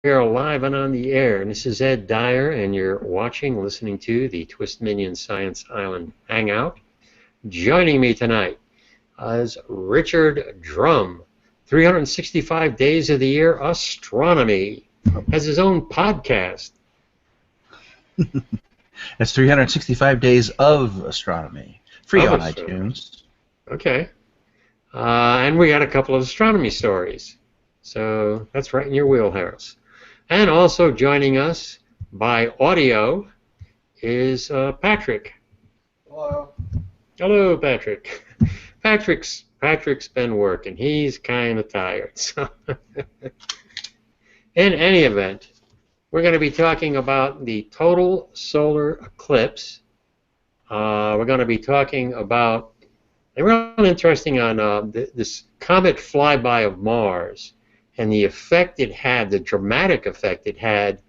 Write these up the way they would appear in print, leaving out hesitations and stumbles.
are live and on the air, and this is Ed Dyer, and you're listening to the TWIS Minion Science Island Hangout. Joining me tonight is Richard Drumm, 365 days of the year astronomy, has his own podcast. That's 365 days of astronomy, free on iTunes. Okay, and we got a couple of astronomy stories, so that's right in your wheelhouse. And also joining us by audio is Patrick. Hello. Hello, Patrick. Patrick's been working. He's kind of tired. So in any event, we're going to be talking about the total solar eclipse. We're going to be talking about a real interesting on this comet flyby of Mars and the effect it had, the dramatic effect it had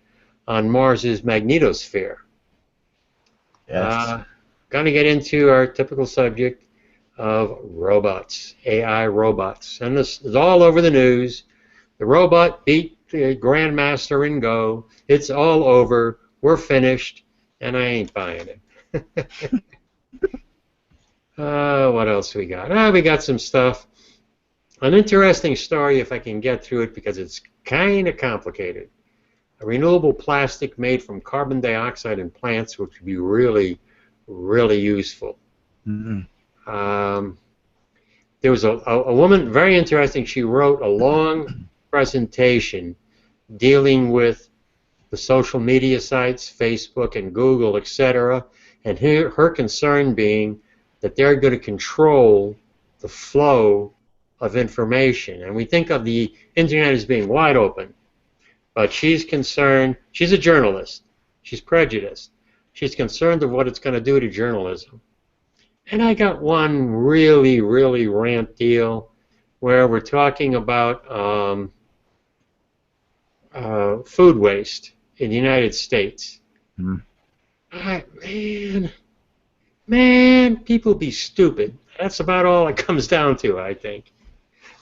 on Mars's magnetosphere. Yes. Going to get into our typical subject of robots, AI robots. And this is all over the news. The robot beat the grandmaster in Go. It's all over. We're finished. And I ain't buying it. What else we got? We got some stuff. An interesting story, if I can get through it, because it's kind of complicated. A renewable plastic made from carbon dioxide in plants, which would be really, really useful. Mm-hmm. There was a woman, very interesting, she wrote a long presentation dealing with the social media sites, Facebook and Google, etc., and her concern being that they're going to control the flow of information. And we think of the internet as being wide open, but she's concerned, she's a journalist, she's prejudiced, she's concerned of what it's going to do to journalism. And I got one really, really rant deal where we're talking about food waste in the United States. Man, people be stupid. That's about all it comes down to, I think.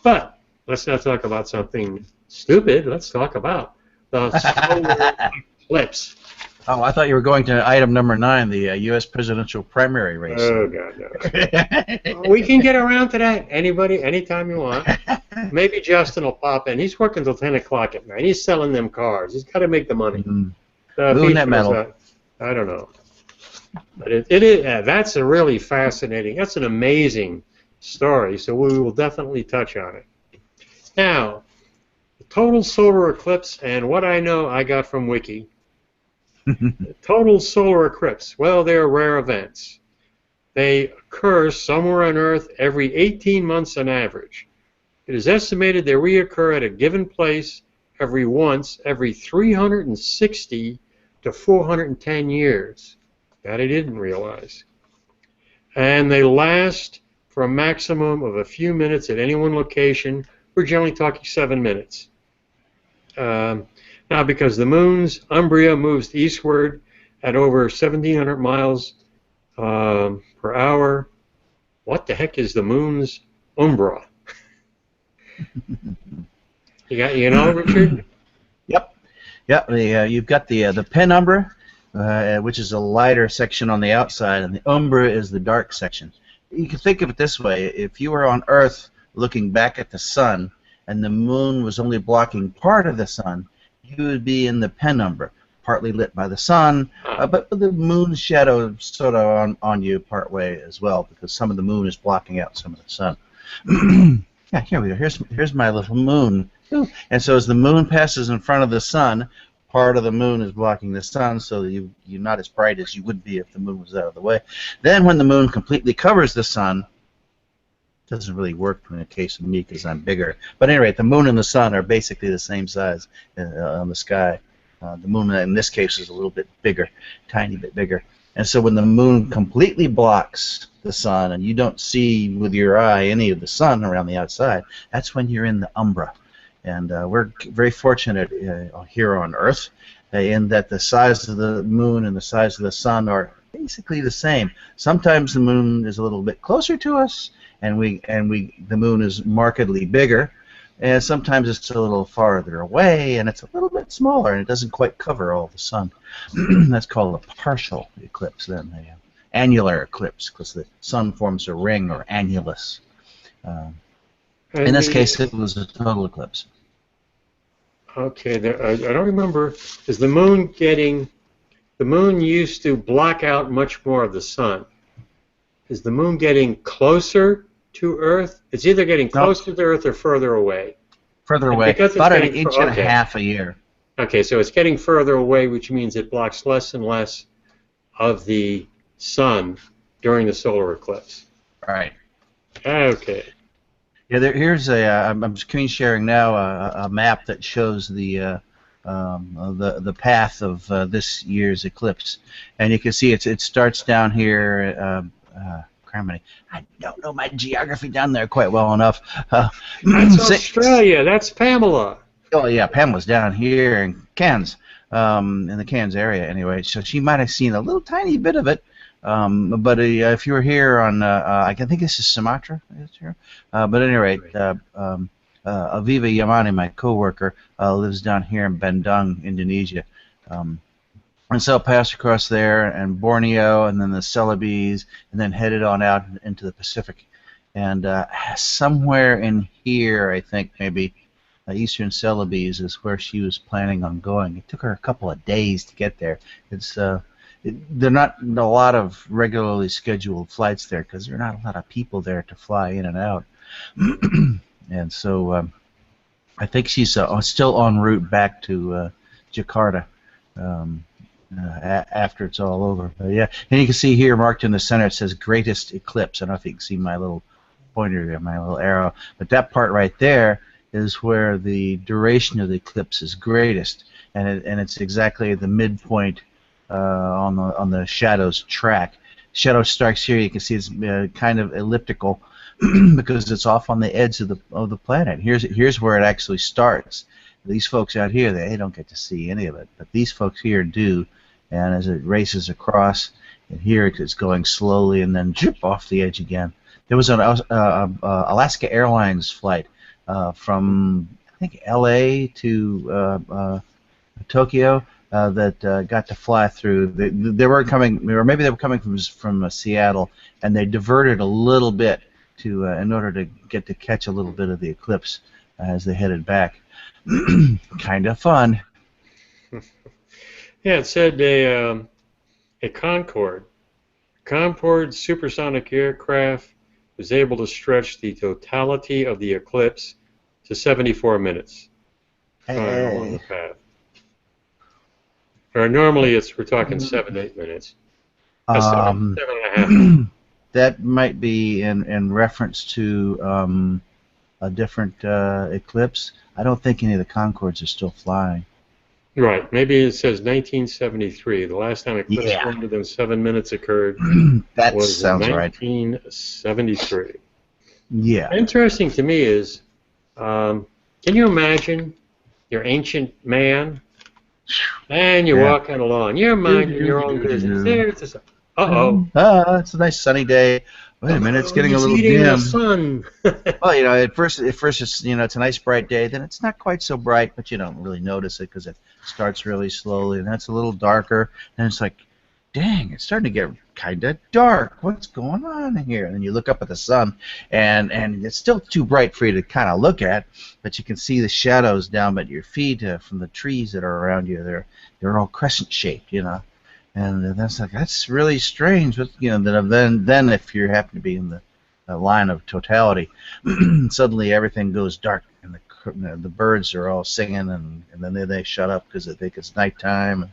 But let's not talk about something stupid. Let's talk about the solar eclipse. Oh, I thought you were going to item number 9, the US presidential primary race. Oh, God, no. We can get around to that. Anybody, anytime you want. Maybe Justin will pop in. He's working till 10 o'clock at night. He's selling them cars. He's got to make the money. That metal. I don't know. But it is, that's a really fascinating, that's an amazing story, so we will definitely touch on it. Now, the total solar eclipse, and what I know I got from Wiki. The total solar eclipse, well, they're rare events. They occur somewhere on Earth every 18 months on average. It is estimated they reoccur at a given place every 360 to 410 years. That I didn't realize. And they last for a maximum of a few minutes at any one location. We're generally talking 7 minutes. Now, because the moon's umbra moves eastward at over 1,700 miles per hour, what the heck is the moon's umbra? You know, Richard? Yep. You've got the penumbra, which is a lighter section on the outside, and the umbra is the dark section. You can think of it this way. If you were on Earth looking back at the sun and the moon was only blocking part of the sun, you would be in the penumbra, partly lit by the sun, but the moon's shadow sort of on you part way as well, because some of the moon is blocking out some of the sun. Yeah, here we go. Here's my little moon. And so as the moon passes in front of the sun, part of the moon is blocking the sun, so you're not as bright as you would be if the moon was out of the way. Then when the moon completely covers the sun, it doesn't really work in the case of me because I'm bigger. But anyway, the moon and the sun are basically the same size on the sky. The moon in this case is a little bit bigger, tiny bit bigger. And so when the moon completely blocks the sun and you don't see with your eye any of the sun around the outside, that's when you're in the umbra. And we're very fortunate here on Earth in that the size of the moon and the size of the sun are basically the same. Sometimes the moon is a little bit closer to us, and the moon is markedly bigger. And sometimes it's a little farther away, and it's a little bit smaller, and it doesn't quite cover all the sun. That's called a partial eclipse, then, an annular eclipse, because the sun forms a ring or annulus. In this case, it was a total eclipse. Okay, I don't remember. Is the moon getting... The moon used to block out much more of the sun. Is the moon getting closer to Earth? It's either getting closer to Earth or further away. Further away, about an inch and a half a year. Okay, so it's getting further away, which means it blocks less and less of the sun during the solar eclipse. Right. Okay. Yeah, here's I'm screen sharing now a map that shows the path of this year's eclipse, and you can see it starts down here. Criminy, I don't know my geography down there quite well enough. That's Australia. That's Pamela. Oh yeah, Pamela's down here in Cairns, in the Cairns area anyway. So she might have seen a little tiny bit of it. But if you were here on, I think this is Sumatra. But at any rate, Aviva Yamani, my coworker, lives down here in Bandung, Indonesia. And so passed across there and Borneo and then the Celebes and then headed on out into the Pacific. And somewhere in here, I think maybe Eastern Celebes is where she was planning on going. It took her a couple of days to get there. There are not a lot of regularly scheduled flights there because there are not a lot of people there to fly in and out. And so I think she's still en route back to Jakarta. After it's all over. But yeah, and you can see here marked in the center it says greatest eclipse. I don't know if you can see my little pointer there, my little arrow, but that part right there is where the duration of the eclipse is greatest, and it's exactly the midpoint on the shadow's track. Shadow starts here. You can see it's kind of elliptical because it's off on the edge of the planet. Here's where it actually starts. These folks out here, they don't get to see any of it, but these folks here do. And as it races across, and here it's going slowly and then zip off the edge again. There was an Alaska Airlines flight from I think L.A. to Tokyo that got to fly through. They were coming, or maybe they were coming from Seattle, and they diverted a little bit to in order to get to catch a little bit of the eclipse as they headed back. Kind of fun. Yeah, it said a Concorde supersonic aircraft was able to stretch the totality of the eclipse to 74 minutes on the path. Or normally we're talking 7 to 8 minutes. 7.5. That might be in reference to a different eclipse. I don't think any of the Concords are still flying. Right. Maybe it says 1973. The last time eclipse longer than 7 minutes occurred was sounds 1973. Right. Yeah. Interesting to me is, can you imagine you're ancient man, and you're walking along. You're minding your own business. There's this. It's a nice sunny day. Wait a minute, it's getting a little dim. The sun. Well, at first it's it's a nice bright day. Then it's not quite so bright, but you don't really notice it because it starts really slowly, and that's a little darker. And it's like, dang, it's starting to get kind of dark. What's going on here? And then you look up at the sun, and it's still too bright for you to kind of look at, but you can see the shadows down at your feet from the trees that are around you. They're all crescent shaped, And that's really strange. But then if you happen to be in the line of totality, suddenly everything goes dark, and the birds are all singing, and then they shut up because they think it's nighttime.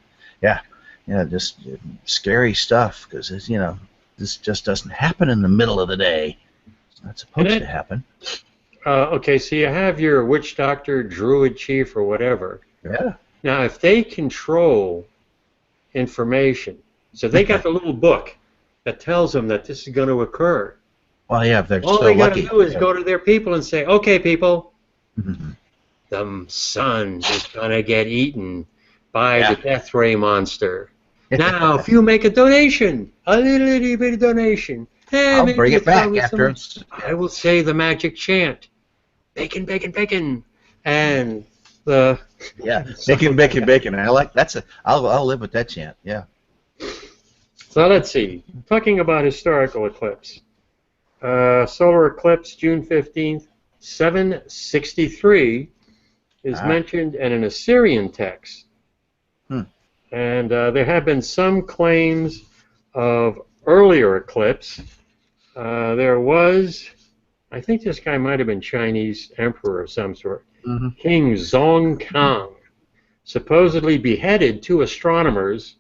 Just scary stuff because this just doesn't happen in the middle of the day. It's not supposed to happen. Okay, so you have your witch doctor, druid chief, or whatever. Yeah. Now, if they control information. So they got the little book that tells them that this is going to occur. Well, yeah, if they're all so they got lucky. to do is go to their people and say, okay, people, the sun is going to get eaten by the death ray monster. Now, if you make a donation, a little itty donation, I'll bring it back after. I will say the magic chant. bacon, bacon, bacon, and the bacon, bacon, bacon. I like that's a. I'll live with that chant. Yeah. So let's see. Talking about historical eclipse. Solar eclipse, June 15th, 763, is mentioned in an Assyrian text. And there have been some claims of earlier eclipse. There was, I think this guy might have been Chinese emperor of some sort, King Zongkang, supposedly beheaded 2 astronomers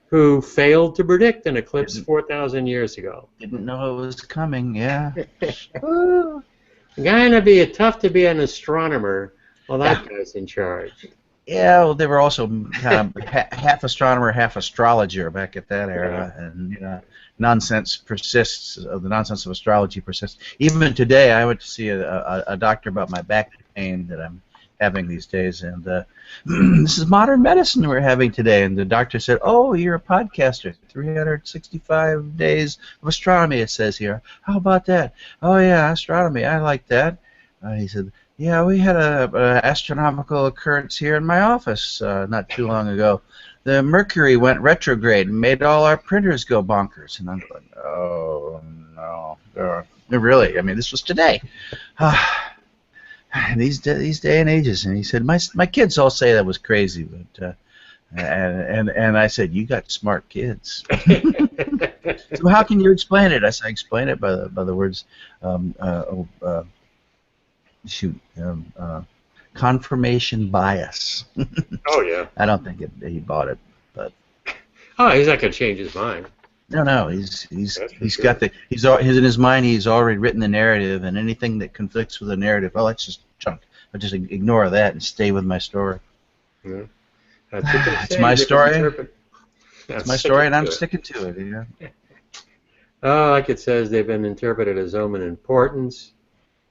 who failed to predict an eclipse 4,000 years ago. Didn't know it was coming, yeah. Gonna be tough to be an astronomer. Well, that guy's in charge. Yeah, well, they were also kind of half astronomer, half astrologer back at that era, and you know, nonsense persists. The nonsense of astrology persists. Even today, I went to see a doctor about my back pain that I'm having these days, and this is modern medicine we're having today. And the doctor said, "Oh, you're a podcaster. 365 days of astronomy, it says here. How about that? Oh yeah, astronomy. I like that." He said, "Yeah, we had a astronomical occurrence here in my office not too long ago. The Mercury went retrograde and made all our printers go bonkers." And I'm going, "Oh no, really? I mean, this was today." These day and ages. And he said, my kids all say that was crazy, but and I said, "You got smart kids." So how can you explain it? I said, "I explain it by the words confirmation bias." Oh yeah. I don't think he bought it, but he's not gonna change his mind. No, he's got the he's in his mind. He's already written the narrative, and anything that conflicts with the narrative, well, that's just junk. I'll just ignore that and stay with my story. Yeah. It's my story. It's my story, and I'm sticking to it. Yeah. Oh, like it says, they've been interpreted as omen importance.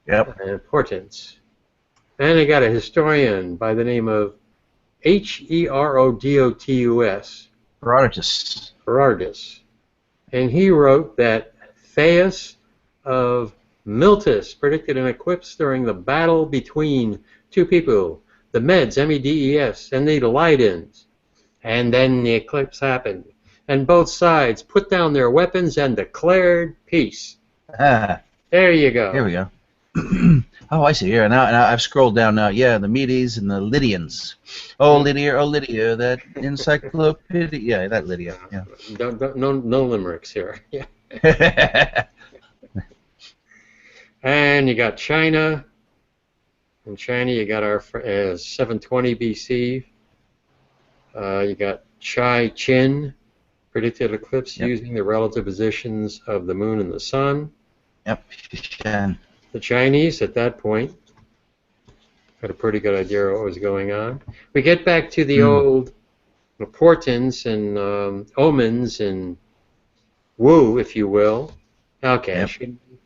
Yep. And importance. And they got a historian by the name of Herodotus. Herodotus. And he wrote that Thais of Miletus predicted an eclipse during the battle between 2 people, the Medes, M-E-D-E-S, and the Lydans. And then the eclipse happened. And both sides put down their weapons and declared peace. There you go. Here we go. Oh, I see. Here now I've scrolled down now. Yeah, the Medes and the Lydians. Oh, Lydia, that encyclopedia. Yeah, that Lydia. Yeah. No limericks here. Yeah. And you got China. In China, you got our 720 BC. You got Chai Qin, predicted eclipse using the relative positions of the moon and the sun. Yep. The Chinese, at that point, had a pretty good idea of what was going on. We get back to the old portents and omens and woo, if you will. Okay,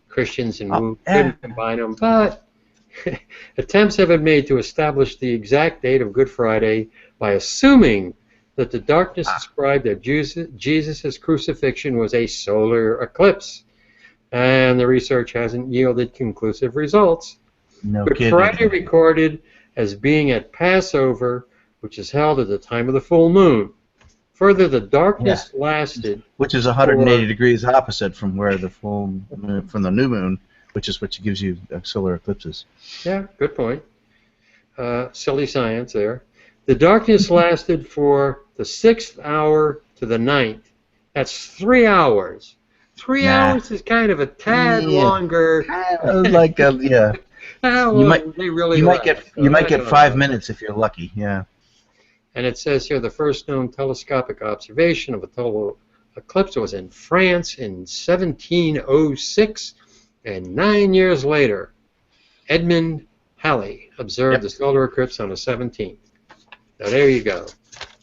Christians and woo couldn't combine them, but attempts have been made to establish the exact date of Good Friday by assuming that the darkness described at Jesus' crucifixion was a solar eclipse. And the research hasn't yielded conclusive results. No Good Friday recorded as being at Passover, which is held at the time of the full moon. Further, the darkness lasted, which is 180 degrees opposite from where the from the new moon, which is what gives you solar eclipses. Yeah, good point. Silly science there. The darkness lasted for the 6th hour to the 9th. That's 3 hours. 3 hours is kind of a tad longer. Like you might get 5 minutes if you're lucky. Yeah. And it says here the first known telescopic observation of a total eclipse was in France in 1706, and 9 years later, Edmund Halley observed the solar eclipse on the 17th. So there you go.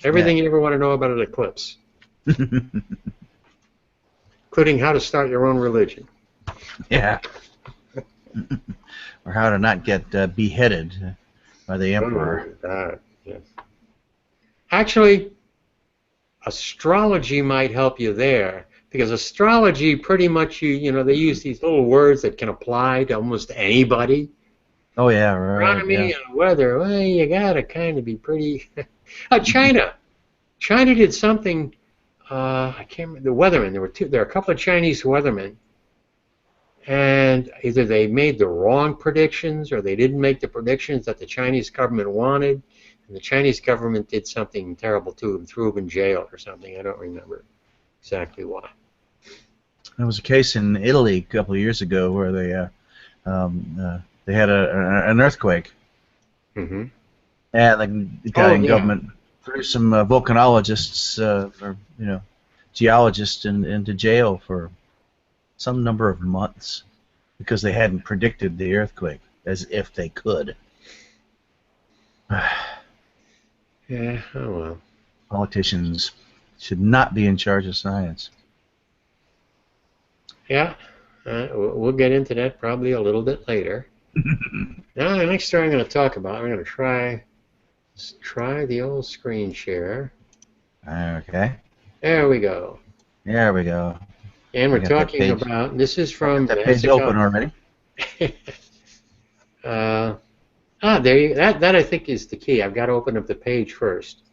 Everything you ever want to know about an eclipse. Including how to start your own religion. Yeah. Or how to not get beheaded by the emperor. Oh, God. Yes. Actually, astrology might help you there, because astrology pretty much, they use these little words that can apply to almost anybody. Oh yeah, right. Astronomy Yeah. and weather. Well, you gotta kind of be pretty. China. China did something. I can't remember the weathermen. There were a couple of Chinese weathermen, and either they made the wrong predictions or they didn't make the predictions that the Chinese government wanted, and the Chinese government did something terrible to them, threw them in jail or something. I don't remember exactly why. There was a case in Italy a couple of years ago where they had an earthquake, Mm-hmm. and the Italian government threw some volcanologists, or geologists, into jail for some number of months because they hadn't predicted the earthquake, as if they could. Yeah. Oh well. Politicians should not be in charge of science. Yeah. We'll get into that probably a little bit later. Now, the next story I'm going to talk about, I'm going to try the old screen share. Okay. There we go. There we go. And we're talking about, this is from... That page open already. There you, that I think is the key. I've got to open up the page first.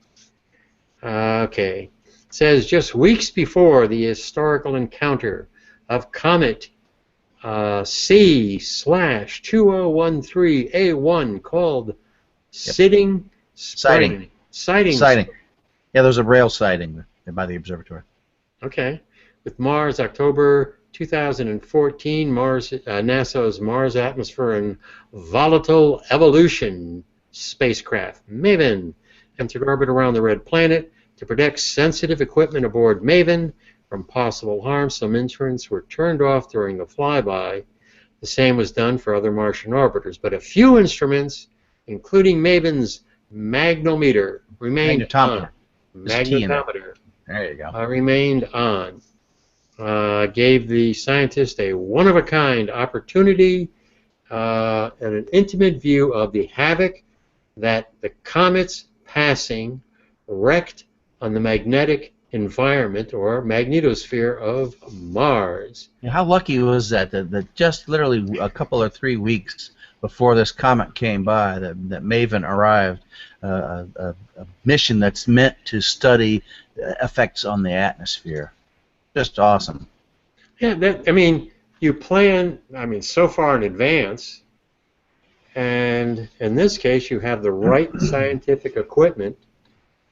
Okay. It says, just weeks before the historical encounter of Comet C/2013A1 called Sighting. Sighting. Yeah, there was a rail sighting by the observatory. Okay. With Mars, October 2014, NASA's Mars Atmosphere and Volatile Evolution spacecraft, MAVEN, entered orbit around the red planet to protect sensitive equipment aboard MAVEN from possible harm. Some instruments were turned off during the flyby. The same was done for other Martian orbiters, but a few instruments, including MAVEN's magnetometer, remained on. Magnetometer. There you go. Remained on. Gave the scientist a one-of-a-kind opportunity and an intimate view of the havoc that the comet's passing wreaked on the magnetic environment or magnetosphere of Mars. How lucky was that just literally a couple or 3 weeks before this comet came by, that MAVEN arrived, a mission that's meant to study effects on the atmosphere. Just awesome. Yeah, I mean, you plan, so far in advance, and in this case, you have the right scientific equipment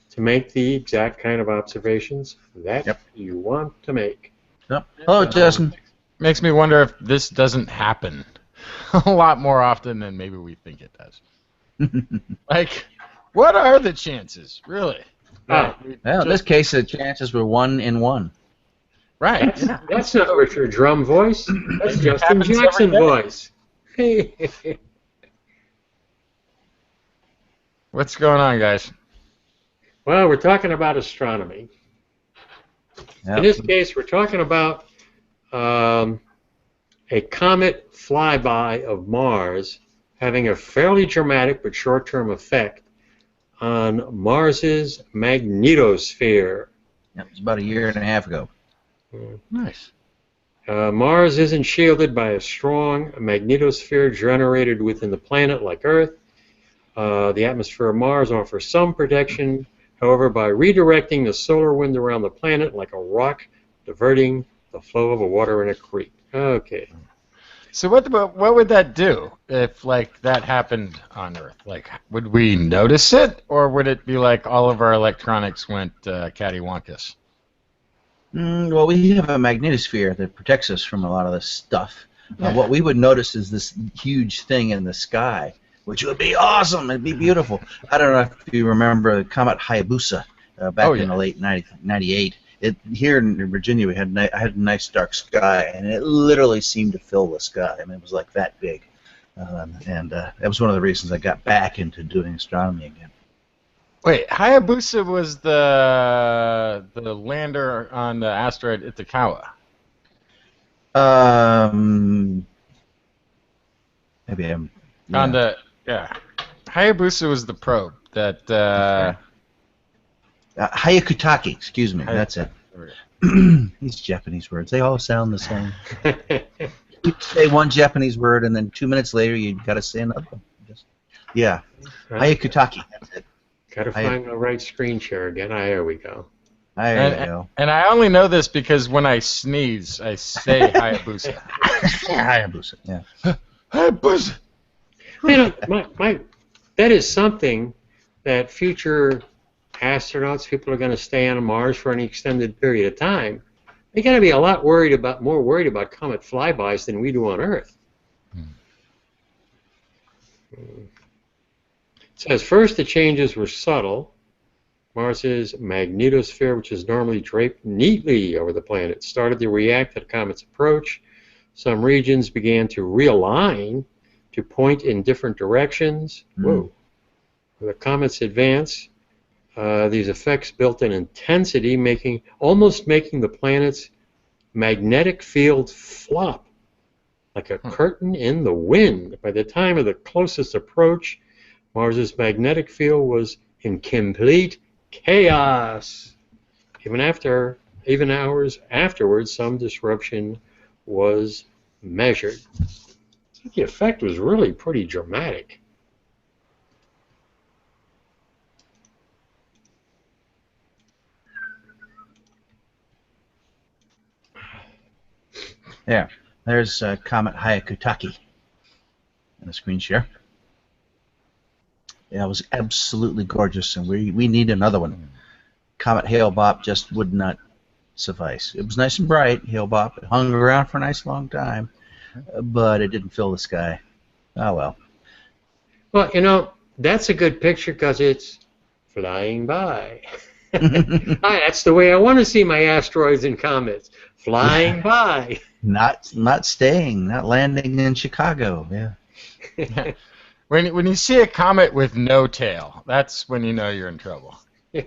to make the exact kind of observations that you want to make. Yep. Hello, Justin. Makes me wonder if this doesn't happen a lot more often than maybe we think it does. Like, what are the chances, really? Well, in this case, the chances were 1 in 1. Right. That's not Richard Drumm voice. That's Justin Jackson voice. What's going on, guys? Well, we're talking about astronomy. Yep. In this case, we're talking about a comet flyby of Mars having a fairly dramatic but short-term effect on Mars's magnetosphere. Yep, it was about 1.5 years ago. Nice. Mars isn't shielded by a strong magnetosphere generated within the planet like Earth. The atmosphere of Mars offers some protection, however, by redirecting the solar wind around the planet like a rock, diverting the flow of water in a creek. Okay. So what would that do if, like, that happened on Earth? Like, would we notice it, or would it be like all of our electronics went cattywampus? Well, we have a magnetosphere that protects us from a lot of this stuff. What we would notice is this huge thing in the sky, which would be awesome. It'd be beautiful. I don't know if you remember the Comet Hayabusa back in the late 98. Here in Virginia, I had a nice dark sky, and it literally seemed to fill the sky. I mean, it was like that big. That was one of the reasons I got back into doing astronomy again. Wait, Hayabusa was the lander on the asteroid Itokawa. Maybe I'm... On the Hayabusa was the probe that Hayakutake, excuse me, that's it. These Japanese words, they all sound the same. You say one Japanese word, and then 2 minutes later, you got to say another one. Yeah. Hayakutaki. That's it. Got to find the right screen share again. There we go. There you go. And I only know this because when I sneeze, I say Hayabusa. Hayabusa. Yeah. Hayabusa. That is something that future astronauts, people are going to stay on Mars for an extended period of time. They got to be a lot more worried about comet flybys than we do on Earth. It says first the changes were subtle. Mars's magnetosphere, which is normally draped neatly over the planet, started to react to the comet's approach. Some regions began to realign to point in different directions. Whoa. With the comet's advance, these effects built in intensity, almost making the planet's magnetic field flop like a curtain in the wind. By the time of the closest approach, Mars's magnetic field was in complete chaos. Even hours afterwards, some disruption was measured. So the effect was really pretty dramatic. There. There's Comet Hayakutaki in the screen share. Yeah, it was absolutely gorgeous, and we need another one. Comet Hale-Bopp just would not suffice. It was nice and bright, Hale-Bopp. It hung around for a nice long time, but it didn't fill the sky. Oh, well. Well, that's a good picture because it's flying by. That's the way I want to see my asteroids and comets. Flying by. Not staying, not landing in Chicago. Yeah. When you see a comet with no tail, that's when you know you're in trouble. This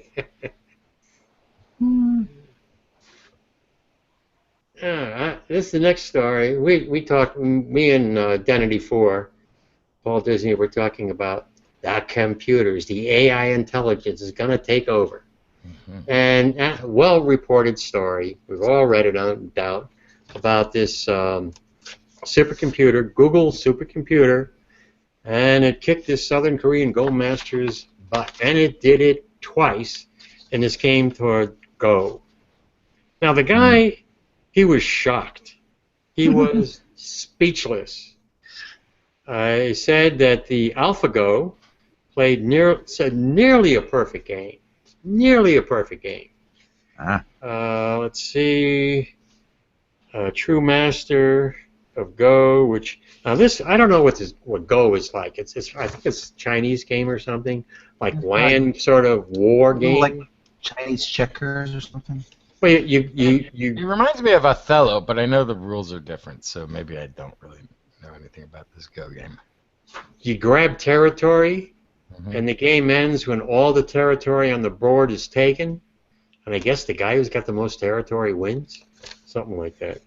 is the next story. We talked, me and Identity 4, Paul Disney, were talking about the computers, the AI intelligence is going to take over. And a well-reported story, we've all read it, no doubt, about this supercomputer, Google supercomputer, and it kicked this Southern Korean goldmaster's butt, and it did it twice, and this came toward Go. Now the guy, he was shocked. He was speechless. He said that the AlphaGo played nearly a perfect game. Nearly a perfect game. Let's see. True master of Go, which now this I don't know what Go is like. It's I think it's a Chinese game or something, like WAN sort of war game. Like Chinese checkers or something. Well, It reminds me of Othello, but I know the rules are different, so maybe I don't really know anything about this Go game. You grab territory. And the game ends when all the territory on the board is taken, and I guess the guy who's got the most territory wins, something like that.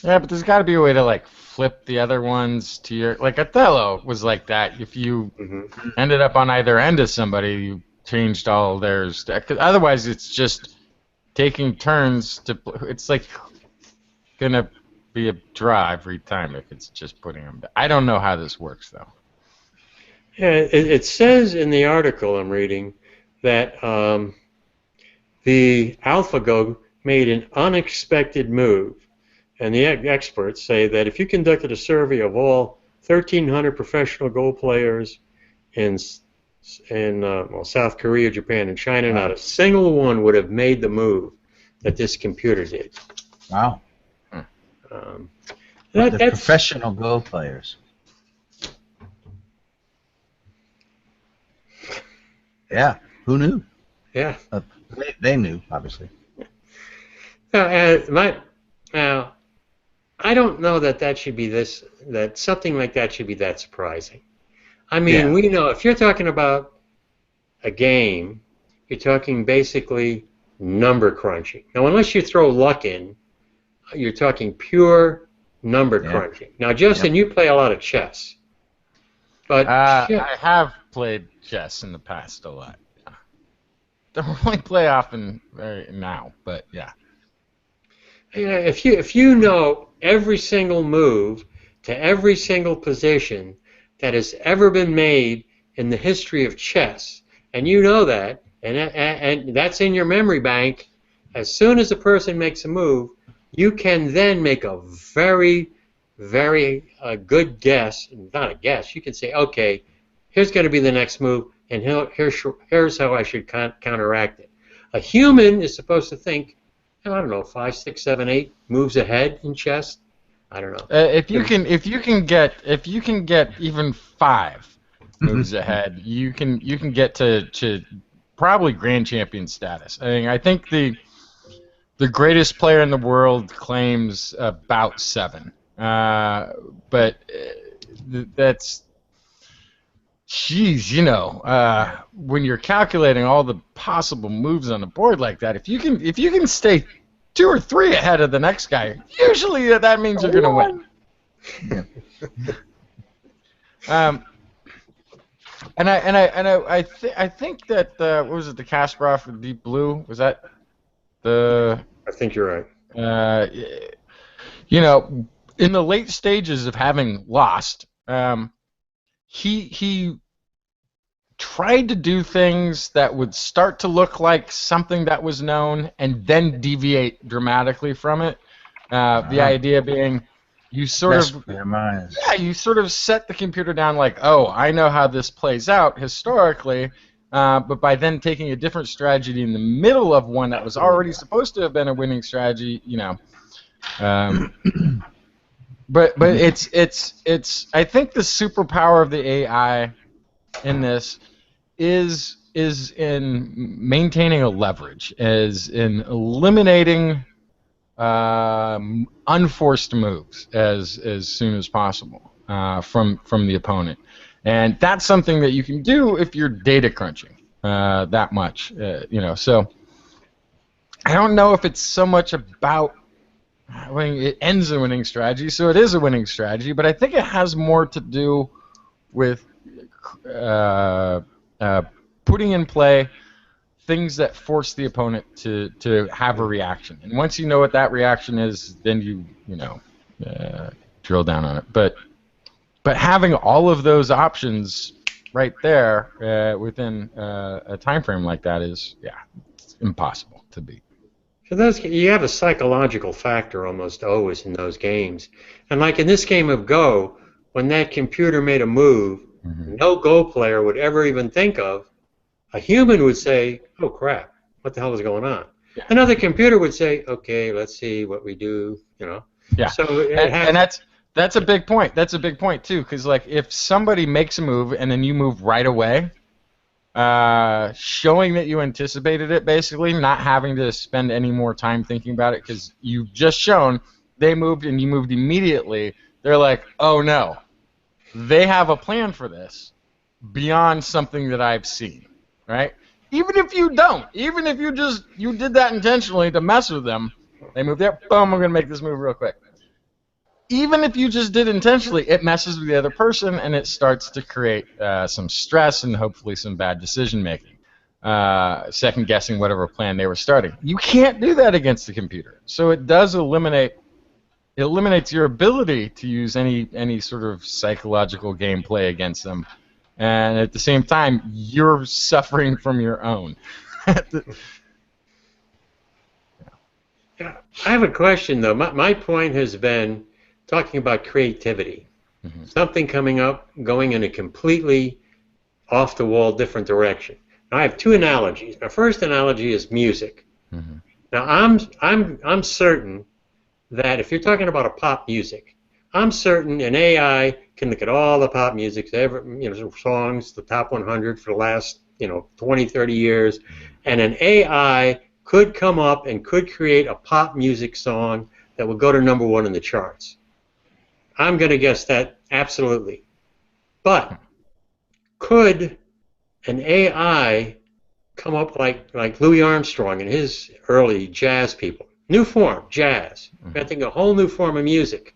Yeah, but there's got to be a way to like flip the other ones to your like Othello was like that. If you ended up on either end of somebody, you changed all theirs. Cause otherwise, it's just taking turns to. It's like gonna be a draw every time if it's just putting them. I don't know how this works though. Yeah, it says in the article I'm reading that the AlphaGo made an unexpected move, and the experts say that if you conducted a survey of all 1,300 professional Go players in South Korea, Japan, and China, not a single one would have made the move that this computer did. Wow. That's professional Go players. Yeah, who knew? Yeah. They knew, obviously. Now, I don't know that should be that something like that should be that surprising. I mean, we know if you're talking about a game, you're talking basically number crunching. Now, unless you throw luck in, you're talking pure number crunching. Now, Justin, you play a lot of chess. But I have played chess in the past a lot. Don't really play often now, but yeah. if you know every single move to every single position that has ever been made in the history of chess, and you know that, and that's in your memory bank, as soon as a person makes a move, you can then make a very, very good guess. Not a guess. You can say, okay, here's going to be the next move, and here's how I should counteract it. A human is supposed to think, I don't know, 5, 6, 7, 8 moves ahead in chess. I don't know. If you can get even 5 moves ahead, you can get to probably grand champion status. I think the greatest player in the world claims about 7, but that's. Jeez, when you're calculating all the possible moves on the board like that, if you can stay 2 or 3 ahead of the next guy, usually that means you're gonna win. I think that what was it, the Kasparov with Deep Blue, was that the? I think you're right. In the late stages of having lost, he tried to do things that would start to look like something that was known and then deviate dramatically from it. The idea being you sort of set the computer down like, oh, I know how this plays out historically, but by then taking a different strategy in the middle of one that was already supposed to have been a winning strategy, But it's I think the superpower of the AI in this is in maintaining a leverage, as in eliminating unforced moves as soon as possible from the opponent, and that's something that you can do if you're data crunching that much, So I don't know if it's so much about. It ends a winning strategy, so it is a winning strategy, but I think it has more to do with putting in play things that force the opponent to have a reaction. And once you know what that reaction is, then you drill down on it. But having all of those options right there within a time frame like that is, it's impossible to beat. For those, you have a psychological factor almost always in those games. And like in this game of Go, when that computer made a move, no Go player would ever even think of. A human would say, oh crap, what the hell is going on? Yeah. Another computer would say, okay, let's see what we do, Yeah. So and that's a big point. That's a big point too, because like if somebody makes a move and then you move right away, showing that you anticipated it, basically, not having to spend any more time thinking about it because you've just shown they moved and you moved immediately. They're like, oh no, they have a plan for this beyond something that I've seen, right? Even if you don't, even if you did that intentionally to mess with them, they move there, boom, I'm going to make this move real quick. Even if you just did intentionally, it messes with the other person and it starts to create some stress and hopefully some bad decision making, second guessing whatever plan they were starting. You can't do that against the computer, so it does eliminates your ability to use any sort of psychological gameplay against them, and at the same time you're suffering from your own. I have a question though. My point has been talking about creativity. Something coming up, going in a completely off-the-wall different direction. Now, I have 2 analogies. My first analogy is music. Now, I'm certain that if you're talking about a pop music, I'm certain an AI can look at all the pop music, songs, the top 100 for the last 20, 30 years, and an AI could come up and could create a pop music song that would go to #1 in the charts. I'm going to guess that absolutely. But could an AI come up like Louis Armstrong and his early jazz people? New form, jazz. Inventing a whole new form of music.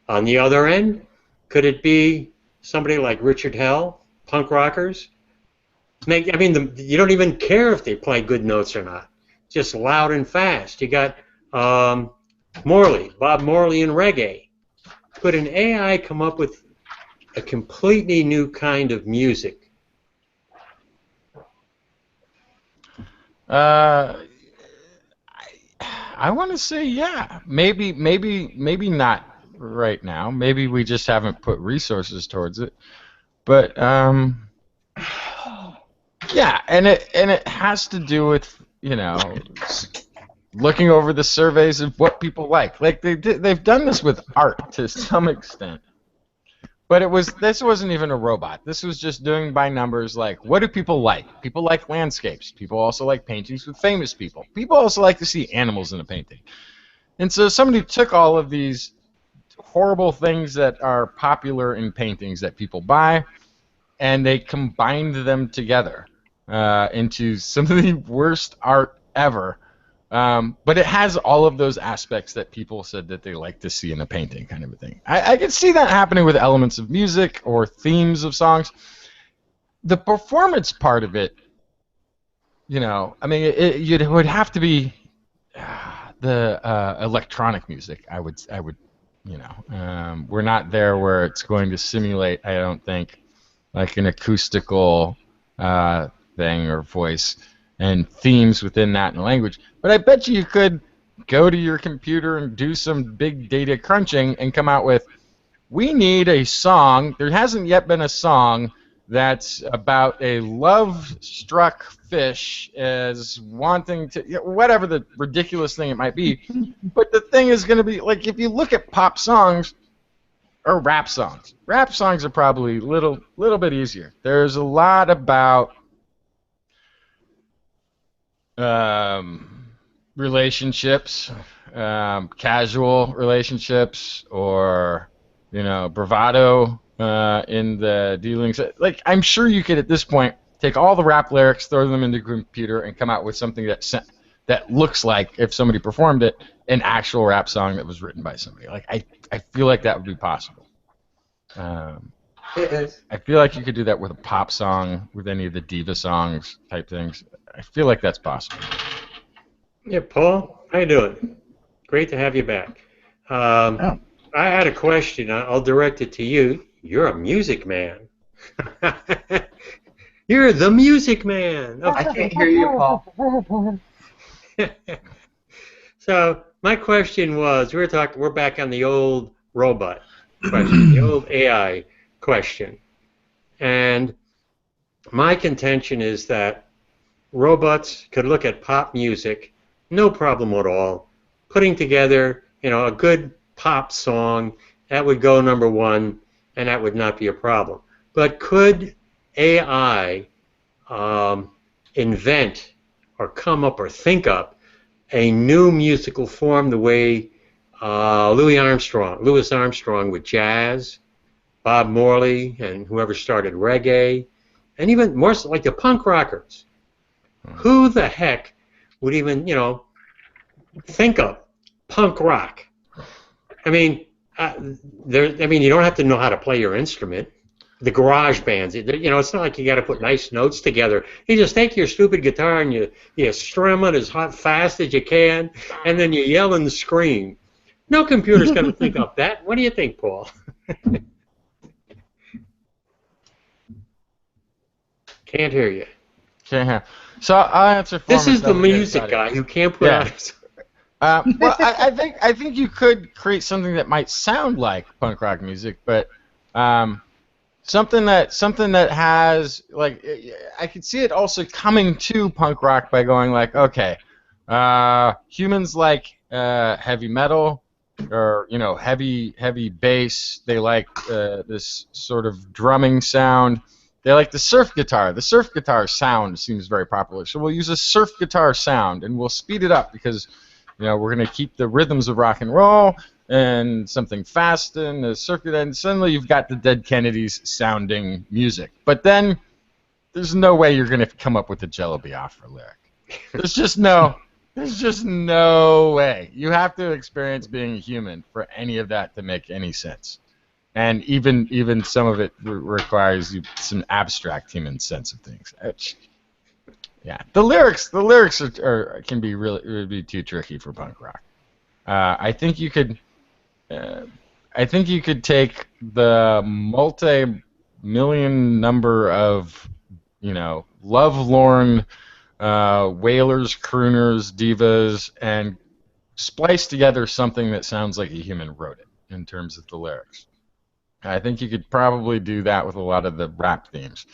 On the other end, could it be somebody like Richard Hell, punk rockers? You don't even care if they play good notes or not. Just loud and fast. You got Bob Morley and reggae. Could an AI come up with a completely new kind of music? I want to say yeah. Maybe not right now. Maybe we just haven't put resources towards it. But yeah, and it has to do with, you know, looking over the surveys of what people like. Like they've done this with art to some extent. But this wasn't even a robot. This was just doing by numbers, like, what do people like? People like landscapes. People also like paintings with famous people. People also like to see animals in a painting. And so somebody took all of these horrible things that are popular in paintings that people buy, and they combined them together into some of the worst art ever. But it has all of those aspects that people said that they like to see in a painting, kind of a thing. I could see that happening with elements of music or themes of songs. The performance part of it, you know, I mean, it would have to be the electronic music. I would, you know, we're not there where it's going to simulate, I don't think, like an acoustical thing or voice and themes within that in language. But I bet you could go to your computer and do some big data crunching and come out with, we need a song. There hasn't yet been a song that's about a love-struck fish as wanting to, whatever the ridiculous thing it might be. But the thing is going to be, like, if you look at pop songs or rap songs are probably a little bit easier. There's a lot about relationships, casual relationships, or, you know, bravado in the dealings. Like, I'm sure you could at this point take all the rap lyrics, throw them into the computer, and come out with something that looks like, if somebody performed it, an actual rap song that was written by somebody. Like, I feel like that would be possible. I feel like you could do that with a pop song, with any of the diva songs type things. I feel like that's possible. Yeah, Paul, how you doing? Great to have you back. I had a question. I'll direct it to you. You're a music man. You're the music man. I can't hear you, Paul. So my question was, we're back on the old robot question, the old AI question. And my contention is that robots could look at pop music, no problem at all, putting together, you know, a good pop song that would go #1, and that would not be a problem. But could AI invent or come up or think up a new musical form the way Louis Armstrong with jazz, Bob Morley, and whoever started reggae, and even more so, like the punk rockers? Who the heck would even, you know, think of punk rock? I mean, you don't have to know how to play your instrument. The garage bands, you know, it's not like you got to put nice notes together. You just take your stupid guitar and you strum it as fast as you can, and then you yell and scream. No computer's going to think of that. What do you think, Paul? Can't hear you. Can't hear. So I'll answer for This is the music guy who can't put out his... Well, I think you could create something that might sound like punk rock music, but something that has, like, I could see it also coming to punk rock by going like, okay, humans like heavy metal, or, you know, heavy bass. They like this sort of drumming sound. They like the surf guitar. The surf guitar sound seems very popular, so we'll use a surf guitar sound, and we'll speed it up because, you know, we're going to keep the rhythms of rock and roll and something fast and the surf guitar, and suddenly you've got the Dead Kennedys sounding music. But then there's no way you're going to come up with a Jello Biafra lyric. There's just no way. You have to experience being a human for any of that to make any sense. And even some of it requires some abstract human sense of things. Yeah, the lyrics can be really, it would be too tricky for punk rock. I think you could. I think you could take the multi-million number of, lovelorn wailers, crooners, divas, and splice together something that sounds like a human wrote it in terms of the lyrics. I think you could probably do that with a lot of the rap themes.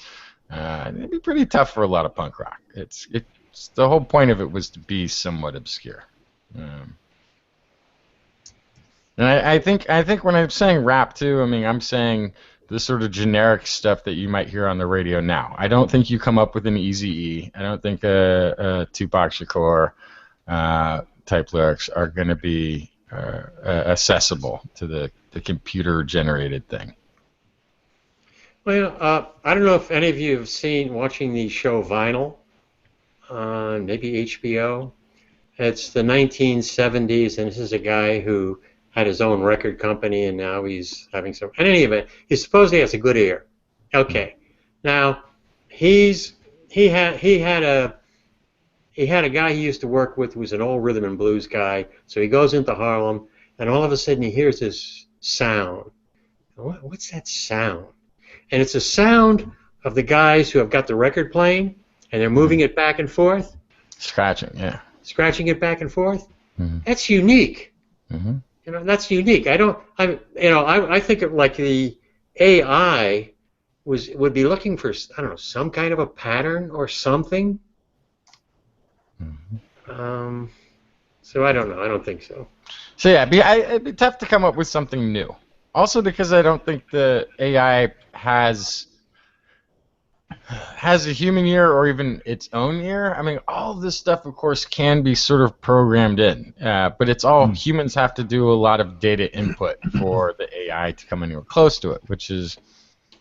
It'd be pretty tough for a lot of punk rock. It's the whole point of it was to be somewhat obscure. And I think when I'm saying rap too, I mean I'm saying the sort of generic stuff that you might hear on the radio now. I don't think you come up with an Eazy-E. I don't think a Tupac Shakur type lyrics are going to be accessible to the computer-generated thing. Well, I don't know if any of you have seen watching the show Vinyl on maybe HBO. It's the 1970s, and this is a guy who had his own record company, and now he's having some. In any event, he supposedly has a good ear. Okay, now he had a guy he used to work with who was an old rhythm and blues guy. So he goes into Harlem, and all of a sudden he hears this sound. What's that sound? And it's a sound of the guys who have got the record playing, and they're moving it back and forth. Scratching, yeah. Scratching it back and forth. Mm-hmm. That's unique. Mm-hmm. That's unique. I think of like the AI would be looking for, I don't know, some kind of a pattern or something. Mm-hmm. So I don't know. I don't think so. So yeah, it'd be tough to come up with something new. Also because I don't think the AI has a human ear or even its own ear. I mean, all of this stuff, of course, can be sort of programmed in, but it's all humans have to do a lot of data input for the AI to come anywhere close to it, which is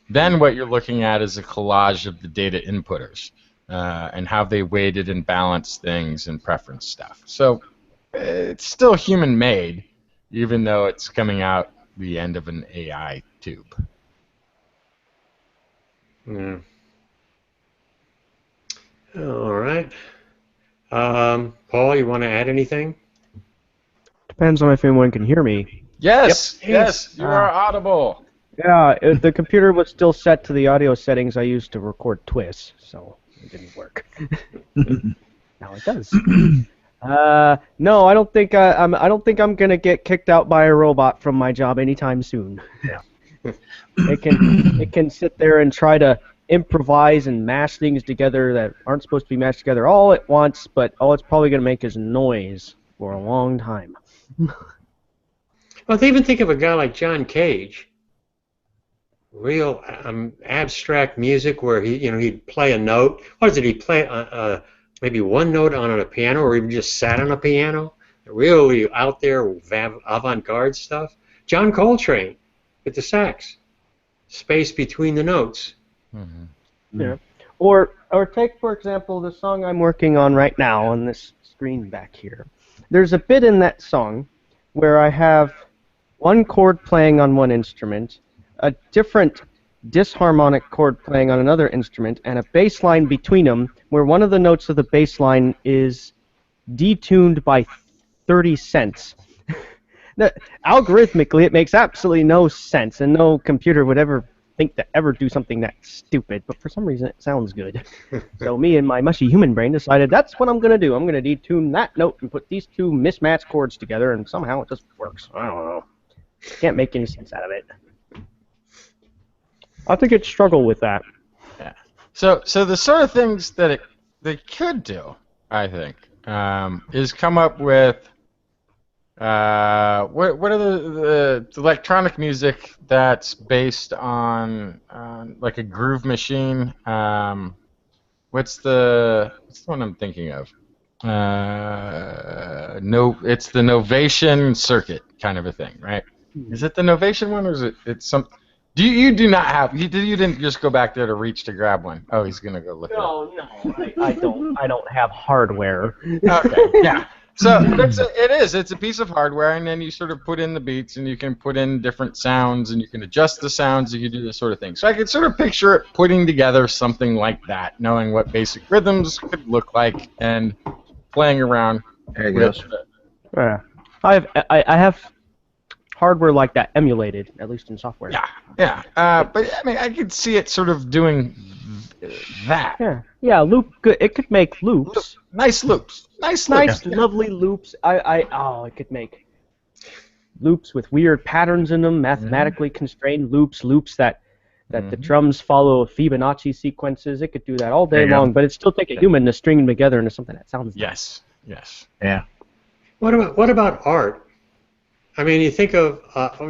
then what you're looking at is a collage of the data inputters and how they weighted and balanced things and preference stuff. So it's still human-made, even though it's coming out the end of an AI tube. Yeah. All right. Paul, you want to add anything? Depends on if anyone can hear me. Yes, yes, you are audible. Yeah, the computer was still set to the audio settings I used to record TWIS, so it didn't work. Now it does. No, I don't think I'm gonna get kicked out by a robot from my job anytime soon. Yeah. It can sit there and try to improvise and mash things together that aren't supposed to be mashed together all at once, but all it's probably going to make is noise for a long time. Well, they even think of a guy like John Cage, real abstract music where he'd play a note. Or did he play maybe one note on a piano, or even just sat on a piano? Really out there avant-garde stuff. John Coltrane with the sax, space between the notes. Mm-hmm. Yeah. Or take, for example, the song I'm working on right now on this screen back here. There's a bit in that song where I have one chord playing on one instrument, a different disharmonic chord playing on another instrument, and a bass line between them where one of the notes of the bass line is detuned by 30 cents. Algorithmically, it makes absolutely no sense, and no computer would ever think to ever do something that stupid, but for some reason it sounds good. So me and my mushy human brain decided that's what I'm going to do. I'm going to detune that note and put these two mismatched chords together, and somehow it just works. I don't know. Can't make any sense out of it. I think it'd struggle with that. Yeah. So the sort of things that they could do, I think, is come up with what are the electronic music that's based on like a groove machine? What's the one I'm thinking of? It's the Novation circuit kind of a thing, right? Is it the Novation one, or is it some? You do not have you didn't just go back there to reach to grab one? Oh, he's gonna go look. No, I don't have hardware. Okay, yeah. So it's a piece of hardware, and then you sort of put in the beats, and you can put in different sounds, and you can adjust the sounds, you can do this sort of thing. So I could sort of picture it putting together something like that, knowing what basic rhythms could look like, and playing around there you with go. it. I have hardware like that emulated, at least in software. Yeah. But I mean, I could see it sort of doing that. Yeah. Loop. It could make loops. Nice loops. Nice, lovely loops. It could make loops with weird patterns in them, mathematically constrained loops that the drums follow Fibonacci sequences. It could do that all day long, but it'd still take a human to string them together into something that sounds nice. Yes. Yeah. What about art? I mean, you think of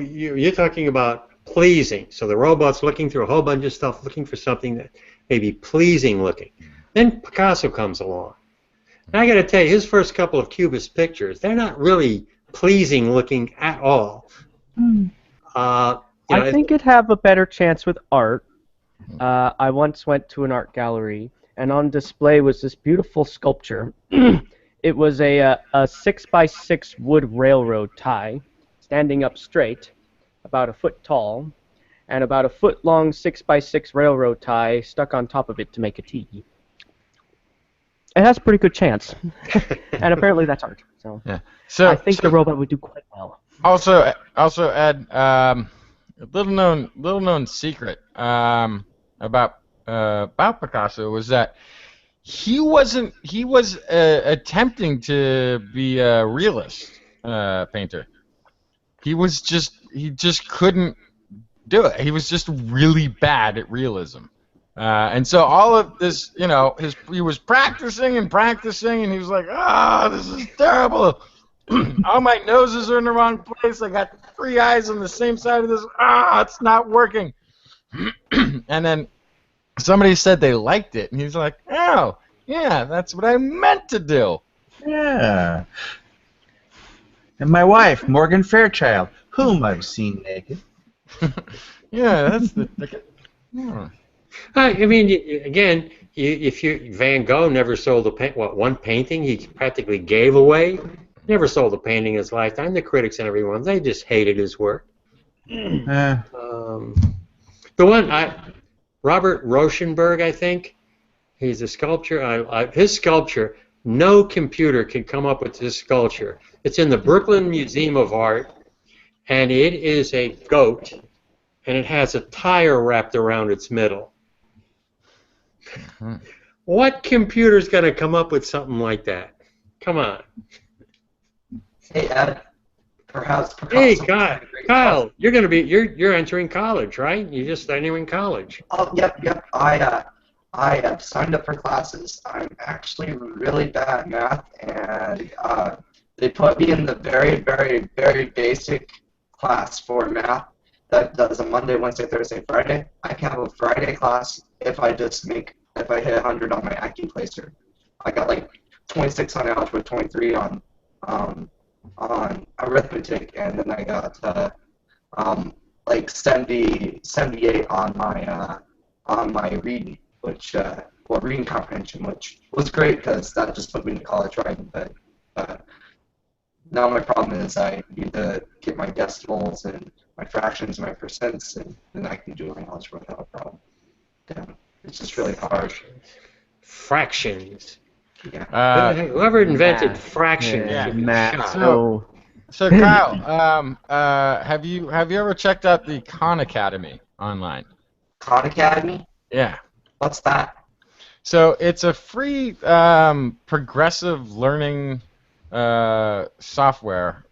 you're talking about pleasing. So the robot's looking through a whole bunch of stuff, looking for something that may be pleasing looking. Then Picasso comes along. And I got to tell you, his first couple of Cubist pictures, they're not really pleasing looking at all. I think it'd have a better chance with art. I once went to an art gallery, and on display was this beautiful sculpture. It was a 6x6 wood railroad tie, standing up straight, about a foot tall, and about a foot long 6x6 railroad tie stuck on top of it to make a T. It has a pretty good chance, and apparently that's art. So I think the robot would do quite well. Also, Ed, a little known secret about Picasso was that he was attempting to be a realist painter. He just couldn't do it. He was just really bad at realism. And so all of this, he was practicing, and he was like, this is terrible. All my noses are in the wrong place. I got 3 eyes on the same side of this. It's not working. And then somebody said they liked it, and he's like, oh, yeah, that's what I meant to do. Yeah. And my wife, Morgan Fairchild, whom I've seen naked. Yeah, that's the... I mean, again, Van Gogh never sold one painting he practically gave away. Never sold a painting in his lifetime. The critics and everyone, they just hated his work. The one, Robert Rauschenberg, I think, he's a sculptor. His sculpture, no computer can come up with this sculpture. It's in the Brooklyn Museum of Art, and it is a goat, and it has a tire wrapped around its middle. What computer's going to come up with something like that? Come on. Hey, Ed. Perhaps. Hey, Kyle, you're entering college, right? You're just entering college. Oh, yep. I have signed up for classes. I'm actually really bad at math, and they put me in the very, very, very basic class for math. That's a Monday, Wednesday, Thursday, Friday. I can have a Friday class if I hit 100 on my Eclispe. I got like 26 on algebra, 23 on arithmetic, and then I got like 78 on my reading, reading comprehension, which was great because that just put me in college, right? But now my problem is I need to get my decimals and my fractions and my percents, and then I can do my algebra without a problem. Damn, it's just really hard. Fractions. Yeah. Whoever invented fractions. Math. So Kyle, have you ever checked out the Khan Academy online? Khan Academy? Yeah. What's that? So it's a free progressive learning software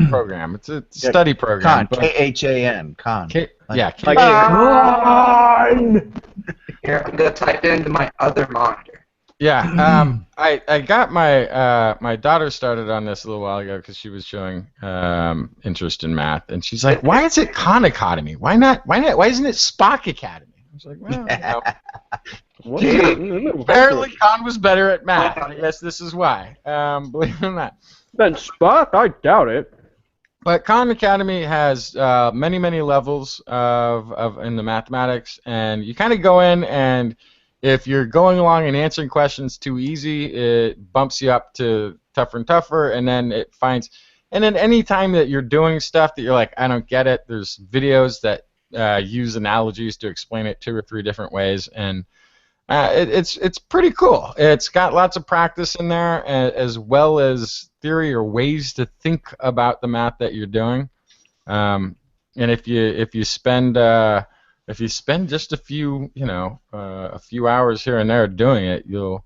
program. It's a study program. Khan, K-H-A-N, Khan. Yeah. Khan! Here, I'm going to type it into my other monitor. Yeah, I got my daughter started on this a little while ago because she was showing interest in math, and she's like, "Why is it Khan Academy? Why not? Why isn't it Spock Academy?" I was like, "Well, apparently Khan was better at math. I guess this is why." Believe it or not. Then Spock? I doubt it. But Khan Academy has many levels of in the mathematics, and you kind of go in, and if you're going along and answering questions too easy, it bumps you up to tougher and tougher, and then it finds, and then any time that you're doing stuff that you're like, I don't get it, there's videos that use analogies to explain it 2 or 3 different ways, and It's pretty cool. It's got lots of practice in there, as well as theory or ways to think about the math that you're doing. And if you spend just a few hours here and there doing it, you'll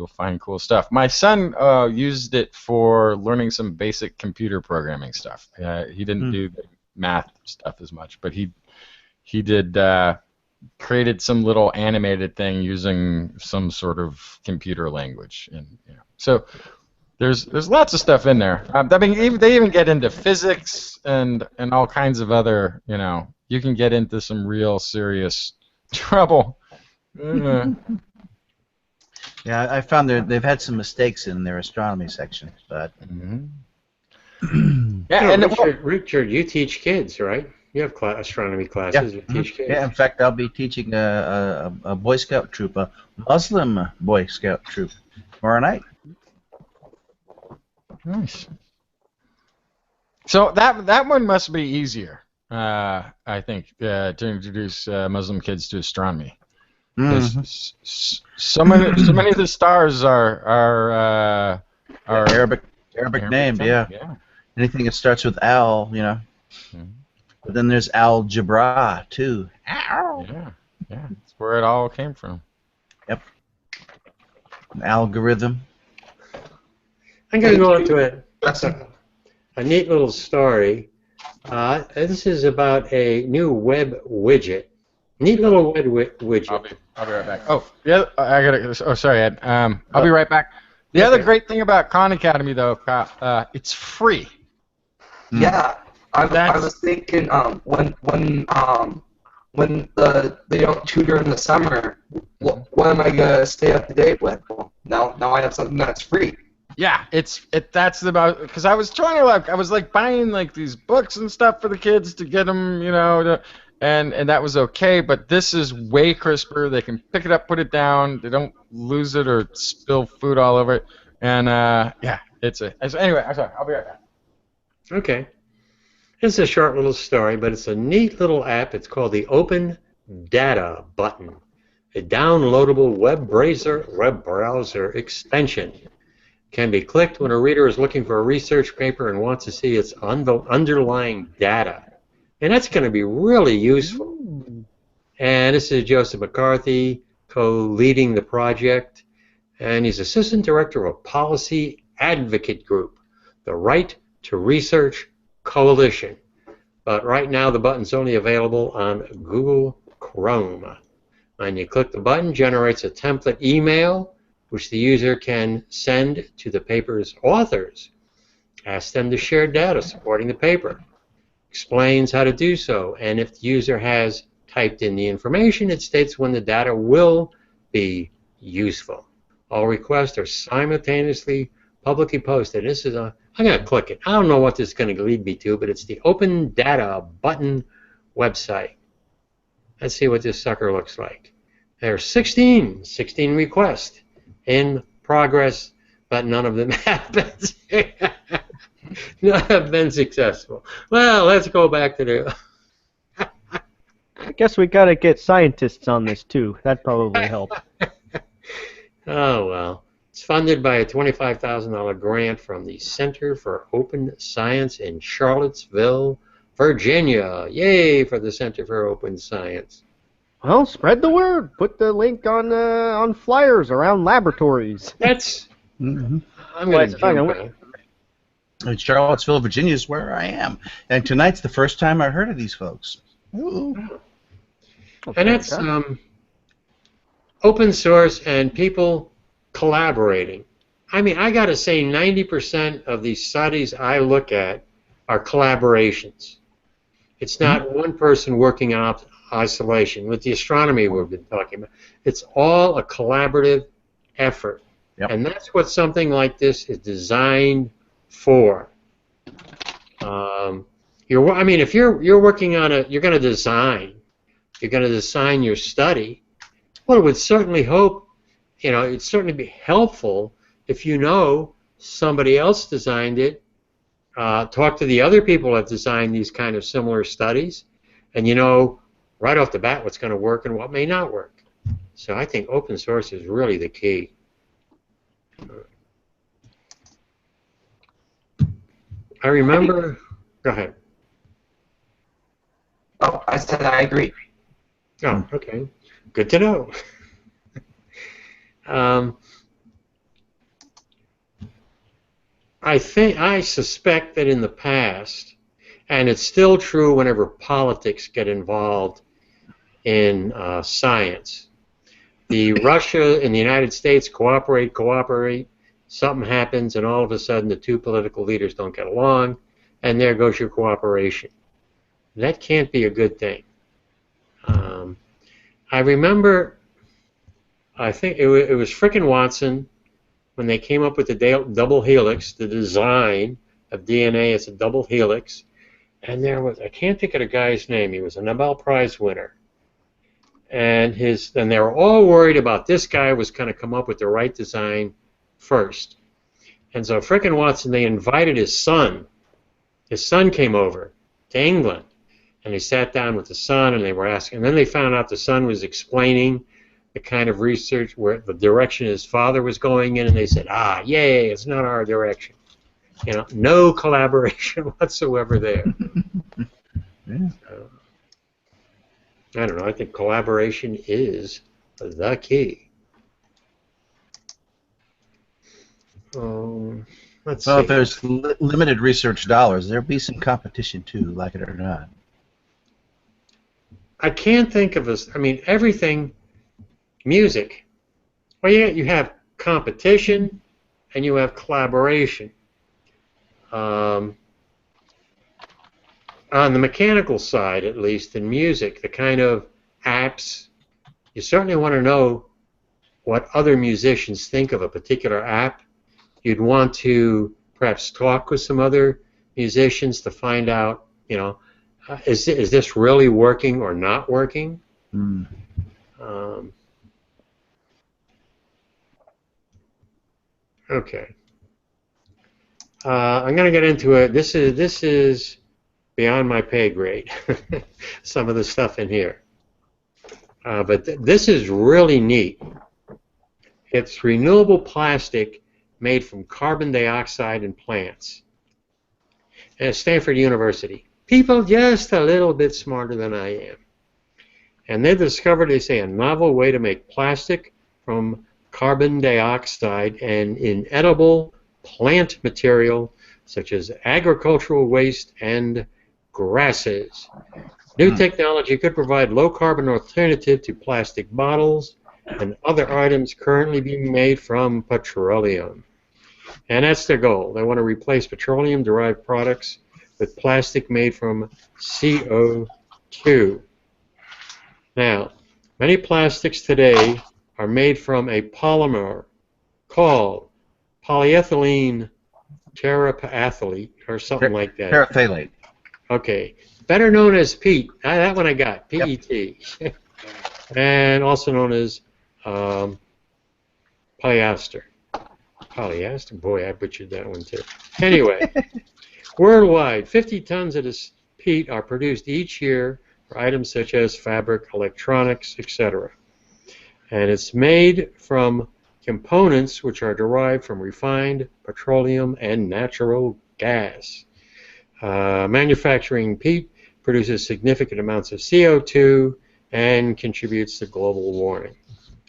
find cool stuff. My son used it for learning some basic computer programming stuff. He didn't do the math stuff as much, but he did created some little animated thing using some sort of computer language, and so there's lots of stuff in there. I mean, they even get into physics and all kinds of other. You can get into some real serious trouble. Yeah, I found they've had some mistakes in their astronomy section, but. Yeah, and Richard, you teach kids, right? You have astronomy classes. Yeah. You teach kids. Yeah, in fact, I'll be teaching a Boy Scout troop, a Muslim Boy Scout troop, tomorrow night. Nice. So that one must be easier, I think, to introduce Muslim kids to astronomy. So many of the stars are Arabic named, yeah. Anything that starts with Al, But then there's algebra too. Yeah, that's where it all came from. Yep. An algorithm. I'm going to go into a neat little story. This is about a new web widget. Neat little web widget. I'll be right back. Oh, yeah, I got it. Oh, sorry, Ed. I'll be right back. The other great thing about Khan Academy, though, it's free. Yeah, I was thinking when they don't tutor in the summer, what am I gonna stay up to date with? Well, now I have something that's free. Yeah, that's about, because I was trying to I was buying these books and stuff for the kids to get them, and that was okay. But this is way crisper. They can pick it up, put it down. They don't lose it or spill food all over it. And anyway. I'm sorry. I'll be right back. Okay. It's a short little story, but it's a neat little app. It's called the Open Data button, a downloadable web browser extension. Can be clicked when a reader is looking for a research paper and wants to see its underlying data. And that's going to be really useful. And this is Joseph McCarthy, co-leading the project. And he's Assistant Director of Policy Advocate Group, the Right to Research Coalition. But right now the button's only available on Google Chrome. And you click the button, generates a template email, which the user can send to the paper's authors. Ask them to share data supporting the paper. Explains how to do so, and if the user has typed in the information, it states when the data will be useful. All requests are simultaneously publicly posted. This is I'm going to click it. I don't know what this is going to lead me to, but it's the Open Data button website. Let's see what this sucker looks like. There are 16 requests in progress, but none of them have been successful. Well, let's go back to the... I guess we got to get scientists on this too. That'd probably help. Oh, well. It's funded by a $25,000 grant from the Center for Open Science in Charlottesville, Virginia. Yay for the Center for Open Science. Well, spread the word. Put the link on flyers around laboratories. That's... I'm going to jump in. In Charlottesville, Virginia is where I am. And tonight's the first time I heard of these folks. Ooh. And that's open source and people collaborating. I mean, I got to say 90% of these studies I look at are collaborations. It's not one person working in isolation. With the astronomy we've been talking about, it's all a collaborative effort. Yep. And that's what something like this is designed for. If you're working on you're going to design your study. Well, it would certainly it'd certainly be helpful if you know somebody else designed it. Talk to the other people that have designed these kind of similar studies, and right off the bat what's going to work and what may not work. So I think open source is really the key. I remember. Go ahead. Oh, I said I agree. Oh, okay. Good to know. I suspect that in the past, and it's still true whenever politics get involved in science, the Russia and the United States cooperate, something happens, and all of a sudden the two political leaders don't get along, and there goes your cooperation. That can't be a good thing. I remember, I think it was frickin' Watson, when they came up with the double helix, the design of DNA as a double helix, and there was, I can't think of the guy's name, he was a Nobel Prize winner. And they were all worried about this guy was going to come up with the right design first. And so frickin' Watson, they invited his son. His son came over to England, and they sat down with the son, and they were asking, and then they found out the son was explaining the kind of research, where the direction his father was going in, and they said, yay, it's not our direction. You know, no collaboration whatsoever there. Yeah. I don't know, I think collaboration is the key. Let's see. If there's limited research dollars, there'll be some competition too, like it or not. I can't think of I mean, everything, music. Well, you have competition and you have collaboration. On the mechanical side, at least, in music, the kind of apps, you certainly want to know what other musicians think of a particular app. You'd want to perhaps talk with some other musicians to find out, you know, is this really working or not working? Mm. Okay. I'm going to get into it. This is beyond my pay grade, some of the stuff in here. But this is really neat. It's renewable plastic made from carbon dioxide in plants. And at Stanford University. People just a little bit smarter than I am. And they discovered, they say, a novel way to make plastic from carbon dioxide and inedible plant material such as agricultural waste and grasses. New technology could provide low-carbon alternative to plastic bottles and other items currently being made from petroleum. And that's their goal. They want to replace petroleum-derived products with plastic made from CO2. Now, many plastics today are made from a polymer called polyethylene terephthalate or something like that. Terephthalate. Okay. Better known as PET. That one I got. PET. Yep. And also known as polyester. Polyester? Boy, I butchered that one too. Anyway, worldwide, 50 tons of this PET are produced each year for items such as fabric, electronics, etc. And it's made from components which are derived from refined petroleum and natural gas. Manufacturing PET produces significant amounts of CO2 and contributes to global warming.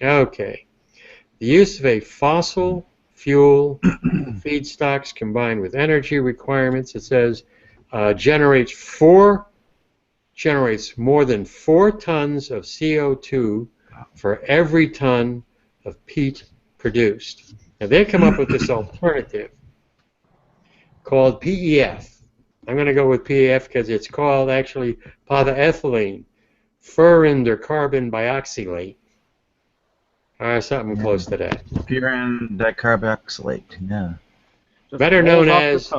Okay. The use of a fossil fuel feedstocks combined with energy requirements, it says, generates more than 4 tons of CO2 for every ton of PET produced. Now they come up with this alternative called PEF. I'm going to go with PEF because it's called actually polyethylene furan carbon bioxylate. Or something close to that. Furan dicarboxylate, yeah. Better known as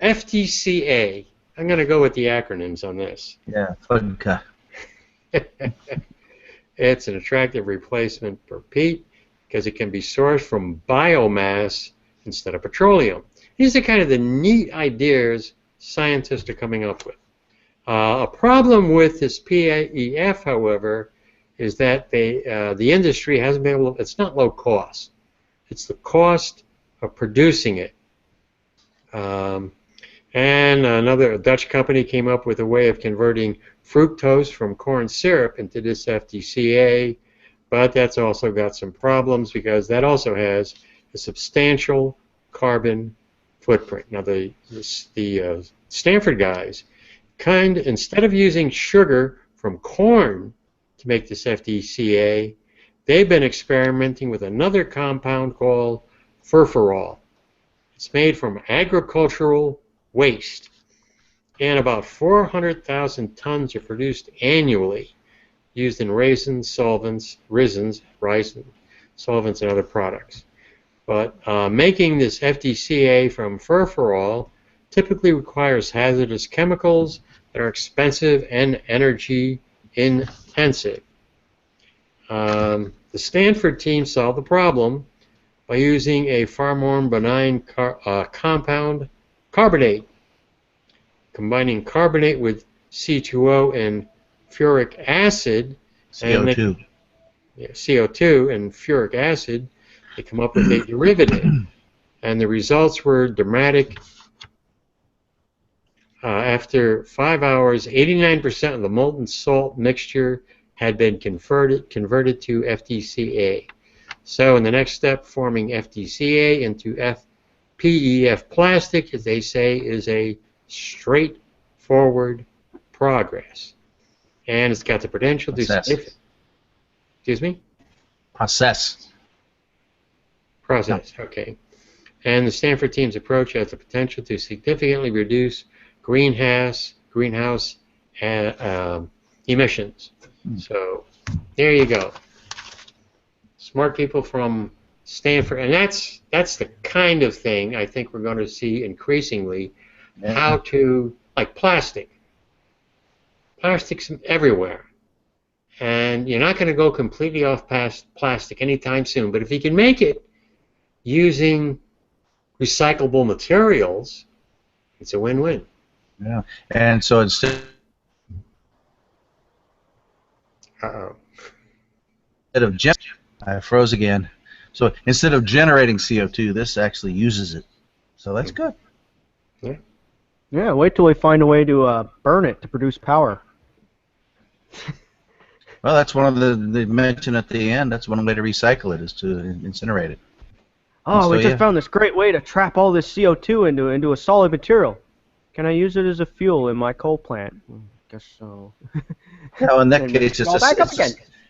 FTCA. I'm going to go with the acronyms on this. Yeah, FUDCA. It's an attractive replacement for PET because it can be sourced from biomass instead of petroleum. These are kind of the neat ideas scientists are coming up with. A problem with this PEF, however, is that the industry hasn't been able to, it's not low cost. It's the cost of producing it. And another Dutch company came up with a way of converting fructose from corn syrup into this FDCA, but that's also got some problems because that also has a substantial carbon footprint. Now the Stanford guys, instead of using sugar from corn to make this FDCA, they've been experimenting with another compound called furfural. It's made from agricultural waste, and about 400,000 tons are produced annually, used in resins, solvents, solvents, and other products. But making this FDCA from furfural typically requires hazardous chemicals that are expensive and energy intensive. The Stanford team solved the problem by using a far more benign compound, carbonate, combining carbonate with C2O and furic acid, CO2. CO2 and furic acid. They come up with a derivative, and the results were dramatic. After 5 hours, 89% of the molten salt mixture had been converted to FDCA. So in the next step, forming FDCA into PEF plastic, as they say, is a straightforward progress. And it's got the potential to... Excuse me? Process, okay. And the Stanford team's approach has the potential to significantly reduce greenhouse emissions. So there you go. Smart people from Stanford, and that's the kind of thing I think we're going to see increasingly. How to, like plastic. Plastic's everywhere. And you're not going to go completely off past plastic anytime soon, but if you can make it using recyclable materials, it's a win-win. Yeah, and so instead of I froze again. So instead of generating CO2, this actually uses it. So that's good. Yeah. Yeah. Wait till we find a way to burn it to produce power. Well, that's one of they mentioned at the end. That's one way to recycle it is to incinerate it. Oh, we just found this great way to trap all this CO2 into a solid material. Can I use it as a fuel in my coal plant? Guess so. No, in that case,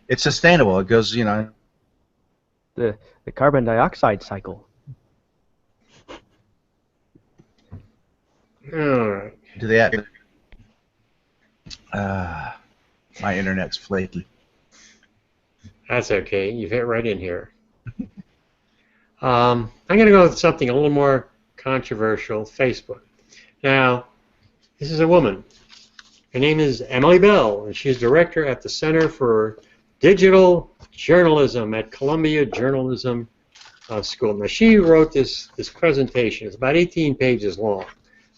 it's sustainable. It goes, you know. The carbon dioxide cycle. All right. Do that. My internet's flaky. That's okay. You fit right in here. I'm going to go with something a little more controversial, Facebook. Now, this is a woman. Her name is Emily Bell, and she's director at the Center for Digital Journalism at Columbia Journalism School. Now, she wrote this presentation. It's about 18 pages long.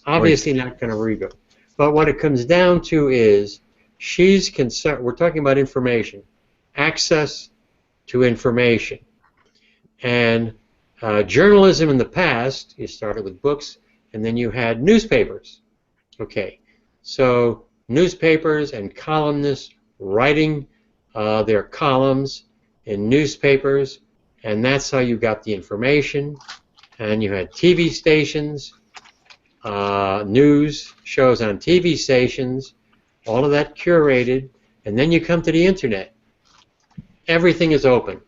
Obviously not going to read it. But what it comes down to is she's concerned, we're talking about information, access to information. And journalism in the past, you started with books, and then you had newspapers. Okay, so newspapers and columnists writing their columns in newspapers, and that's how you got the information. And you had TV stations, news shows on TV stations, all of that curated, and then you come to the internet. Everything is open.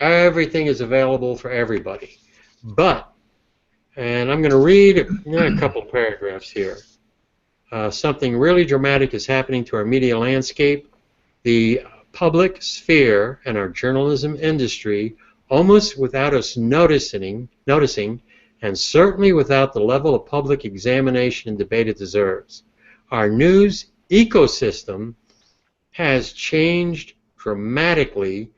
Everything is available for everybody. But, and I'm going to read a couple paragraphs here. Something really dramatic is happening to our media landscape. The public sphere and our journalism industry, almost without us noticing, and certainly without the level of public examination and debate it deserves. Our news ecosystem has changed dramatically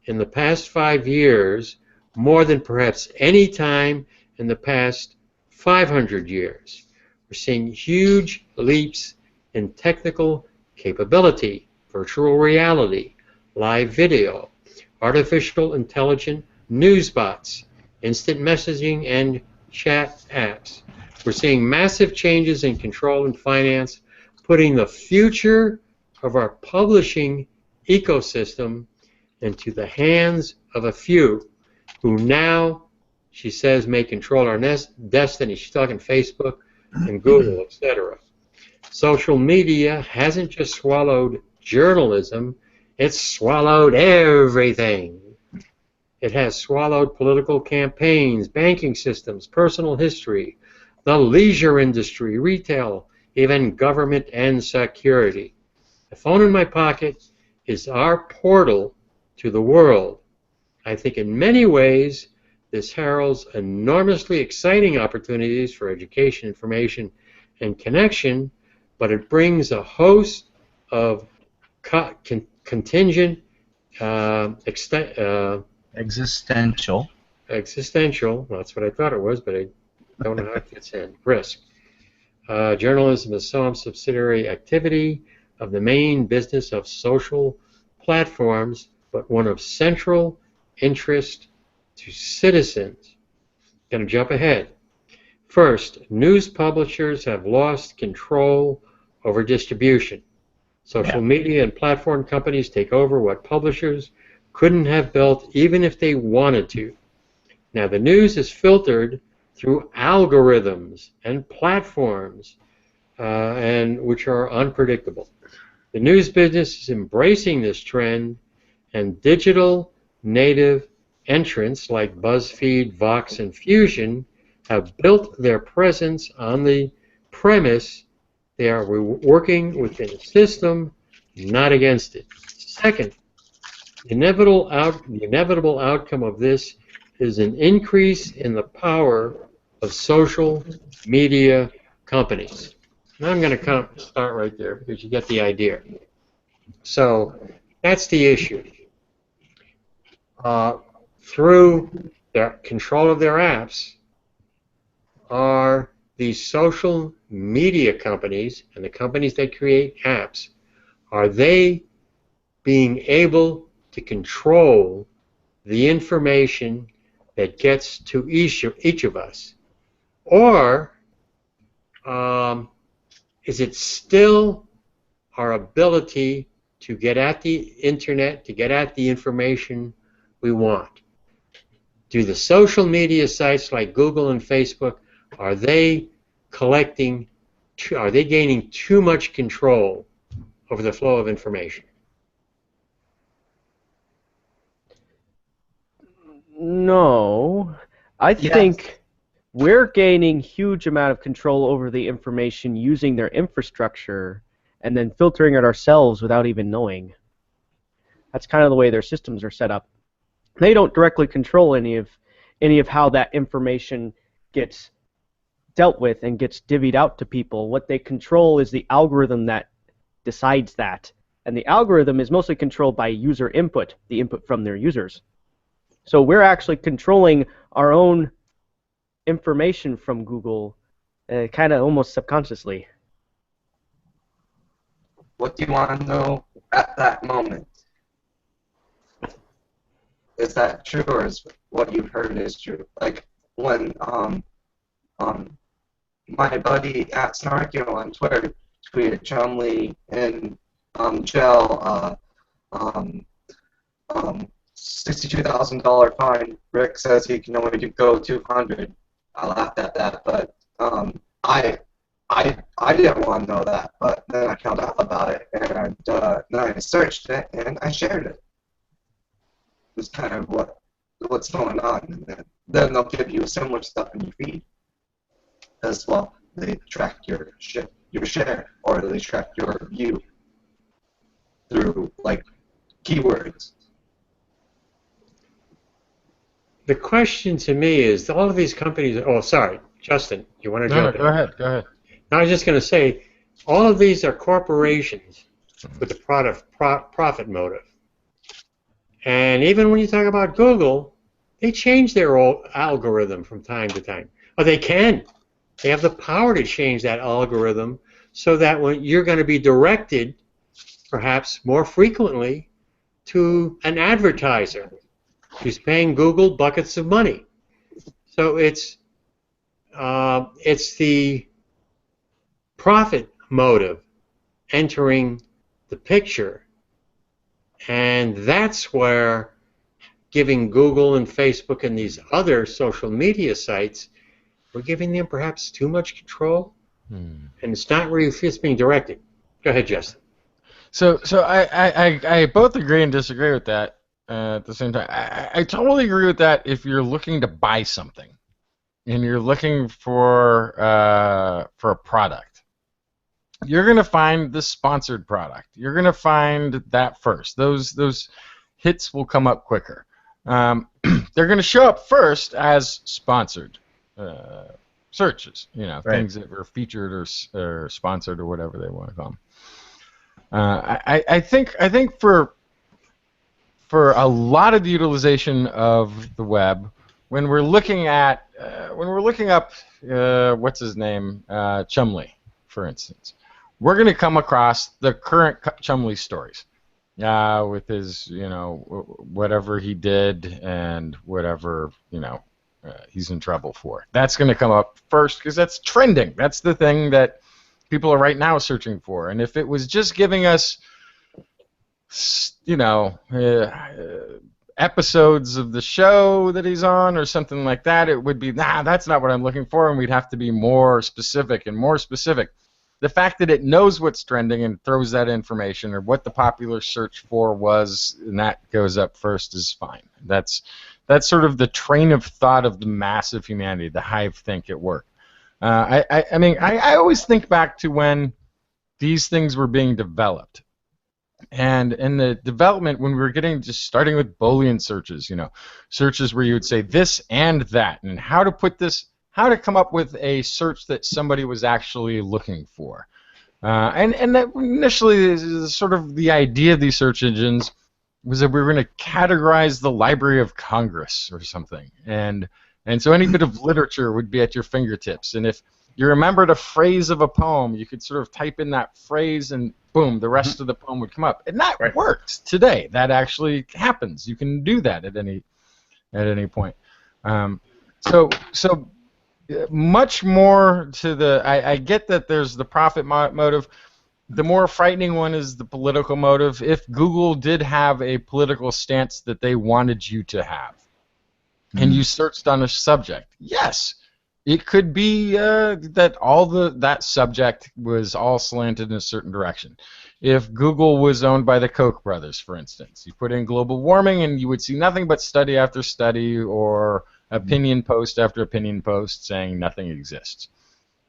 in the past 5 years, more than perhaps any time in the past 500 years. We're seeing huge leaps in technical capability, virtual reality, live video, artificial intelligent news bots, instant messaging, and chat apps. We're seeing massive changes in control and finance, putting the future of our publishing ecosystem into the hands of a few who now, she says, may control our destiny. She's talking Facebook and Google, etc. Social media hasn't just swallowed journalism, it's swallowed everything. It has swallowed political campaigns, banking systems, personal history, the leisure industry, retail, even government and security. The phone in my pocket is our portal to the world. I think in many ways this heralds enormously exciting opportunities for education, information, and connection, but it brings a host of contingent, existential. That's what I thought it was, but I don't know how it fits in. Risk. Journalism is some subsidiary activity of the main business of social platforms, but one of central interest to citizens. Going to jump ahead. First, news publishers have lost control over distribution. Social media and platform companies take over what publishers couldn't have built even if they wanted to. Now, the news is filtered through algorithms and platforms, and which are unpredictable. The news business is embracing this trend, and digital native entrants like BuzzFeed, Vox, and Fusion have built their presence on the premise they are working within a system, not against it. Second, the inevitable outcome of this is an increase in the power of social media companies. Now I'm going to start right there because you get the idea. So that's the issue. Through their control of their apps are these social media companies and the companies that create apps, are they being able to control the information that gets to each of us? Or is it still our ability to get at the internet, to get at the information we want? Do the social media sites like Google and Facebook, are they gaining too much control over the flow of information? No, I think we're gaining huge amount of control over the information using their infrastructure and then filtering it ourselves without even knowing. That's kind of the way their systems are set up. They don't directly control any of how that information gets dealt with and gets divvied out to people. What they control is the algorithm that decides that. And the algorithm is mostly controlled by user input, the input from their users. So we're actually controlling our own information from Google, kind of almost subconsciously. What do you want to know at that moment? Is that true, or is what you've heard is true? Like when my buddy at Snarkio on Twitter tweeted Chumley and Gel $62,000 fine. Rick says he can only go 200. I laughed at that, but I didn't want to know that, but then I found out about it, and then I searched it and I shared it. It's kind of what's going on, and then they'll give you similar stuff in your feed as well. They track your share, or they track your view through like keywords. The question to me is, all of these companies. Oh, sorry, Justin, you want to jump in? Go ahead. Go ahead. I was just going to say, all of these are corporations with a profit motive. And even when you talk about Google, they change their algorithm from time to time. Or they can. They have the power to change that algorithm so that when you're going to be directed, perhaps more frequently, to an advertiser who's paying Google buckets of money. So it's the profit motive entering the picture, and that's where giving Google and Facebook and these other social media sites, we're giving them perhaps too much control, and it's not really just being directed. Go ahead, Justin. So I both agree and disagree with that at the same time. I totally agree with that if you're looking to buy something and you're looking for a product. You're going to find the sponsored product. You're going to find that first. Those hits will come up quicker. They're going to show up first as sponsored searches, things that were featured or sponsored or whatever they want to call them. I think for a lot of the utilization of the web, when we're looking up what's his name, Chumley, for instance, we're going to come across the current Chumley stories with his whatever he did and whatever he's in trouble for. That's going to come up first because that's trending. That's the thing that people are right now searching for. And if it was just giving us, episodes of the show that he's on or something like that, it would be, that's not what I'm looking for, and we'd have to be more specific and more specific. The fact that it knows what's trending and throws that information or what the popular search for was, and that goes up first is fine. That's sort of the train of thought of the mass of humanity, the hive think at work. I always think back to when these things were being developed, and in the development when we were starting with Boolean searches, searches where you would say this and that, and how to come up with a search that somebody was actually looking for, and that initially is sort of the idea of these search engines was that we were going to categorize the Library of Congress or something, and so any bit of literature would be at your fingertips. And if you remembered a phrase of a poem, you could sort of type in that phrase and boom, the rest of the poem would come up. And that works today. That actually happens. You can do that at any point. So much more to the... I get that there's the profit motive. The more frightening one is the political motive. If Google did have a political stance that they wanted you to have, and you searched on a subject, yes, it could be that that subject was all slanted in a certain direction. If Google was owned by the Koch brothers, for instance, you put in global warming and you would see nothing but study after study or opinion post after opinion post saying nothing exists.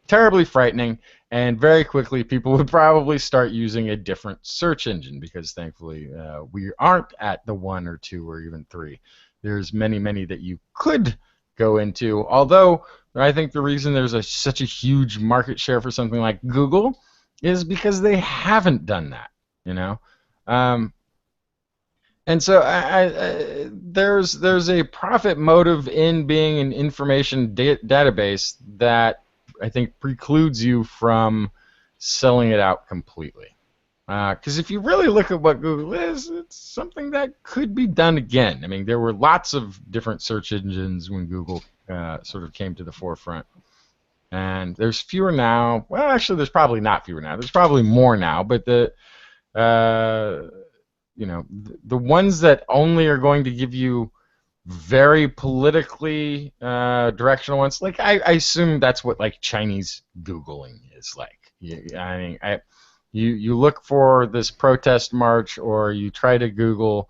Terribly frightening, and very quickly people would probably start using a different search engine because thankfully we aren't at the 1 or 2 or even 3. There's many, many that you could go into, although I think the reason there's such a huge market share for something like Google is because they haven't done that, and so there's a profit motive in being an information database that I think precludes you from selling it out completely. Because if you really look at what Google is, it's something that could be done again. I mean, there were lots of different search engines when Google sort of came to the forefront. And there's fewer now. Well, actually, there's probably not fewer now. There's probably more now. But the ones that only are going to give you very politically directional ones, like I assume that's what like Chinese Googling is like. You look for this protest march, or you try to Google,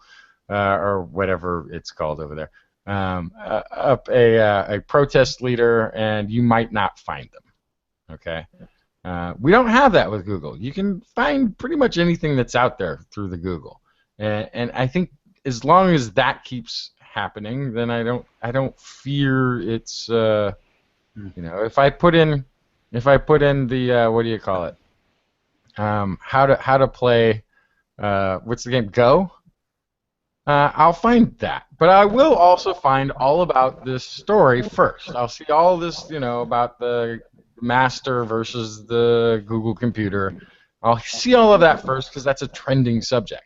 or whatever it's called over there, up a protest leader, and you might not find them. Okay, we don't have that with Google. You can find pretty much anything that's out there through the Google, and I think as long as that keeps happening, then I don't fear it's if I put in the what do you call it? How to play what's the game? Go. I'll find that, but I will also find all about this story first. I'll see all this, about the master versus the Google computer. I'll see all of that first because that's a trending subject.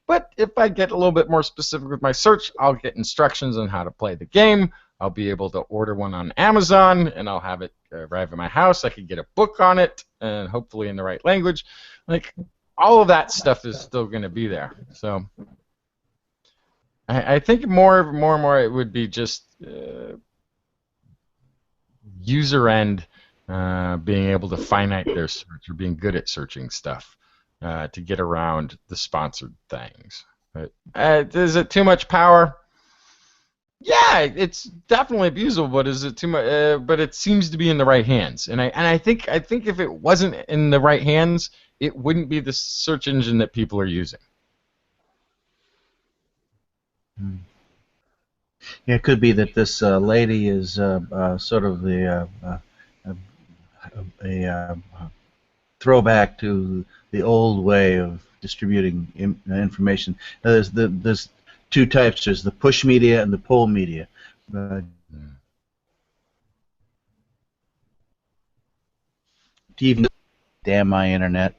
But if I get a little bit more specific with my search, I'll get instructions on how to play the game. I'll be able to order one on Amazon, and I'll have it arrive at my house. I could get a book on it, and hopefully in the right language. Like, all of that stuff is still going to be there. So I think more and more it would be just user end being able to finite their search or being good at searching stuff to get around the sponsored things. But, is it too much power? Yeah, it's definitely abusable, but is it too much? But it seems to be in the right hands, and I think if it wasn't in the right hands, it wouldn't be the search engine that people are using. Yeah, it could be that this lady is sort of the a throwback to the old way of distributing information. There's two types. There's the push media and the pull media. TV, damn my internet.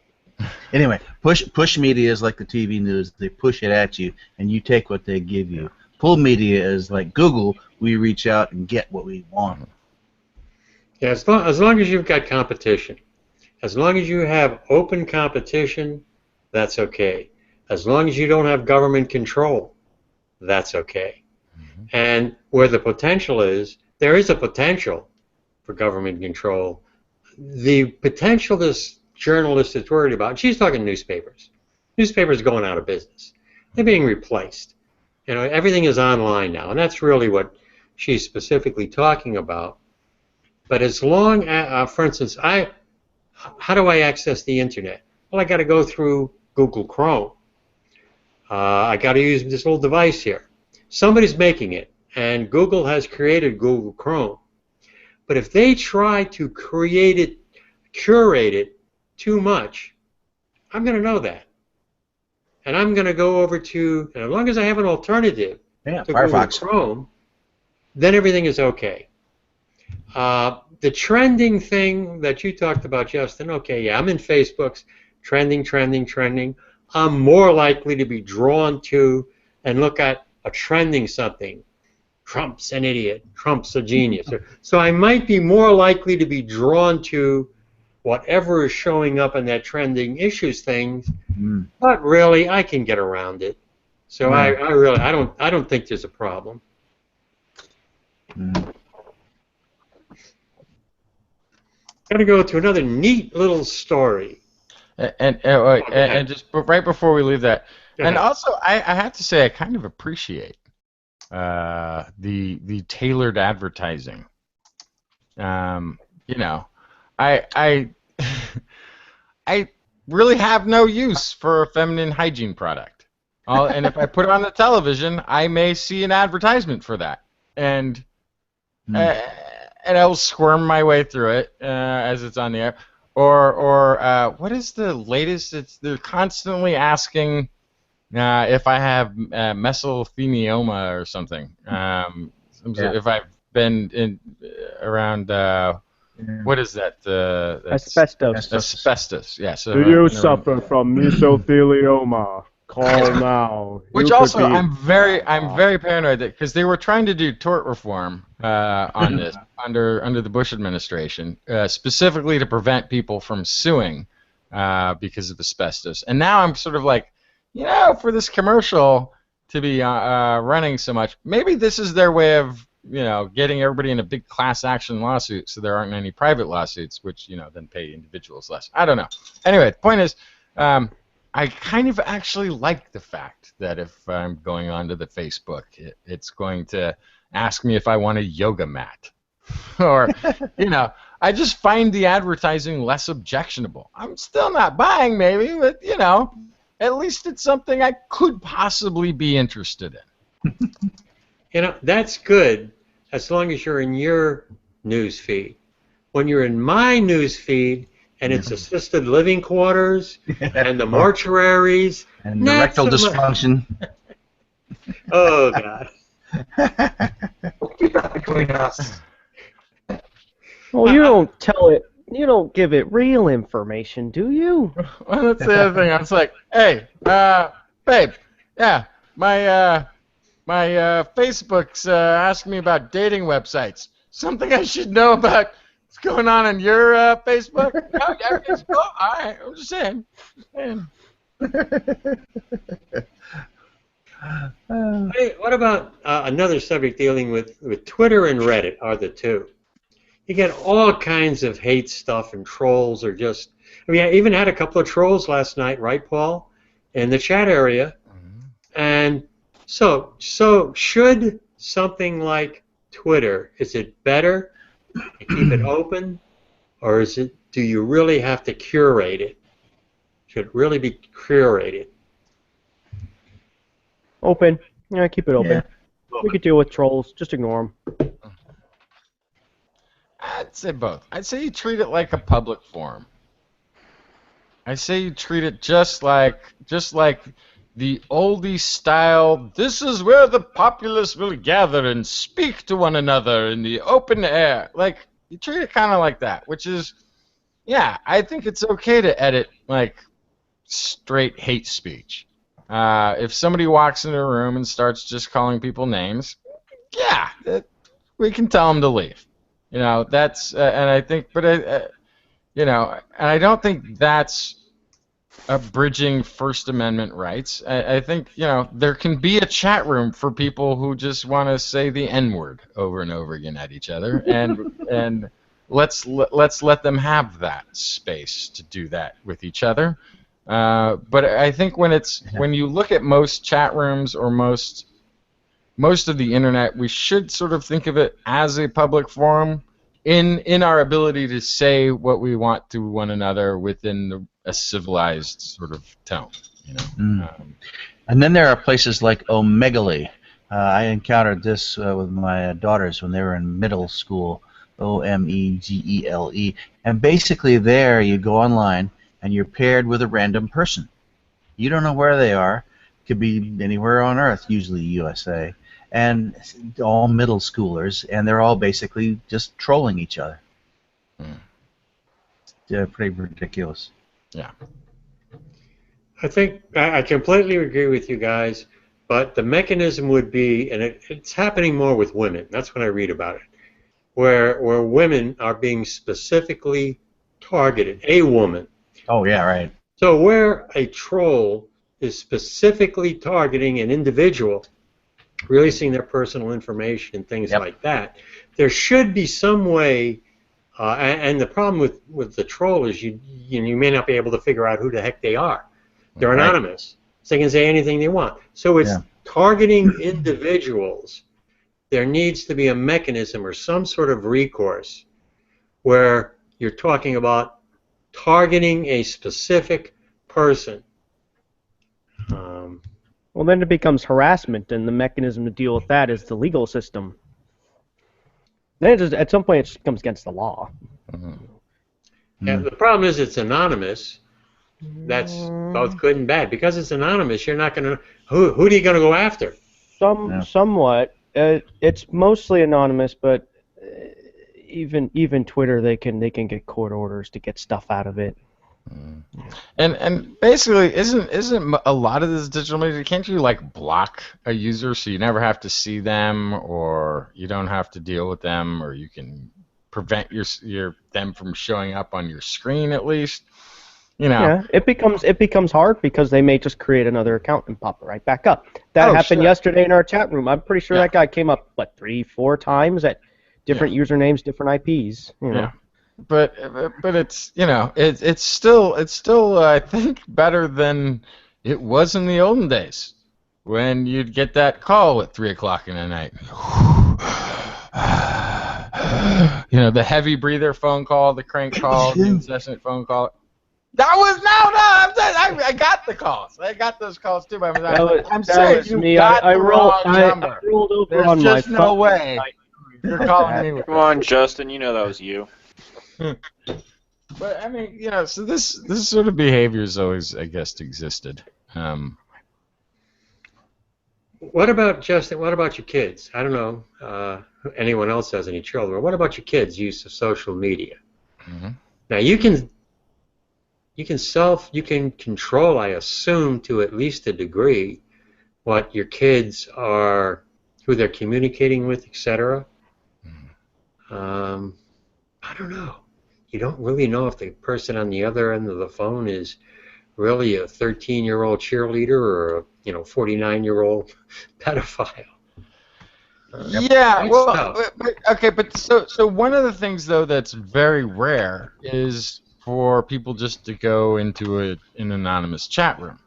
Anyway, push media is like the TV news. They push it at you, and you take what they give you. Pull media is like Google. We reach out and get what we want. Yeah, as long as you've got competition, as long as you have open competition, that's okay. As long as you don't have government control, that's okay. And where the potential is, there is a potential for government control. The potential this journalist is worried about, she's talking newspapers. Newspapers are going out of business. They're being replaced. You know, everything is online now, and that's really what she's specifically talking about. But as long as, for instance, how do I access the internet? Well, I got to go through Google Chrome. I got to use this little device here. Somebody's making it, and Google has created Google Chrome. But if they try to curate it too much, I'm going to know that. And I'm going to go over to, and as long as I have an alternative to Firefox. Google Chrome, then everything is okay. The trending thing that you talked about, Justin, okay, yeah, I'm in Facebook's trending. I'm more likely to be drawn to and look at a trending something. Trump's an idiot. Trump's a genius. So I might be more likely to be drawn to whatever is showing up in that trending issues things. But really, I can get around it. So I don't think there's a problem. I'm going to go to another neat little story. And just right before we leave that, and also I have to say I kind of appreciate the tailored advertising. You know, I really have no use for a feminine hygiene product. And if I put it on the television, I may see an advertisement for that, and I'll squirm my way through it as it's on the air. Or what is the latest? They're constantly asking if I have mesothelioma or something. If I've been around. What is that? Asbestos. Asbestos. Yeah. So, do you suffer from mesothelioma? Call now. Which also, I'm very paranoid because they were trying to do tort reform on this under the Bush administration, specifically to prevent people from suing because of asbestos. And now I'm sort of like, for this commercial to be running so much, maybe this is their way of getting everybody in a big class action lawsuit, so there aren't any private lawsuits, which then pay individuals less. I don't know. Anyway, the point is. I kind of actually like the fact that if I'm going onto the Facebook, it's going to ask me if I want a yoga mat. Or, I just find the advertising less objectionable. I'm still not buying maybe, but, at least it's something I could possibly be interested in. That's good as long as you're in your news feed. When you're in my news feed, and it's assisted living quarters and the mortuaries and the rectal dysfunction. Oh God! Keep that between us. Well, you don't tell it. You don't give it real information, do you? Well, that's the other thing. I was like, hey, babe, yeah, my Facebook's asking me about dating websites. Something I should know about what's going on in your Facebook? No, everything's cool. All right, I'm just saying. Hey, what about another subject dealing with Twitter and Reddit are the two. You get all kinds of hate stuff, and trolls are just... I mean, I even had a couple of trolls last night, right, Paul, in the chat area. And so should something like Twitter, is it better to keep it open, or do you really have to curate it? Should it really be curated? Open. Yeah, keep it open. Yeah. We could deal with trolls. Just ignore them. I'd say both. I'd say you treat it like a public forum. I say you treat it just like the oldie style. This is where the populace will gather and speak to one another in the open air. Like, you treat it kind of like that, which is, yeah, I think it's okay to edit like straight hate speech. If somebody walks into a room and starts just calling people names, yeah, we can tell them to leave. You know, that's, and I think, but, you know, and I don't think that's abridging First Amendment rights. I think, you know, there can be a chat room for people who just want to say the N-word over and over again at each other, and let's let them have that space to do that with each other. But I think when you look at most chat rooms or most of the internet, we should sort of think of it as a public forum in our ability to say what we want to one another within a civilized sort of tone. You know. And then there are places like Omegle. I encountered this with my daughters when they were in middle school. Omegle. And basically there you go online and you're paired with a random person. You don't know where they are. Could be anywhere on Earth, usually USA. And all middle schoolers, and they're all basically just trolling each other. It's pretty ridiculous. Yeah. I think I completely agree with you guys, but the mechanism would be, and it's happening more with women. That's when I read about it, where women are being specifically targeted. A woman. Oh yeah, right. So where a troll is specifically targeting an individual, releasing their personal information and things like that, there should be some way. And the problem with the troll is you may not be able to figure out who the heck they are. They're anonymous, so they can say anything they want. So it's targeting individuals. There needs to be a mechanism or some sort of recourse where you're talking about targeting a specific person. Well, then it becomes harassment, and the mechanism to deal with that is the legal system. Then at some point it just comes against the law. Yeah, the problem is it's anonymous. That's both good and bad. Because it's anonymous, you're not going to... Who are you going to go after? Somewhat. It's mostly anonymous, but even Twitter, they can get court orders to get stuff out of it. And basically, isn't a lot of this digital media? Can't you like block a user so you never have to see them, or you don't have to deal with them, or you can prevent them from showing up on your screen at least? You know. Yeah, it becomes hard because they may just create another account and pop it right back up. That happened yesterday in our chat room. I'm pretty sure that guy came up 3-4 times at different usernames, different IPs. You know. Yeah. But it's it's still I think better than it was in the olden days when you'd get that call at 3 o'clock in the night. You know, the heavy breather phone call, the crank call, the incessant phone call. I got the calls. I got those calls too. I'm saying you got the wrong number. I rolled over There's on just my no phone. way you're calling me with Come on, Justin. You know that was you. But I mean, so this sort of behavior has always, I guess, existed. What about Justin? What about your kids? I don't know anyone else has any children. What about your kids' use of social media? Mm-hmm. Now you can control, I assume, to at least a degree, what your kids are, who they're communicating with, etc. I don't know. You don't really know if the person on the other end of the phone is really a 13-year-old cheerleader or a 49-year-old pedophile. Yeah, It's well, tough. but so one of the things though that's very rare is for people just to go into an anonymous chat room.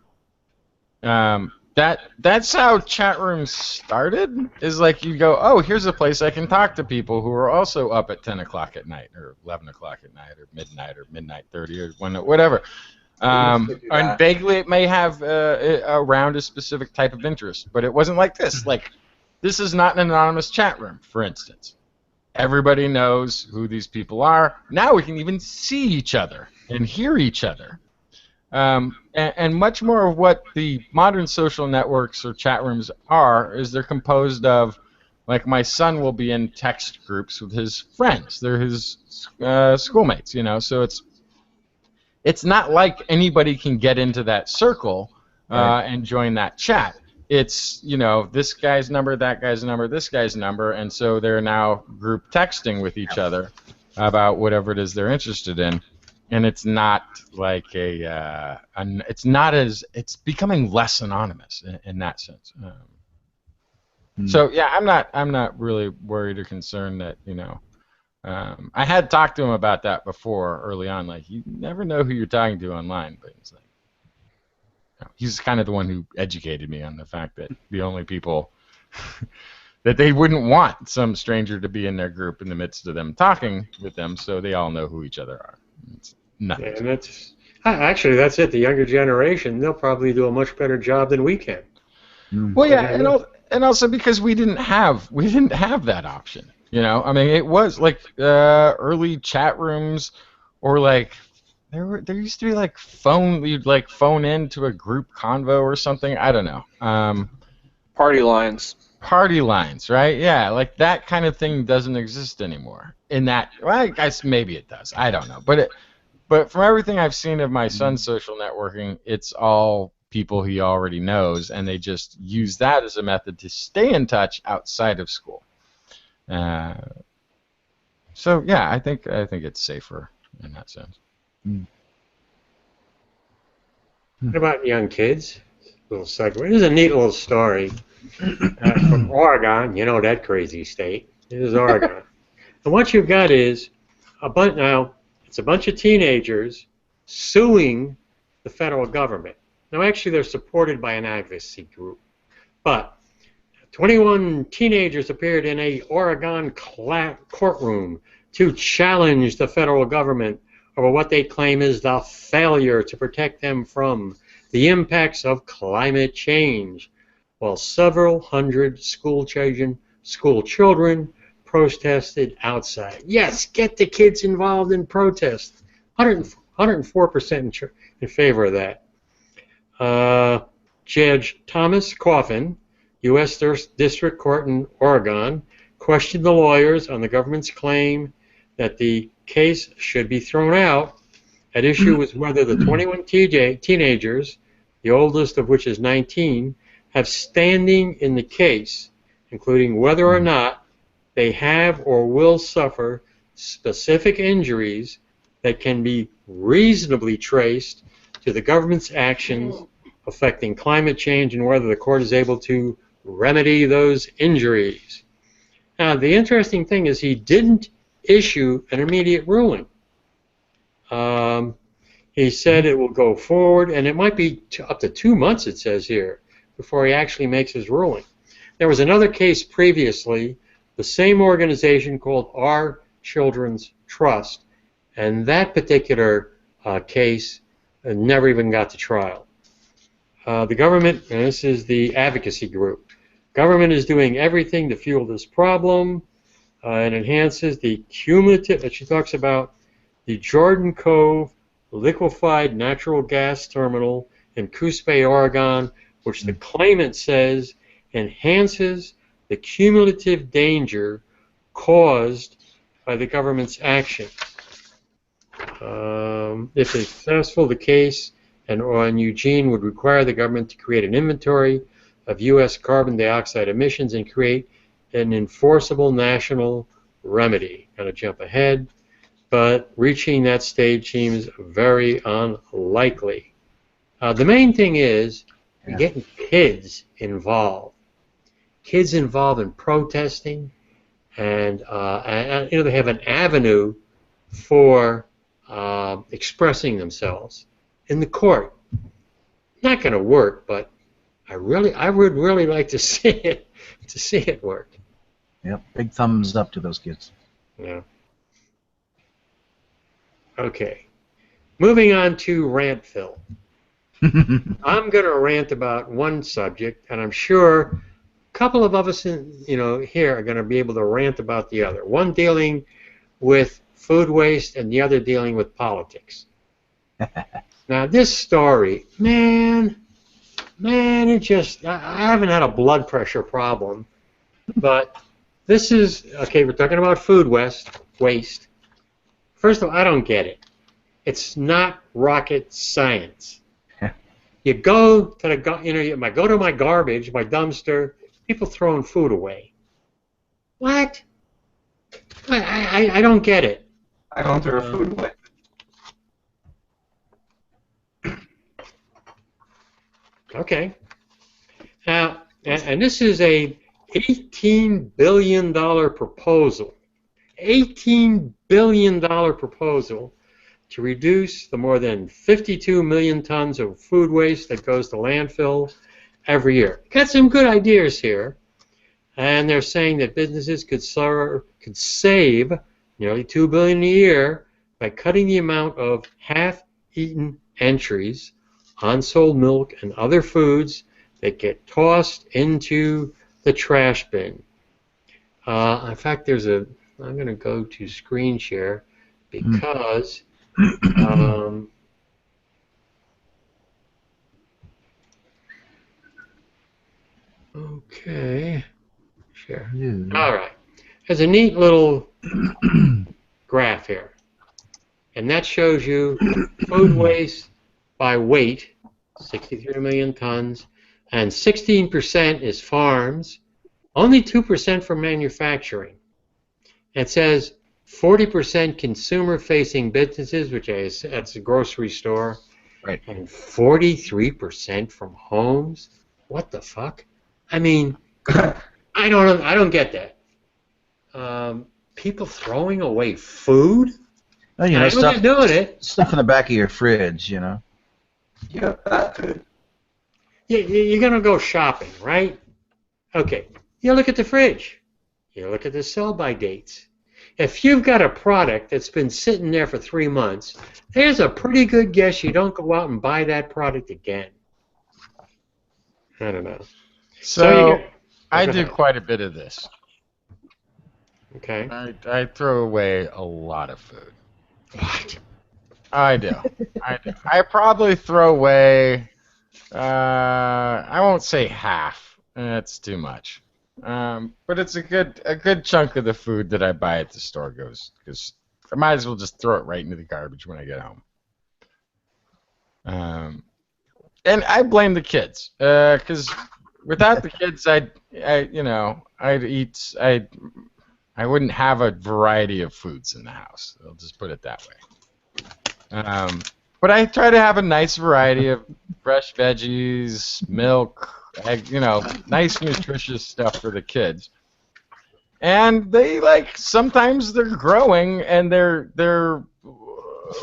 That's how chat rooms started. Is like you go, oh, here's a place I can talk to people who are also up at 10 o'clock at night, or 11 o'clock at night, or midnight 30, or whatever. And vaguely it may have around a specific type of interest, but it wasn't like this. Like, this is not an anonymous chat room, for instance. Everybody knows who these people are. Now we can even see each other and hear each other. And much more of what the modern social networks or chat rooms are is they're composed of, like, my son will be in text groups with his friends. They're his schoolmates, so it's not like anybody can get into that circle and join that chat. It's, this guy's number, that guy's number, this guy's number, and so they're now group texting with each other about whatever it is they're interested in. And it's not like it's becoming less anonymous in that sense. So yeah, I'm not really worried or concerned that, I had talked to him about that before early on. Like, you never know who you're talking to online, but it's like, he's kind of the one who educated me on the fact that the only people that they wouldn't want some stranger to be in their group in the midst of them talking with them, so they all know who each other are. It's nothing. Yeah, and that's it. The younger generation, they'll probably do a much better job than we can. Well, yeah, and also because we didn't have that option. I mean, it was like early chat rooms, or like there used to be like you'd like phone in to a group convo or something. I don't know. Party lines. Party lines, right? Yeah, like that kind of thing doesn't exist anymore. Well, I guess maybe it does. I don't know, but from everything I've seen of my son's social networking, it's all people he already knows, and they just use that as a method to stay in touch outside of school. So yeah, I think it's safer in that sense. What about young kids? Little segue. This is a neat little story from Oregon. That crazy state. This is Oregon. And what you've got is it's a bunch of teenagers suing the federal government. Now, actually, they're supported by an advocacy group, but 21 teenagers appeared in a Oregon courtroom to challenge the federal government over what they claim is the failure to protect them from the impacts of climate change, while several hundred school children protested outside. Yes, get the kids involved in protest. 104% in favor of that. Judge Thomas Coffin, US District Court in Oregon, questioned the lawyers on the government's claim that the case should be thrown out. At issue was whether the 21 teenagers, the oldest of which is 19, have standing in the case, including whether or not they have or will suffer specific injuries that can be reasonably traced to the government's actions affecting climate change, and whether the court is able to remedy those injuries. Now, the interesting thing is he didn't issue an immediate ruling. He said it will go forward, and it might be up to 2 months, it says here, before he actually makes his ruling. There was another case previously, the same organization called Our Children's Trust, and that particular case never even got to trial. The government, and this is the advocacy group, government is doing everything to fuel this problem and enhances the cumulative, that she talks about, the Jordan Cove liquefied natural gas terminal in Eclispe, Oregon, which the claimant says enhances the cumulative danger caused by the government's actions. If successful, the case and Eugene would require the government to create an inventory of U.S. carbon dioxide emissions and create an enforceable national remedy. Kind of jump ahead, but reaching that stage seems very unlikely. The main thing is getting kids involved. Kids involved in protesting, and you know, they have an avenue for expressing themselves in the court. Not going to work, but I would really like to see it work. Yep, big thumbs up to those kids. Yeah. Okay. Moving on to Rantville. I'm going to rant about one subject, and I'm sure a couple of us here are going to be able to rant about the other. One dealing with food waste and the other dealing with politics. Now this story, man, it just, I haven't had a blood pressure problem, but this is, okay, we're talking about food waste. First of all, I don't get it. It's not rocket science. You go to the, I go to my garbage, my dumpster, people throwing food away. What? I don't get it. I don't throw food away. Okay. Now, and this is a $18 billion proposal. $18 billion proposal to reduce the more than 52 million tons of food waste that goes to landfill every year. Got some good ideas here, and they're saying that businesses could save nearly $2 billion a year by cutting the amount of half-eaten entries, unsold milk, and other foods that get tossed into the trash bin. In fact, I'm going to go to screen share because okay, share. All right. There's a neat little graph here, and that shows you food waste by weight, 63 million tons, and 16% is farms, only 2% from manufacturing. It says 40% consumer-facing businesses, which is that's a grocery store, right, and 43% from homes. What the fuck? I mean, I don't get that. People throwing away food? Well, you know, they're doing it. Stuff in the back of your fridge, you know. Yeah, that could. You're gonna go shopping, right? Okay. You look at the fridge. You look at the sell-by dates. If you've got a product that's been sitting there for 3 months, there's a pretty good guess you don't go out and buy that product again. I don't know. So I do quite a bit of this. Okay. I throw away a lot of food. What? I do. I probably throw away, I won't say half. That's too much. But it's a good chunk of the food that I buy at the store goes, because I might as well just throw it right into the garbage when I get home. And I blame the kids, because without the kids, I wouldn't have a variety of foods in the house. I'll just put it that way. But I try to have a nice variety of fresh veggies, milk, egg, nice nutritious stuff for the kids. And they sometimes they're growing and they're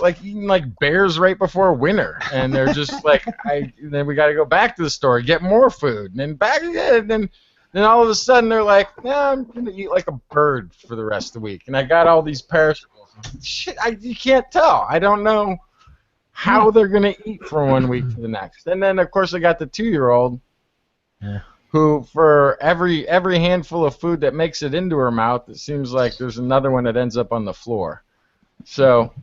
like eating like bears right before winter, and they're just then we got to go back to the store get more food, and then back again, and then all of a sudden they're like, nah, I'm gonna eat like a bird for the rest of the week, and I got all these perishables. Shit, you can't tell. I don't know how they're gonna eat from one week to the next. And then of course I got the 2-year-old, who for every handful of food that makes it into her mouth, it seems like there's another one that ends up on the floor. So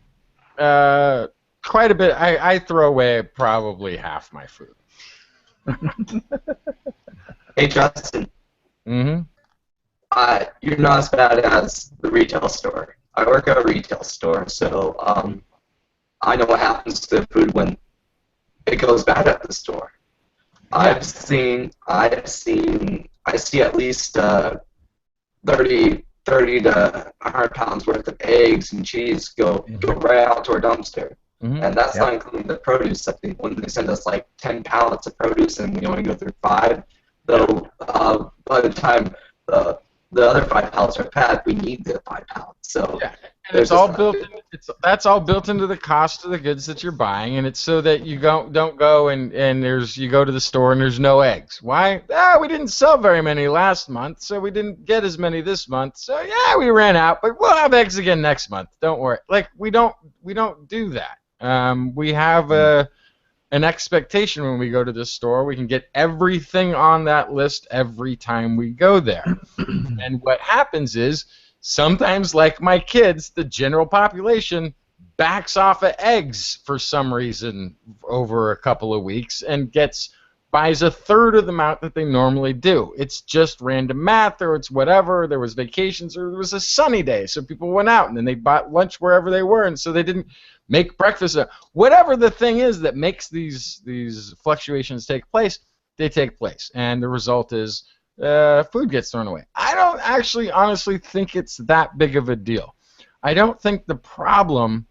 quite a bit. I throw away probably half my food. Hey, Justin. Mm-hmm. You're not as bad as the retail store. I work at a retail store, so I know what happens to the food when it goes bad at the store. I see at least 30 to 100 pounds worth of eggs and cheese go right out to our dumpster. And that's not including the produce. When they send us like 10 pallets of produce and we only go through 5, though by the time the other 5 pallets are packed, we need the 5 pallets. So and it's all built. That's all built into the cost of the goods that you're buying, and it's so that you don't go and you go to the store and there's no eggs. Why? We didn't sell very many last month, so we didn't get as many this month. So yeah, we ran out, but we'll have eggs again next month. Don't worry. Like we don't do that. We have an expectation when we go to the store. We can get everything on that list every time we go there. And what happens is, sometimes, like my kids, the general population backs off of eggs for some reason over a couple of weeks and buys a third of the amount that they normally do. It's just random math, or it's whatever. There was vacations, or there was a sunny day, so people went out and then they bought lunch wherever they were, and so they didn't make breakfast. Whatever the thing is that makes these fluctuations take place, they take place, and the result is food gets thrown away. I don't actually honestly think it's that big of a deal. I don't think the problem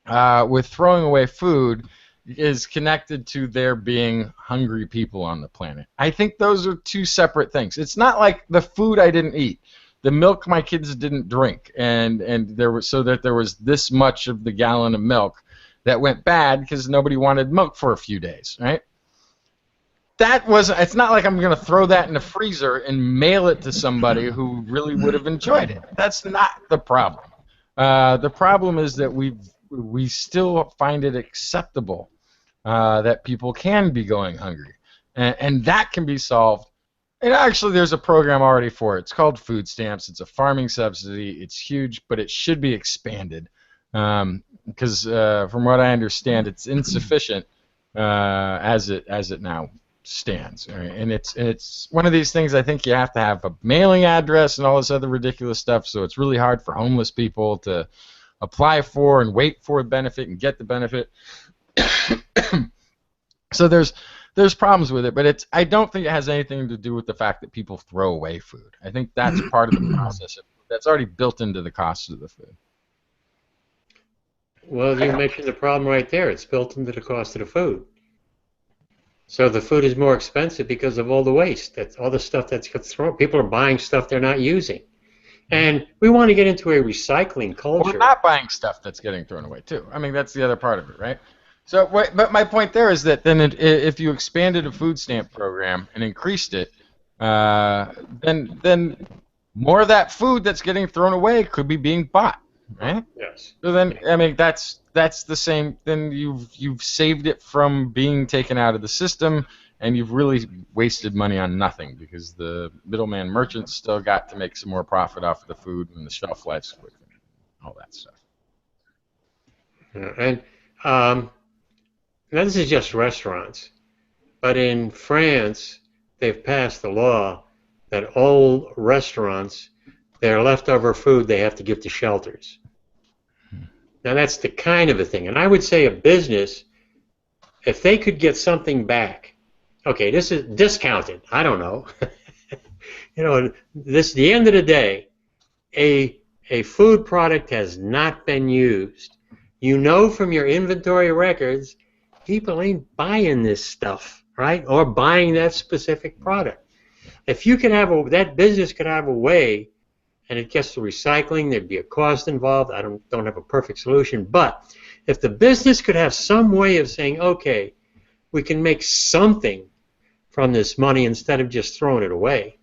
with throwing away food is connected to there being hungry people on the planet. I think those are two separate things. It's not like the food I didn't eat, the milk my kids didn't drink, and there was this much of the gallon of milk that went bad because nobody wanted milk for a few days, right? It's not like I'm going to throw that in the freezer and mail it to somebody who really would have enjoyed it. That's not the problem. The problem is that we still find it acceptable that people can be going hungry, and that can be solved. And actually, there's a program already for it. It's called food stamps. It's a farming subsidy. It's huge, but it should be expanded because, from what I understand, it's insufficient as it now stands. Right? And it's one of these things. I think you have to have a mailing address and all this other ridiculous stuff. So it's really hard for homeless people to apply for and wait for a benefit and get the benefit. So there's problems with it, but I don't think it has anything to do with the fact that people throw away food. I think that's part of the process. That's already built into the cost of the food. Well, you mentioned the problem right there. It's built into the cost of the food. So the food is more expensive because of all the waste. That's all the stuff that's thrown. People are buying stuff they're not using. And we want to get into a recycling culture. We're not buying stuff that's getting thrown away, too. I mean, that's the other part of it, right? So, but my point there is that then if you expanded a food stamp program and increased it, then more of that food that's getting thrown away could be being bought, right? Yes. So then, I mean, that's the same. Then you've saved it from being taken out of the system, and you've really wasted money on nothing because the middleman merchants still got to make some more profit off of the food and the shelf life's quick, all that stuff. And now this is just restaurants, but in France they've passed a law that all restaurants, their leftover food they have to give to shelters. Now that's the kind of a thing, and I would say a business, if they could get something back, okay, this is discounted, I don't know, the end of the day, a food product has not been used. You know from your inventory records, people ain't buying this stuff, right? Or buying that specific product. If you can have that business could have a way, and it gets to recycling, there'd be a cost involved. I don't have a perfect solution, but if the business could have some way of saying, okay, we can make something from this money instead of just throwing it away.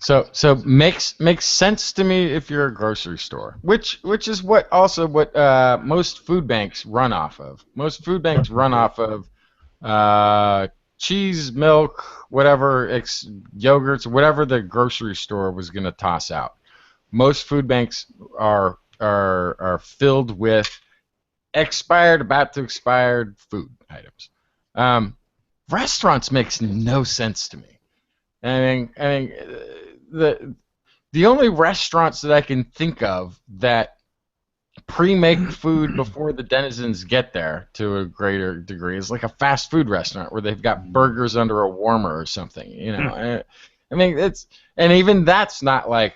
So makes sense to me if you're a grocery store, which is what most food banks run off of. Most food banks run off of cheese, milk, whatever, yogurts, whatever the grocery store was going to toss out. Most food banks are filled with expired, about to expired food items. restaurants makes no sense to me. The only restaurants that I can think of that pre-make food before the denizens get there to a greater degree is like a fast food restaurant where they've got burgers under a warmer or something, you know. I mean, and even that's not like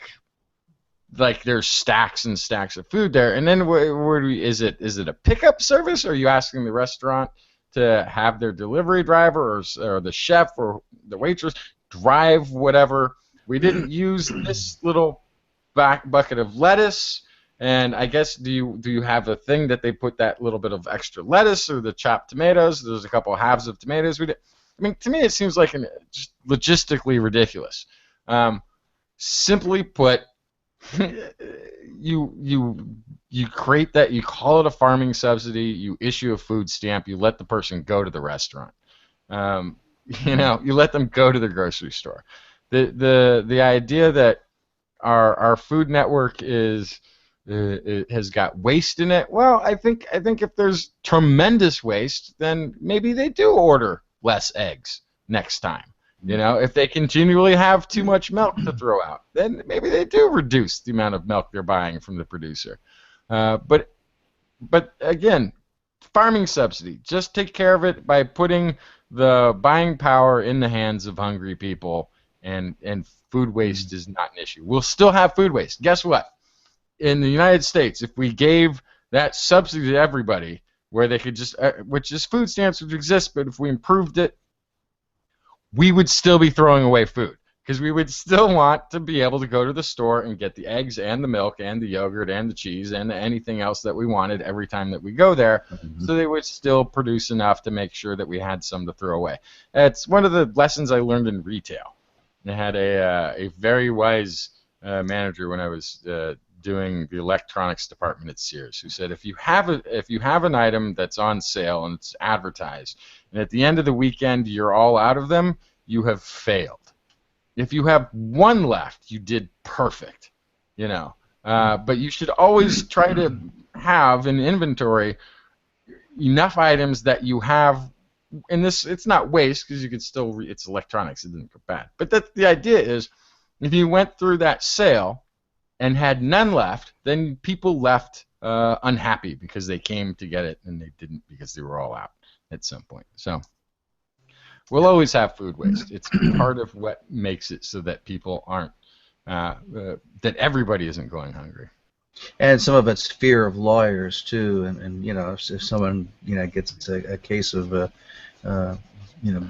there's stacks and stacks of food there. And then is it a pickup service? Or are you asking the restaurant to have their delivery driver or the chef or the waitress drive whatever? We didn't use this little back bucket of lettuce. And I guess do you have a thing that they put that little bit of extra lettuce or the chopped tomatoes? There's a couple of halves of tomatoes. I mean, to me, it seems like just logistically ridiculous. Simply put, you create that. You call it a farming subsidy. You issue a food stamp. You let the person go to the restaurant. You know, you let them go to the grocery store. The idea that our food network it has got waste in it. Well, I think if there's tremendous waste, then maybe they do order less eggs next time. You know, if they continually have too much milk to throw out, then maybe they do reduce the amount of milk they're buying from the producer. But again, farming subsidy. Just take care of it by putting the buying power in the hands of hungry people, and food waste is not an issue. We'll still have food waste. Guess what? In the United States, if we gave that subsidy to everybody, where they could just, which is food stamps which exist, but if we improved it, we would still be throwing away food, because we would still want to be able to go to the store and get the eggs and the milk and the yogurt and the cheese and anything else that we wanted every time that we go there. So they would still produce enough to make sure that we had some to throw away. It's one of the lessons I learned in retail. I had a very wise manager when I was doing the electronics department at Sears, who said if you have an item that's on sale and it's advertised, and at the end of the weekend you're all out of them, you have failed. If you have one left, you did perfect, you know. But you should always try to have in inventory enough items that you have. And this, it's not waste, because you can still it's electronics, it didn't go bad. But the idea is, if you went through that sale and had none left, then people left unhappy because they came to get it and they didn't because they were all out at some point. So we'll always have food waste. It's part of what makes it so that people aren't, that everybody isn't going hungry. And some of it's fear of lawyers too, and you know, if someone gets a case of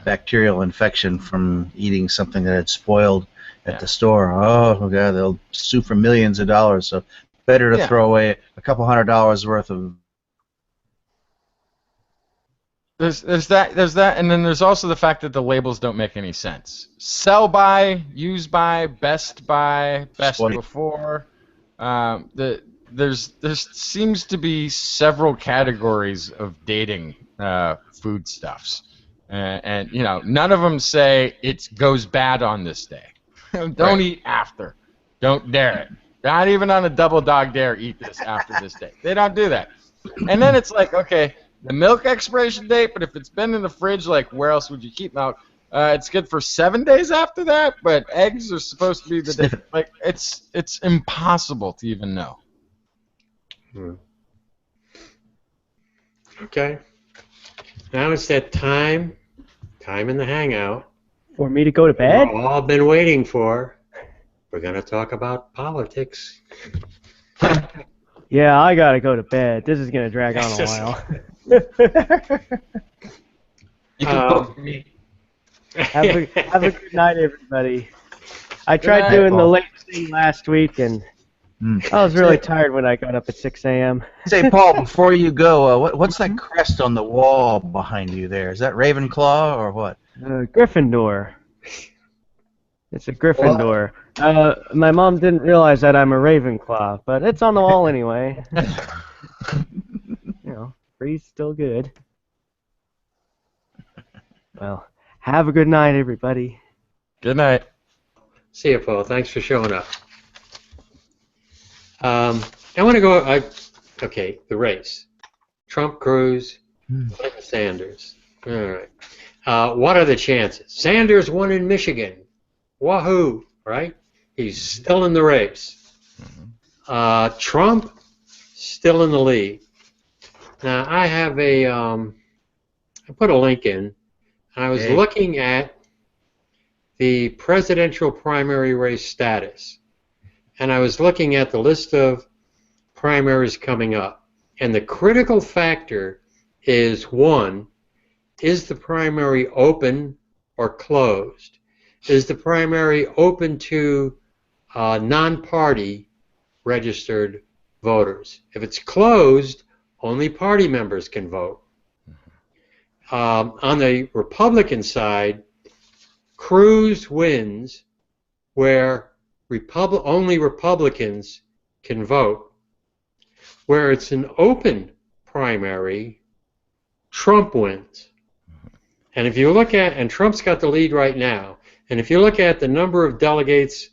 bacterial infection from eating something that had spoiled at the store, oh god, they'll sue for millions of dollars. So better to throw away a couple $100 worth of. There's that, and then there's also the fact that the labels don't make any sense. Sell by, use by, best before. There seems to be several categories of dating foodstuffs, and you know, none of them say it goes bad on this day. Don't eat after. Don't dare it. Not even on a double dog dare eat this after this day. They don't do that. And then it's like, okay, the milk expiration date, but if it's been in the fridge, like where else would you keep milk? It's good for 7 days after that, but eggs are supposed to be the day. Like it's impossible to even know. Okay. Now it's that time in the Hangout. For me to go to bed? We've all been waiting for. We're going to talk about politics. Yeah, I gotta go to bed. This is gonna drag on a while. You can vote for me. Have a good night, everybody. I tried doing the late thing last week, and I was really tired when I got up at 6 a.m. Say, Paul, before you go, what's that crest on the wall behind you there? Is that Ravenclaw or what? Gryffindor. It's a Gryffindor. My mom didn't realize that I'm a Ravenclaw, but it's on the wall anyway. You know, three's still good. Well, have a good night, everybody. Good night. See you, Paul. Thanks for showing up. I want to go. Okay, the race. Trump, Cruz, Clinton, Sanders. All right. What are the chances? Sanders won in Michigan. Wahoo, right? He's still in the race. Trump, still in the lead. Now, I have I put a link in. I was looking at the presidential primary race status. And I was looking at the list of primaries coming up. And the critical factor is, one, is the primary open or closed? Is the primary open to non-party registered voters? If it's closed, only party members can vote. On the Republican side, Cruz wins where only Republicans can vote. Where it's an open primary, Trump wins. And if you look at, and Trump's got the lead right now, and if you look at the number of delegates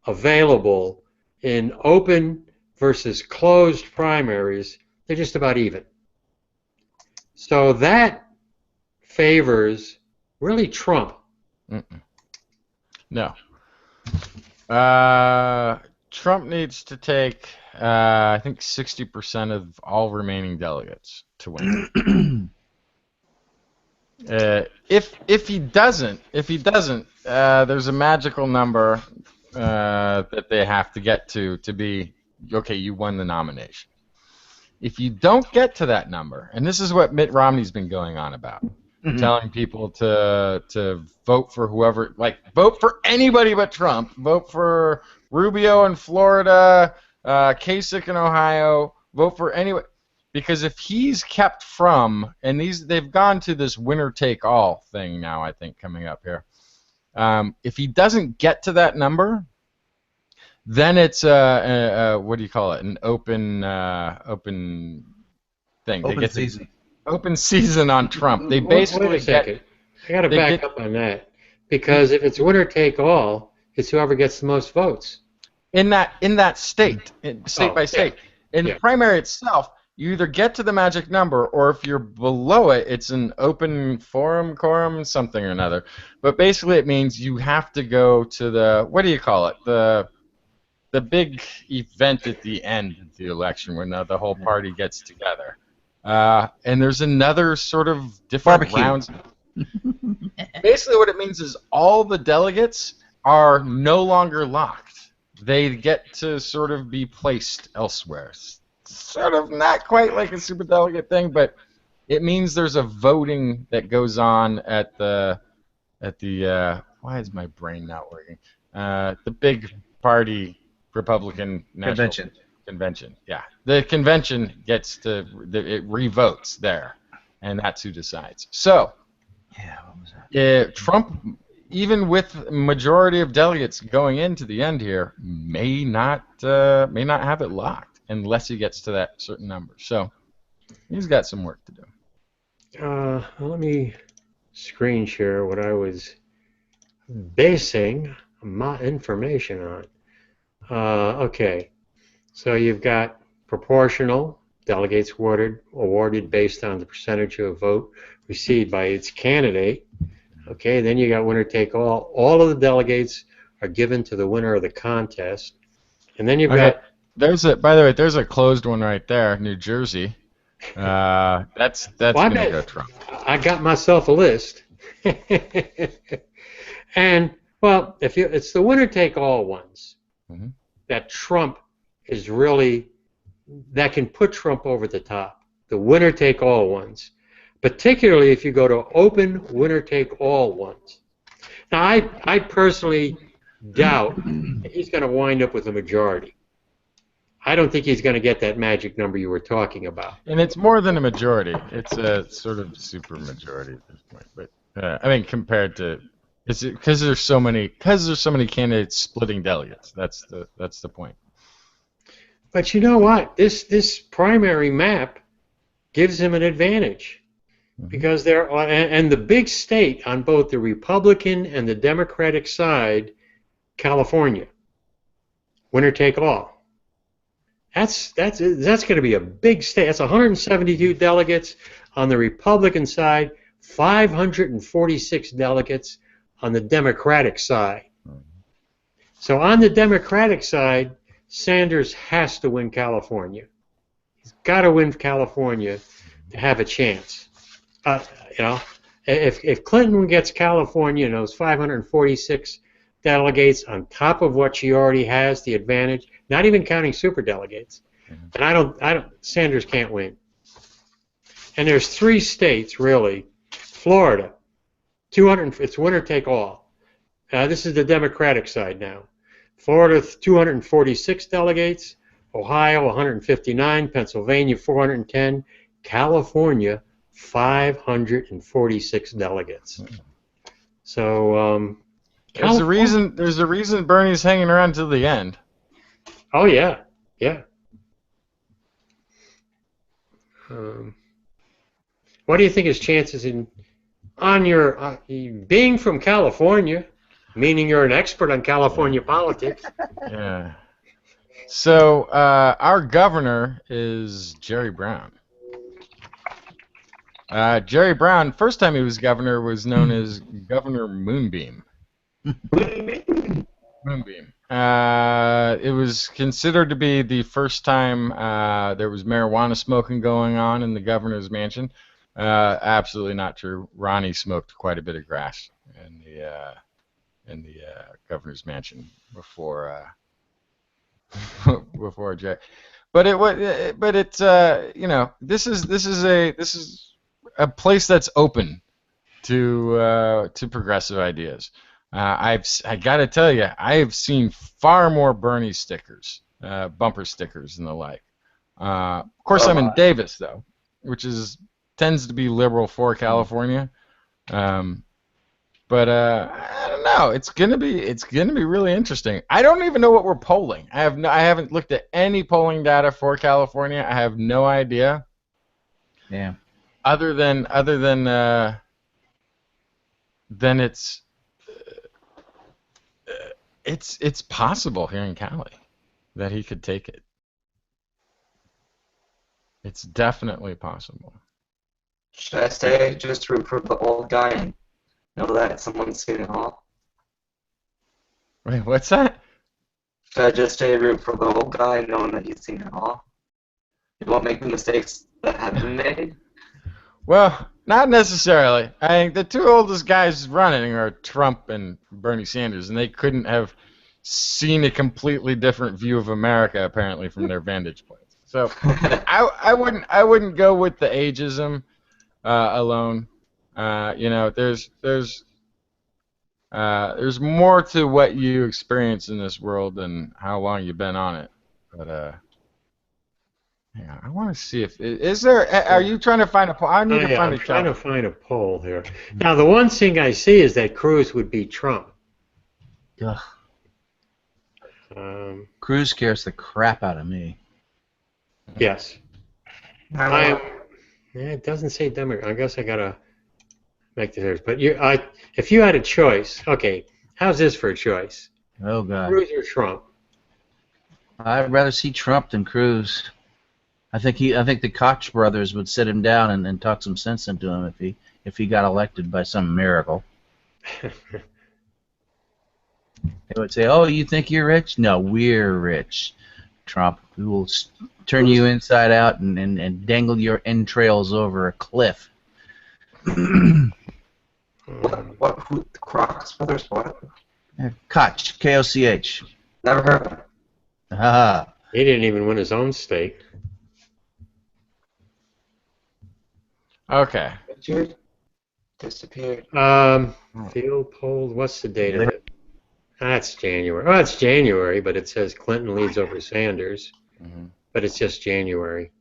available in open versus closed primaries, they're just about even. So that favors really Trump. No. Trump needs to take, I think, 60% of all remaining delegates to win. If he doesn't, there's a magical number that they have to get to be okay. You won the nomination. If you don't get to that number, and this is what Mitt Romney's been going on about, telling people to vote for whoever, like vote for anybody but Trump, vote for Rubio in Florida, Kasich in Ohio, vote for anyone. Because if he's kept from, and they've gone to this winner-take-all thing now, I think, coming up here. If he doesn't get to that number, then it's what do you call it? An open thing. Open season. Open season on Trump. They basically wait a second. I got to back up on that, because if it's winner-take-all, it's whoever gets the most votes. In that state, state by state. In the primary itself, you either get to the magic number, or if you're below it, it's an open quorum, something or another. But basically, it means you have to go to the, what do you call it? The big event at the end of the election when the whole party gets together. And there's another sort of different rounds. Basically, what it means is all the delegates are no longer locked. They get to sort of be placed elsewhere. Sort of not quite like a superdelegate thing, but it means there's a voting that goes on at the why is my brain not working? The big party Republican National Convention. Yeah, the convention it revotes there, and that's who decides. So, what was that? Trump, even with majority of delegates going into the end here, may not have it locked unless he gets to that certain number. So he's got some work to do. Let me screen share what I was basing my information on. Okay, so you've got proportional, delegates awarded based on the percentage of vote received by its candidate. Okay, then you got winner take all. All of the delegates are given to the winner of the contest. And then you've got... By the way, there's a closed one right there, New Jersey. That's going to go Trump. I got myself a list. And, well, it's the winner-take-all ones that Trump is really, that can put Trump over the top. The winner-take-all ones. Particularly if you go to open winner-take-all ones. Now, I personally doubt that he's going to wind up with a majority. I don't think he's going to get that magic number you were talking about. And it's more than a majority. It's a sort of super majority at this point. But I mean, compared to, because there's so many candidates splitting delegates. That's the point. But you know what? This primary map gives him an advantage, because and the big state on both the Republican and the Democratic side, California, winner take all. That's going to be a big state. That's 172 delegates on the Republican side, 546 delegates on the Democratic side. So on the Democratic side, Sanders has to win California. He's got to win California to have a chance. If Clinton gets California and those 546 delegates on top of what she already has, the advantage, not even counting superdelegates, and Sanders can't win. And there's 3 states really. Florida, it's winner take all. This is the Democratic side now. Florida, 246 delegates. Ohio, 159. Pennsylvania, 410. California, 546 delegates. So there's a reason Bernie's hanging around till the end. Oh yeah. What do you think his chances on your being from California, meaning you're an expert on California politics? Yeah. So our governor is Jerry Brown. Jerry Brown, first time he was governor, was known as Governor Moonbeam. Moonbeam. It was considered to be the first time there was marijuana smoking going on in the governor's mansion. Absolutely not true. Ronnie smoked quite a bit of grass in the governor's mansion before before Jerry. But it's this is a place that's open to progressive ideas. I got to tell you, I have seen far more Bernie stickers, bumper stickers, and the like. Of course, I'm in Davis though, which tends to be liberal for California. But I don't know. It's gonna be really interesting. I don't even know what we're polling. I haven't looked at any polling data for California. I have no idea. Yeah. Other than it's possible here in Cali that he could take it. It's definitely possible. Should I say just root for the old guy and know that someone's seen it all? Wait, what's that? Should I just say root for the old guy knowing that he's seen it all? He won't make the mistakes that have been made? Well, not necessarily. I think the 2 oldest guys running are Trump and Bernie Sanders, and they couldn't have seen a completely different view of America apparently from their vantage points. So I wouldn't go with the ageism alone. There's more to what you experience in this world than how long you've been on it. But yeah, I want to see if is there. Are you trying to find a poll? I need to find I'm trying to find a poll here. Now, the one thing I see is that Cruz would beat Trump. Ugh. Cruz scares the crap out of me. Yes. It doesn't say Democrat. I guess I gotta make the choice. But if you had a choice, okay, how's this for a choice? Oh God. Cruz or Trump? I'd rather see Trump than Cruz. I think the Koch brothers would sit him down and talk some sense into him if he got elected by some miracle. They would say, "Oh, you think you're rich? No, we're rich, Trump. We will turn you inside out and dangle your entrails over a cliff." Who the Koch brothers? What? Koch, K-O-C-H. Never heard of it. Ah. He didn't even win his own state. Okay. Richard disappeared. Field poll. What's the date of it? That's January. Well, it's January, but it says Clinton leads over Sanders. Mm-hmm. But it's just January.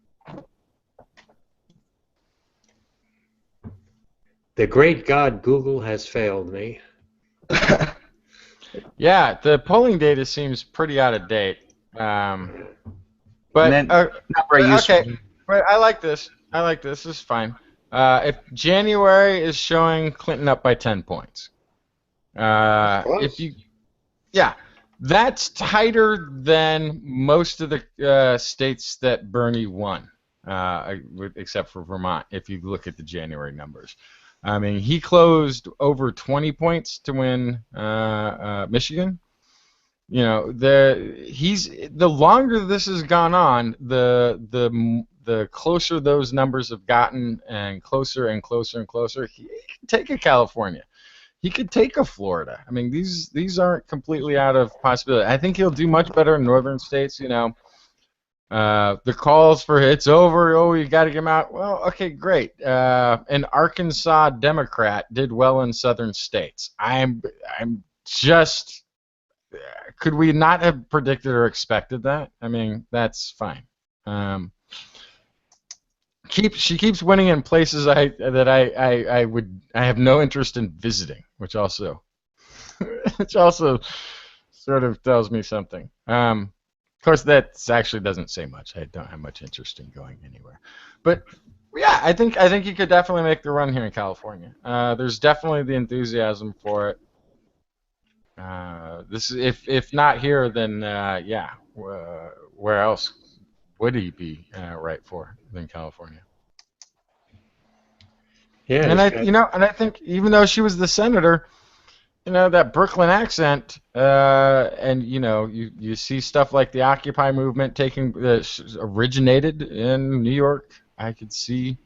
The great God Google has failed me. Yeah, the polling data seems pretty out of date. But not very useful. Okay, but I like this. This is fine. If January is showing Clinton up by 10 points, that's tighter than most of the states that Bernie won, except for Vermont. If you look at the January numbers, I mean, he closed over 20 points to win Michigan. You know, the longer this has gone on, the closer those numbers have gotten, and closer and closer and closer. He can take a California. He could take a Florida. I mean, these aren't completely out of possibility. I think he'll do much better in northern states. You know, the calls for it's over. Oh, you got to get him out. Well, okay, great. An Arkansas Democrat did well in southern states. I'm just. Could we not have predicted or expected that? I mean, that's fine. She keeps winning in places I have no interest in visiting, which also sort of tells me something. Of course, that actually doesn't say much. I don't have much interest in going anywhere. But yeah, I think you could definitely make the run here in California. There's definitely the enthusiasm for it. This is, if not here, then yeah, where else would he be right for than California? Yeah, and I think even though she was the senator, you know, that Brooklyn accent, and you know, you see stuff like the Occupy movement originated in New York. I could see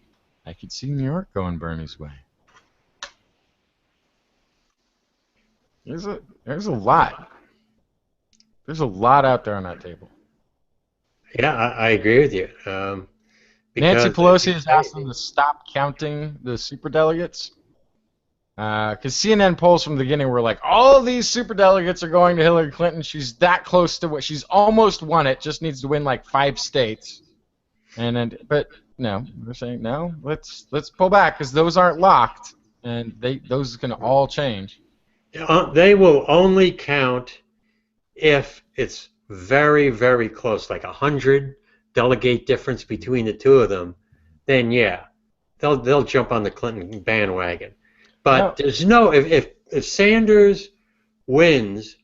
New York going Bernie's way. There's a lot. There's a lot out there on that table. Yeah, I agree with you. Nancy Pelosi has asked them to stop counting the superdelegates. Because CNN polls from the beginning were like, all of these superdelegates are going to Hillary Clinton. She's that close to what she's almost won it. Just needs to win like 5 states. But no, they're saying no. Let's pull back because those aren't locked, and those can all change. They will only count if it's very, very close, like 100 delegate difference between the two of them. Then yeah, they'll jump on the Clinton bandwagon. But there's no if Sanders wins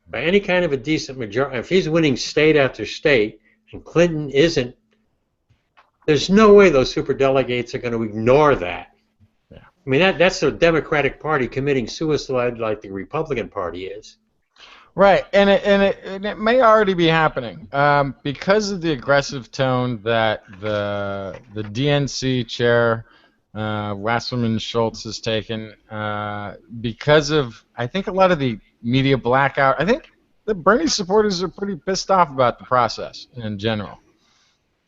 by any kind of a decent majority, if he's winning state after state and Clinton isn't, there's no way those superdelegates are going to ignore that. I mean, that's the Democratic Party committing suicide like the Republican Party is. Right, and it may already be happening because of the aggressive tone that the DNC chair, Wasserman Schultz, has taken. Because of, I think, a lot of the media blackout. I think the Bernie supporters are pretty pissed off about the process in general.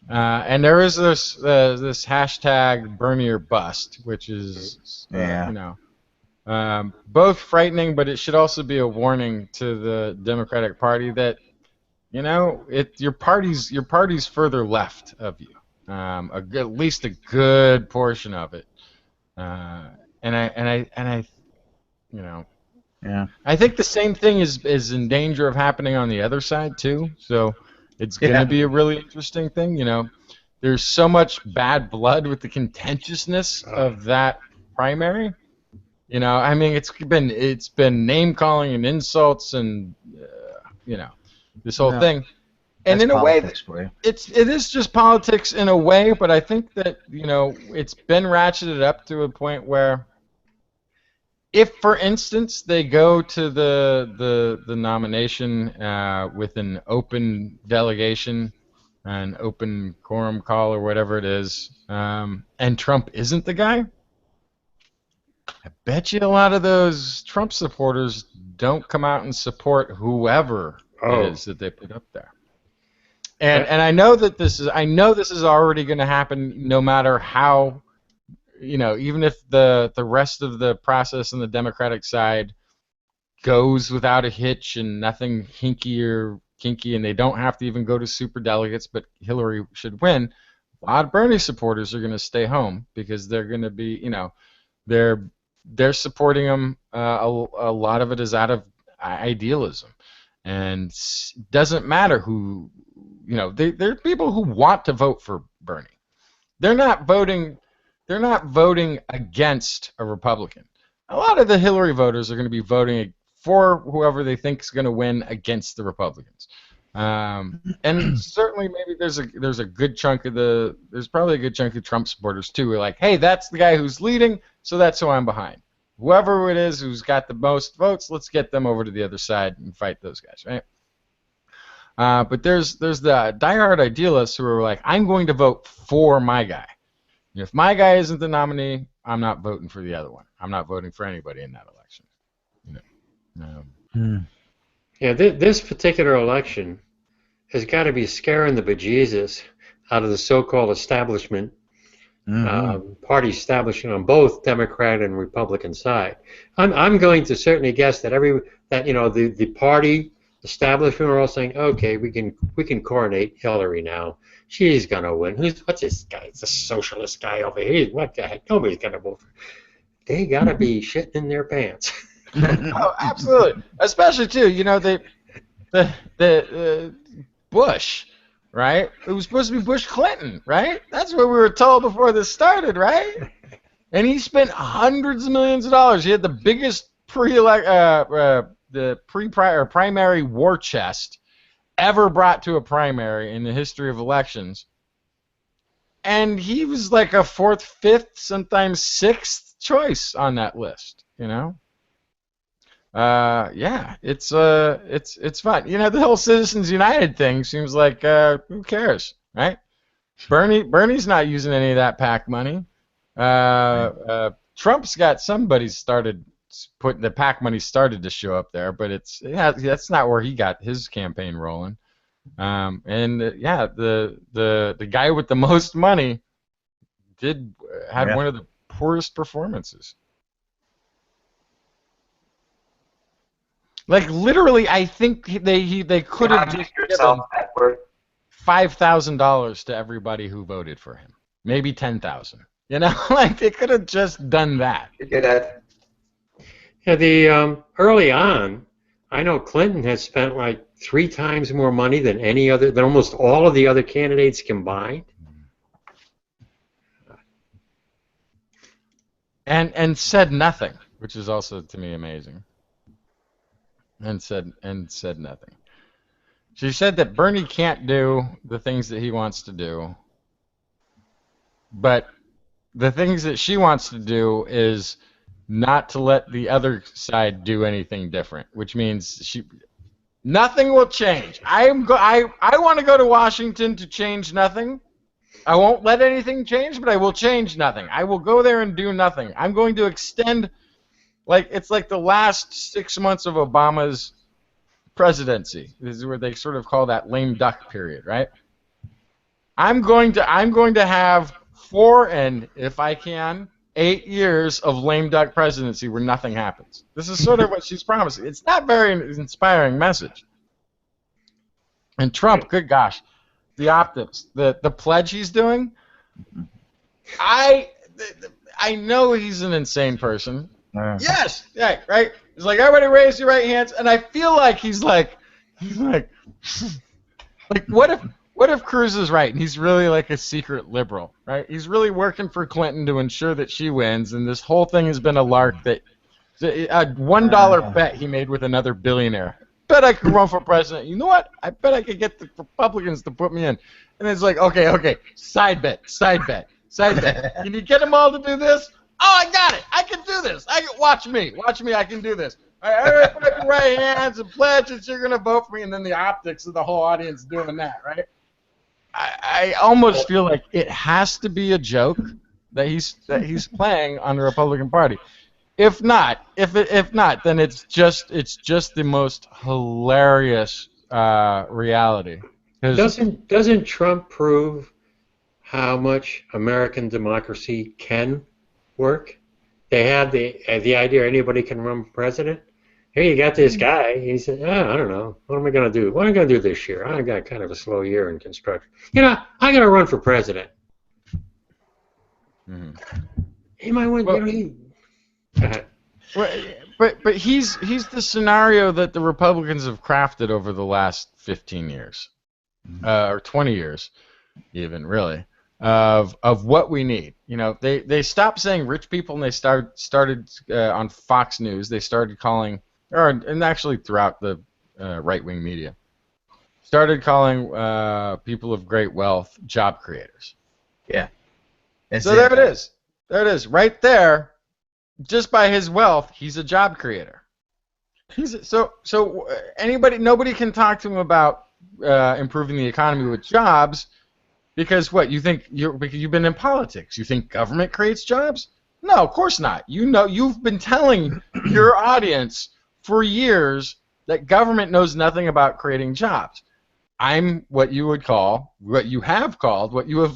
And there is this hashtag Bernie or Bust, which is you know, both frightening, but it should also be a warning to the Democratic Party that, you know, your party's further left of you, at least a good portion of it, and I you know, I think the same thing is in danger of happening on the other side too. So. It's going to be a really interesting thing, you know. There's so much bad blood with the contentiousness of that primary. You know, I mean, it's been name calling and insults and you know, this whole thing. And in a way, it is just politics in a way, but I think that, you know, it's been ratcheted up to a point where if, for instance, they go to the nomination with an open delegation, an open quorum call or whatever it is, and Trump isn't the guy, I bet you a lot of those Trump supporters don't come out and support whoever it is that they put up there. And I know that this is already going to happen no matter how. You know, even if the rest of the process on the Democratic side goes without a hitch and nothing hinky or kinky, and they don't have to even go to superdelegates, but Hillary should win, a lot of Bernie supporters are going to stay home because they're going to be, you know, they're supporting him. A lot of it is out of idealism, and it doesn't matter who, you know, there are people who want to vote for Bernie. They're not voting against a Republican. A lot of the Hillary voters are going to be voting for whoever they think is going to win against the Republicans. And certainly maybe there's a good chunk of there's probably a good chunk of Trump supporters too who are like, hey, that's the guy who's leading, so that's who I'm behind. Whoever it is who's got the most votes, let's get them over to the other side and fight those guys, right? But there's the diehard idealists who are like, I'm going to vote for my guy. If my guy isn't the nominee, I'm not voting for the other one. I'm not voting for anybody in that election. Yeah, this particular election has got to be scaring the bejesus out of the so-called establishment, party establishment on both Democrat and Republican side. I'm going to certainly guess that the party establishment are all saying, okay, we can coronate Hillary now. She's gonna win. What's this guy? It's a socialist guy over here. What the heck? Nobody's gonna vote for. They gotta be shitting in their pants. Oh, absolutely. Especially too, the Bush, right? It was supposed to be Bush Clinton, right? That's what we were told before this started, right? And he spent hundreds of millions of dollars. He had the biggest primary war chest ever brought to a primary in the history of elections. And he was like a fourth, fifth, sometimes sixth choice on that list, Yeah, it's fun. The whole Citizens United thing seems like who cares, right? Bernie's not using any of that PAC money. Trump's got somebody started putting the PAC money started to show up there, but that's not where he got his campaign rolling. The guy with the most money had one of the poorest performances. Like literally, I think they could have just given $5,000 to everybody who voted for him, maybe 10,000. Like they could have just done that. Yeah, early on, I know Clinton has spent like 3 times more money than almost all of the other candidates combined. And said nothing, which is also to me amazing. And said nothing. She said that Bernie can't do the things that he wants to do, but the things that she wants to do is not to let the other side do anything different, which means nothing will change. I want to go to Washington to change nothing. I won't let anything change, but I will change nothing. I will go there and do nothing. I'm going to extend, it's like the last 6 months of Obama's presidency. This is where they sort of call that lame duck period, right? I'm going to have 4 and, if I can, 8 years of lame duck presidency where nothing happens. This is sort of what she's promising. It's not very inspiring message. And Trump, good gosh, the optics, the pledge he's doing. I know he's an insane person. Yes, yeah, right. He's like, everybody raise your right hands, and I feel like he's like, what if Cruz is right and he's really like a secret liberal, right? He's really working for Clinton to ensure that she wins, and this whole thing has been a lark. That a $1 bet he made with another billionaire. Bet I could run for president. You know what? I bet I could get the Republicans to put me in. And it's like, okay, side bet. Can you get them all to do this? Oh, I got it. I can do this. Watch me. I can do this. All right, everybody put up your right hands and pledge that you're gonna vote for me, and then the optics of the whole audience doing that, right? I almost feel like it has to be a joke that he's playing on the Republican Party. If not, then it's just the most hilarious reality. Doesn't Trump prove how much American democracy can work? They had the idea anybody can run president. Here you got this guy. He said, I don't know. What am I going to do? What am I going to do this year? I got kind of a slow year in construction. I'm going to run for president. Mm-hmm. He might win. Well, but he's the scenario that the Republicans have crafted over the last 15 years, or 20 years, even really, of what we need. They stopped saying rich people, and they started on Fox News. They started calling, and actually throughout the right-wing media, started calling people of great wealth job creators. Yeah. So there it is. Right there. just by his wealth, he's a job creator. Nobody can talk to him about improving the economy with jobs because what you think because you've been in politics. You think government creates jobs? No, of course not. You've been telling your audience for years that government knows nothing about creating jobs. I'm what you have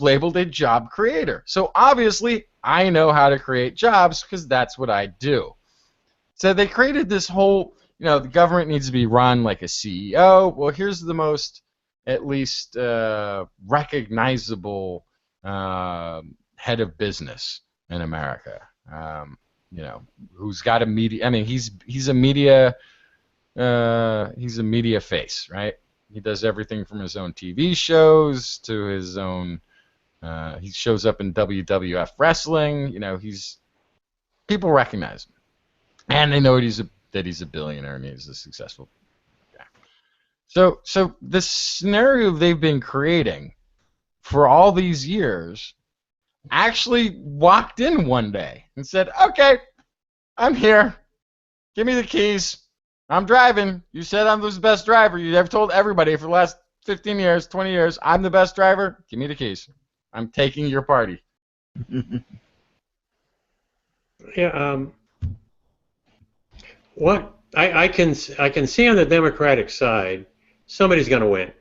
labeled a job creator. So obviously, I know how to create jobs because that's what I do. So they created this whole, the government needs to be run like a CEO. Well, here's the most, at least, recognizable head of business in America. Who's got a media? I mean, he's a media face, right? He does everything from his own TV shows to his own. He shows up in WWF wrestling. People recognize him, and they know that he's a billionaire and he's a successful guy. So the scenario they've been creating for all these years actually walked in one day and said, "Okay, I'm here. Give me the keys. I'm driving. You said I'm the best driver. You've told everybody for the last 15 years, 20 years, I'm the best driver. Give me the keys. I'm taking your party." Yeah. What I can see on the Democratic side, somebody's going to win.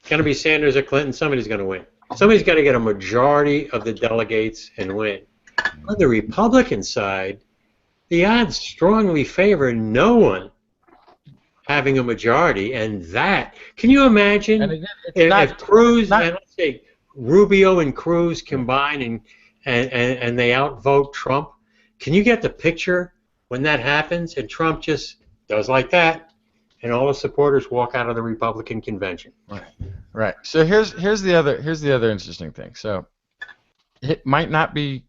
It's going to be Sanders or Clinton. Somebody's going to win. Somebody's got to get a majority of the delegates and win. On the Republican side, the odds strongly favor no one having a majority, and that, can you imagine if Cruz, and let's say Rubio and Cruz combine and they outvote Trump? Can you get the picture when that happens and Trump just does like that and all the supporters walk out of the Republican convention? Right. So here's the other interesting thing. So it might not be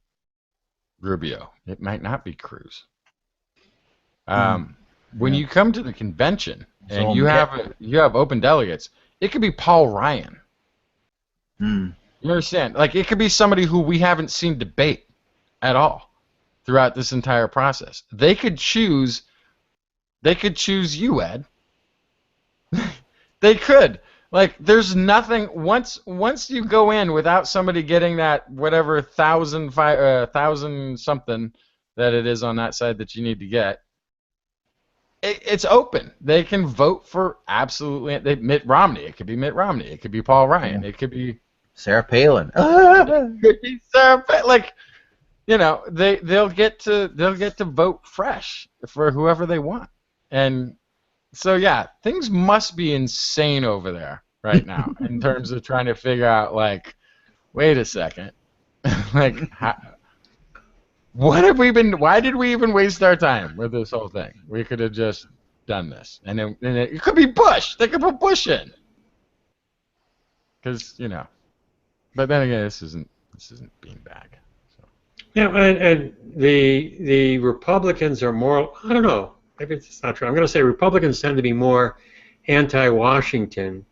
Rubio. It might not be Cruz. When you come to the convention and you have open delegates, it could be Paul Ryan. You understand? Like, it could be somebody who we haven't seen debate at all throughout this entire process. They could choose you, Ed. They could. Like, there's nothing once you go in without somebody getting that whatever 1,000 something that it is on that side that you need to get. It's open. They can vote for absolutely Mitt Romney. It could be Mitt Romney. It could be Paul Ryan. It could be Sarah Palin. It could be Sarah Palin. Like, they'll get to vote fresh for whoever they want. And so yeah, things must be insane over there right now in terms of trying to figure out, like, wait a second, like, why did we even waste our time with this whole thing? We could have just done this. And it could be Bush. They could put Bush in. Because, But then again, this isn't beanbag. So. Yeah, and the Republicans are more, I don't know, maybe it's not true. I'm going to say Republicans tend to be more anti-Washington.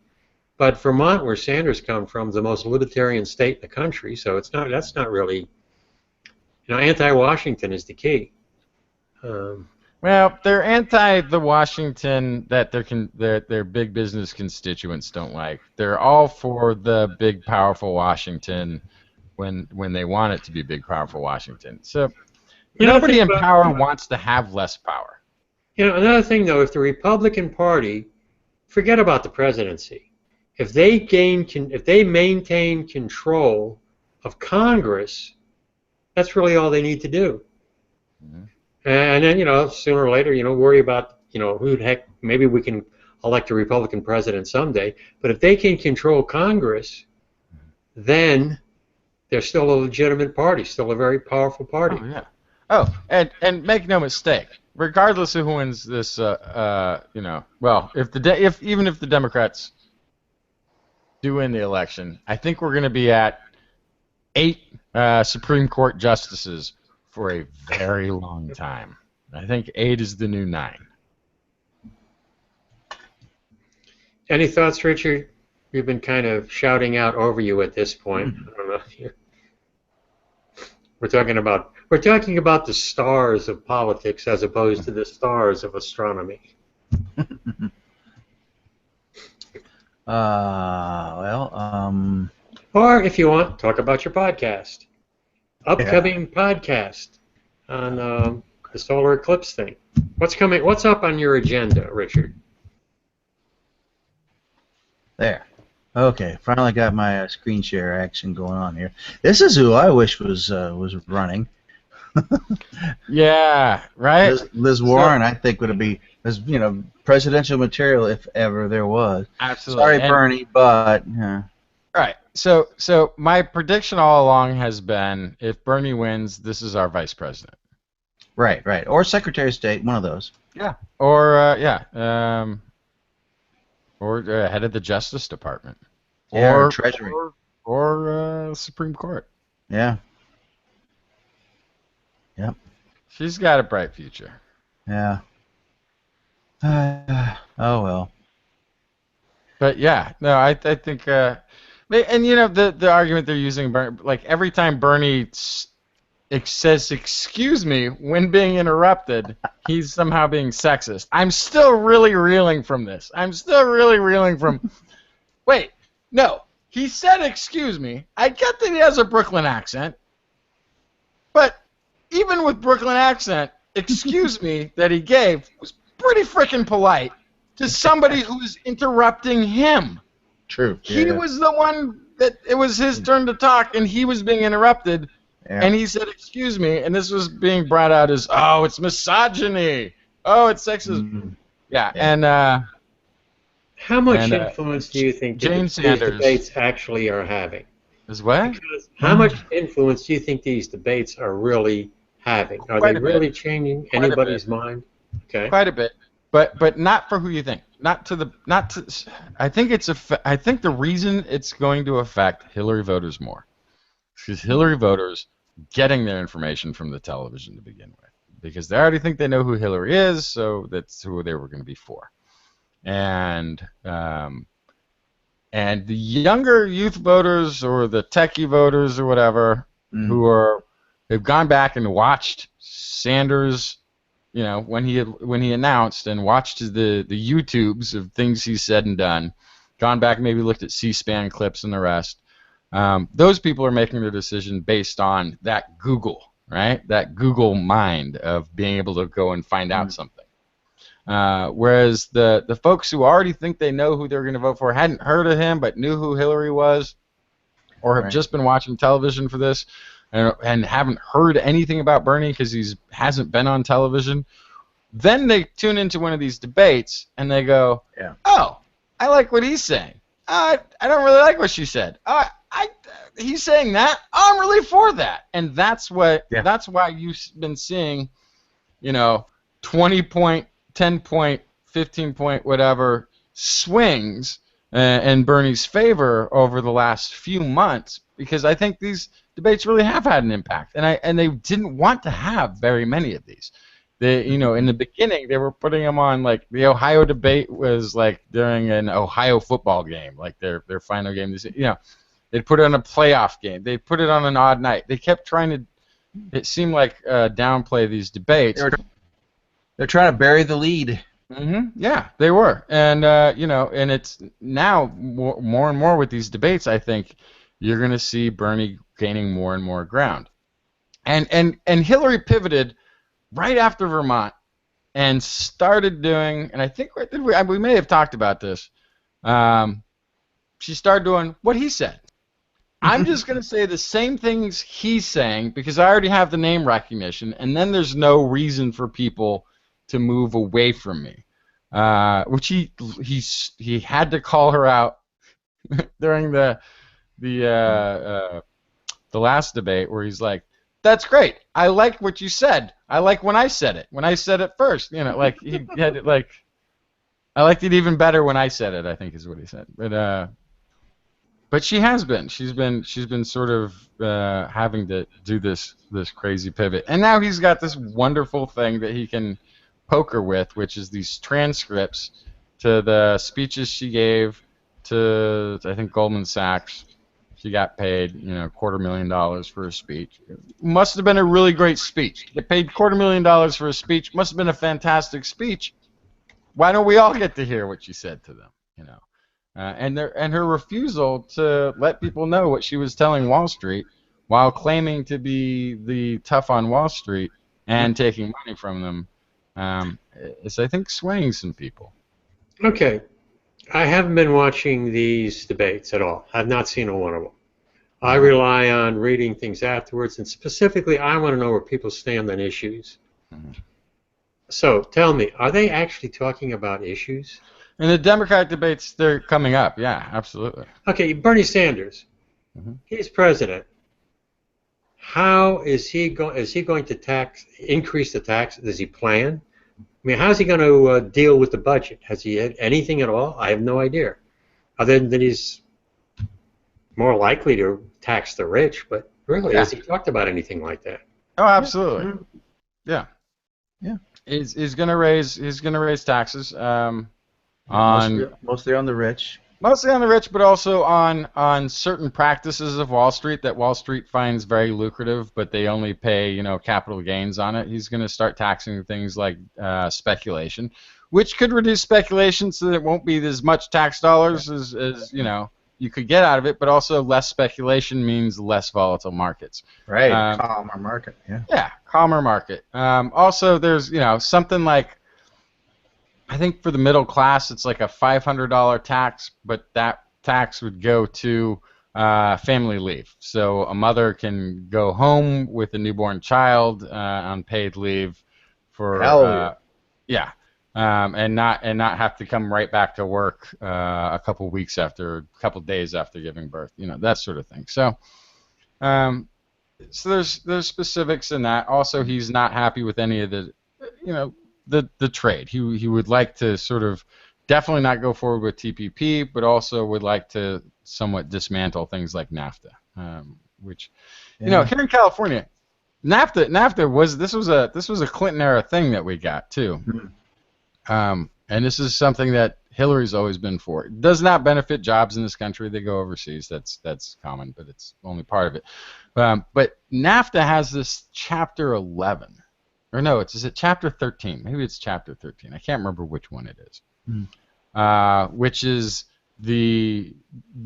But Vermont, where Sanders comes from, is the most libertarian state in the country, so that's not really... anti-Washington is the key. Well, they're anti the Washington that their big business constituents don't like. They're all for the big, powerful Washington when they want it to be big, powerful Washington. So nobody in power wants to have less power. Another thing, though, if the Republican Party, forget about the presidency, if they maintain control of Congress, that's really all they need to do. Mm-hmm. And then, sooner or later, worry about, who the heck, maybe we can elect a Republican president someday. But if they can control Congress, then they're still a legitimate party, still a very powerful party. Oh, yeah. Oh, and make no mistake, regardless of who wins this, well, even if the Democrats do win the election, I think we're going to be at 8 Supreme Court justices for a very long time. I think 8 is the new 9. Any thoughts, Richard? We've been kind of shouting out over you at this point. I don't know if you... We're talking about the stars of politics as opposed to the stars of astronomy. Or if you want, talk about your podcast. Upcoming podcast on the solar eclipse thing. What's coming? What's up on your agenda, Richard? There. Okay, finally got my screen share action going on here. This is who I wish was running. Yeah, right. Liz Warren, I think, would be presidential material if ever there was. Absolutely. Sorry, Bernie, but yeah. Right. So my prediction all along has been, if Bernie wins, this is our vice president. Right. Or Secretary of State, one of those. Yeah. Or or head of the Justice Department. Yeah, or Treasury. Or Supreme Court. Yeah. Yep. She's got a bright future. Yeah. Oh well. But yeah, no, I think, and the argument they're using, like every time Bernie says "excuse me" when being interrupted, he's somehow being sexist. I'm still really reeling from this. Wait, no, he said "excuse me." I get that he has a Brooklyn accent, but even with Brooklyn accent, "excuse me" that he gave was pretty freaking polite to somebody who was interrupting him. True. He was the one that it was his turn to talk, and he was being interrupted, and he said, "excuse me," and this was being brought out as, "Oh, it's misogyny. Oh, it's sexism." Mm-hmm. Yeah, and how much influence do you think these debates actually are having? Is what? Because how much influence do you think these debates are really having? Are they really changing anybody's mind? Okay. Quite a bit, but not for who you think. I think the reason it's going to affect Hillary voters more is Hillary voters getting their information from the television to begin with, because they already think they know who Hillary is, so that's who they were going to be for. And the younger youth voters or the techie voters or whatever who've gone back and watched Sanders, when he announced, and watched the YouTubes of things he said and done, gone back and maybe looked at C-SPAN clips and the rest. Those people are making their decision based on that Google, right? That Google mind of being able to go and find out something. Whereas the folks who already think they know who they're going to vote for, hadn't heard of him but knew who Hillary was, or have just been watching television for this, and haven't heard anything about Bernie because he hasn't been on television, then they tune into one of these debates and they go, "Oh, I like what he's saying. I don't really like what she said. He's saying that. I'm really for that." And that's why you've been seeing, 20-point, 10-point, 15-point, whatever swings in Bernie's favor over the last few months, because I think these debates really have had an impact, and they didn't want to have very many of these. In the beginning, they were putting them on, like the Ohio debate was like during an Ohio football game, like their final game. They'd put it on a playoff game. They put it on an odd night. They kept trying to, it seemed like, downplay these debates. They're trying to bury the lead. Yeah, they were, and and it's now more and more with these debates. I think you're going to see Bernie gaining more and more ground, and Hillary pivoted right after Vermont and started doing, and I think we may have talked about this. She started doing what he said. I'm just going to say the same things he's saying because I already have the name recognition, and then there's no reason for people to move away from me. Which he had to call her out during the last debate, where he's like, "That's great. I like what you said. I like when I said it. When I said it first, like he had it like, I liked it even better when I said it, I think is what he said." But she has been. She's been sort of having to do this crazy pivot, and now he's got this wonderful thing that he can poker with, which is these transcripts to the speeches she gave to, I think, Goldman Sachs, She got paid, $250,000 for a speech. Must have been a really great speech. They paid $250,000 for a speech. Must have been a fantastic speech. Why don't we all get to hear what she said to them? And her refusal to let people know what she was telling Wall Street, while claiming to be the tough on Wall Street and taking money from them, is, I think, swaying some people. Okay. I haven't been watching these debates at all. I've not seen a one of them. I rely on reading things afterwards, and specifically, I want to know where people stand on issues. So, tell me, are they actually talking about issues? In the Democratic debates, they're coming up. Yeah, absolutely. Okay, Bernie Sanders, he's president. How is he going? Is he going to increase the tax? Does he plan? I mean, how's he going to deal with the budget? Has he had anything at all? I have no idea. Other than he's more likely to tax the rich, but really, has he talked about anything like that? Oh, absolutely. Yeah. He's going to raise taxes mostly on the rich. Mostly on the rich, but also on certain practices of Wall Street that Wall Street finds very lucrative, but they only pay capital gains on it. He's going to start taxing things like speculation, which could reduce speculation so that it won't be as much tax dollars as you could get out of it, but also less speculation means less volatile markets. Right, calmer market. Yeah, calmer market. Also, there's something like, I think for the middle class, it's like a $500 tax, but that tax would go to family leave. So a mother can go home with a newborn child on paid leave for and not have to come right back to work a couple days after giving birth. That sort of thing. So there's specifics in that. Also, he's not happy with any of the the trade. He would like to sort of definitely not go forward with TPP, but also would like to somewhat dismantle things like NAFTA, which here in California, NAFTA was a Clinton era thing that we got too, and this is something that Hillary's always been for. It does not benefit jobs in this country. They go overseas. That's common, but it's only part of it. But NAFTA has this Chapter 11. Or no, is it Chapter 13? Maybe it's Chapter 13. I can't remember which one it is. Which is the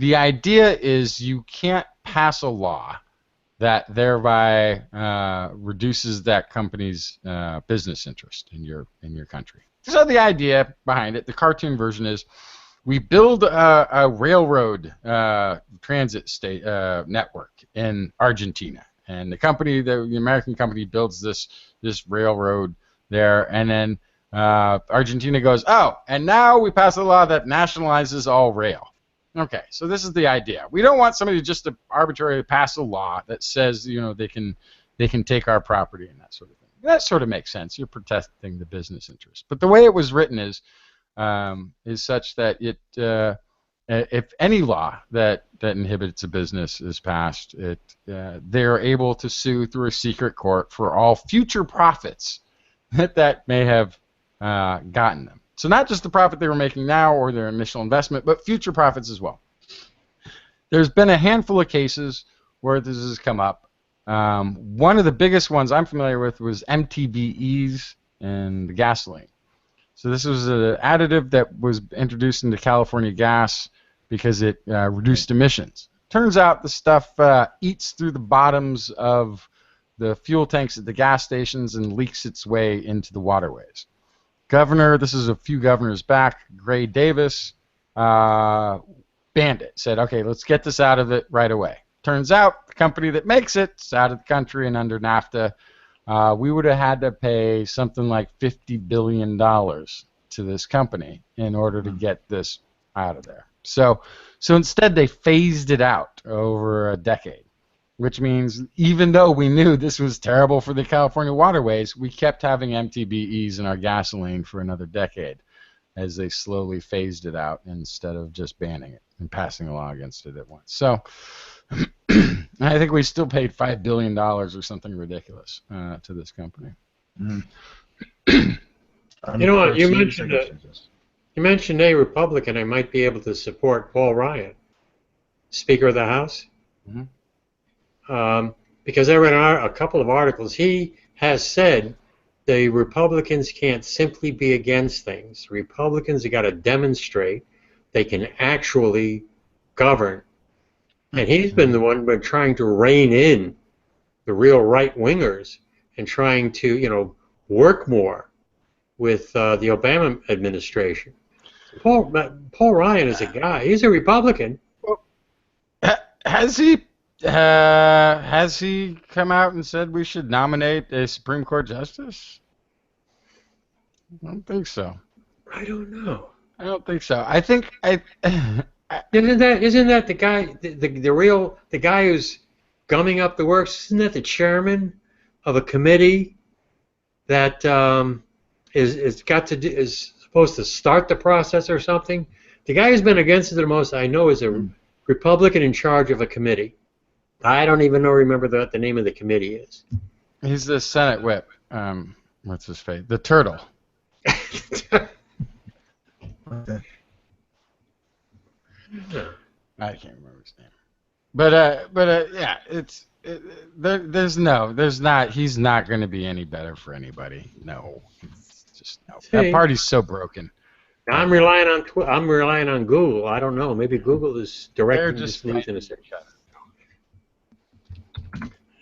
idea is you can't pass a law that thereby reduces that company's business interest in your country. So the idea behind it, the cartoon version is, we build a railroad transit network in Argentina, and the American company builds this railroad there, and then Argentina goes, oh, and now we pass a law that nationalizes all rail. Okay, so this is the idea. We don't want somebody just to arbitrarily pass a law that says they can take our property and that sort of thing. That sort of makes sense. You're protecting the business interest. But the way it was written is such that if any law that inhibits a business is passed, they're able to sue through a secret court for all future profits that may have gotten them. So not just the profit they were making now or their initial investment, but future profits as well. There's been a handful of cases where this has come up. One of the biggest ones I'm familiar with was MTBEs and gasoline. So this was an additive that was introduced into California gas because it reduced emissions. Turns out the stuff eats through the bottoms of the fuel tanks at the gas stations and leaks its way into the waterways. This is a few governors back, Gray Davis, banned it, said, okay, let's get this out of it right away. Turns out the company that makes it is out of the country, and under NAFTA, we would have had to pay something like $50 billion to this company in order to get this out of there. So instead they phased it out over a decade, which means even though we knew this was terrible for the California waterways, we kept having MTBEs in our gasoline for another decade as they slowly phased it out instead of just banning it and passing a law against it at once. So I think we still paid $5 billion or something ridiculous to this company. You know what? You mentioned a Republican I might be able to support, Paul Ryan, Speaker of the House. Because I read a couple of articles. He has said the Republicans can't simply be against things. Republicans have got to demonstrate they can actually govern. And he's been the one been trying to rein in the real right-wingers and trying to, work more with the Obama administration. Paul Ryan is a guy. He's a Republican. Has he come out and said we should nominate a Supreme Court justice? I don't think so. I don't know. I don't think so. I think Isn't that the guy, the guy who's gumming up the works? Isn't that the chairman of a committee that is supposed to start the process or something? The guy who's been against it the most I know is a Republican in charge of a committee. I don't even remember what the name of the committee is. He's the Senate whip. What's his face? The turtle. I can't remember his name. But yeah, there's not. He's not going to be any better for anybody. No, it's just no. That party's so broken. I'm relying on Google. I don't know. Maybe Google is directing this news in a certain shot.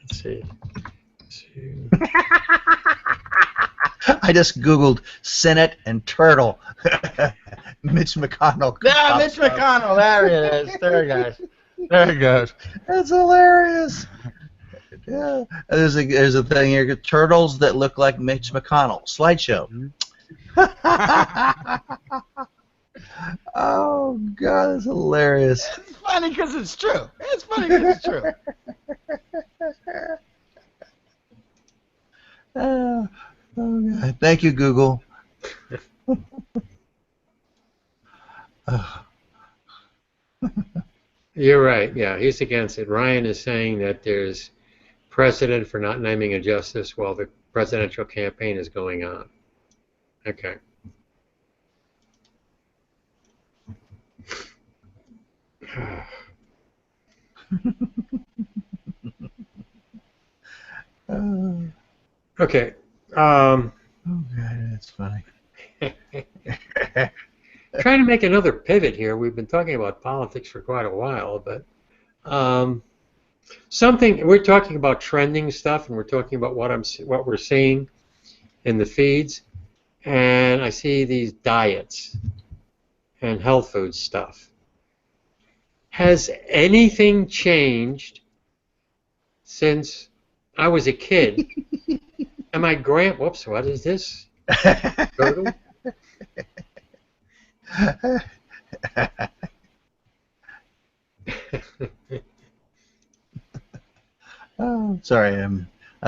Let's see. I just Googled Senate and turtle. Mitch McConnell. Yeah, Mitch McConnell. There it is. There he goes. There he goes. That's hilarious. Yeah. There's a thing here. Turtles that look like Mitch McConnell. Slideshow. Oh God, that's hilarious. It's funny because it's true. It's funny because it's true. Oh God. Thank you, Google. You're right. Yeah, he's against it. Ryan is saying that there's precedent for not naming a justice while the presidential campaign is going on. Okay. Okay. Oh God, that's funny. Trying to make another pivot here. We've been talking about politics for quite a while, but we're talking about trending stuff, and we're talking about what we're seeing in the feeds, and I see these diets and health food stuff. Has anything changed since I was a kid? Am I whoops, what is this? Turtle? Oh, sorry,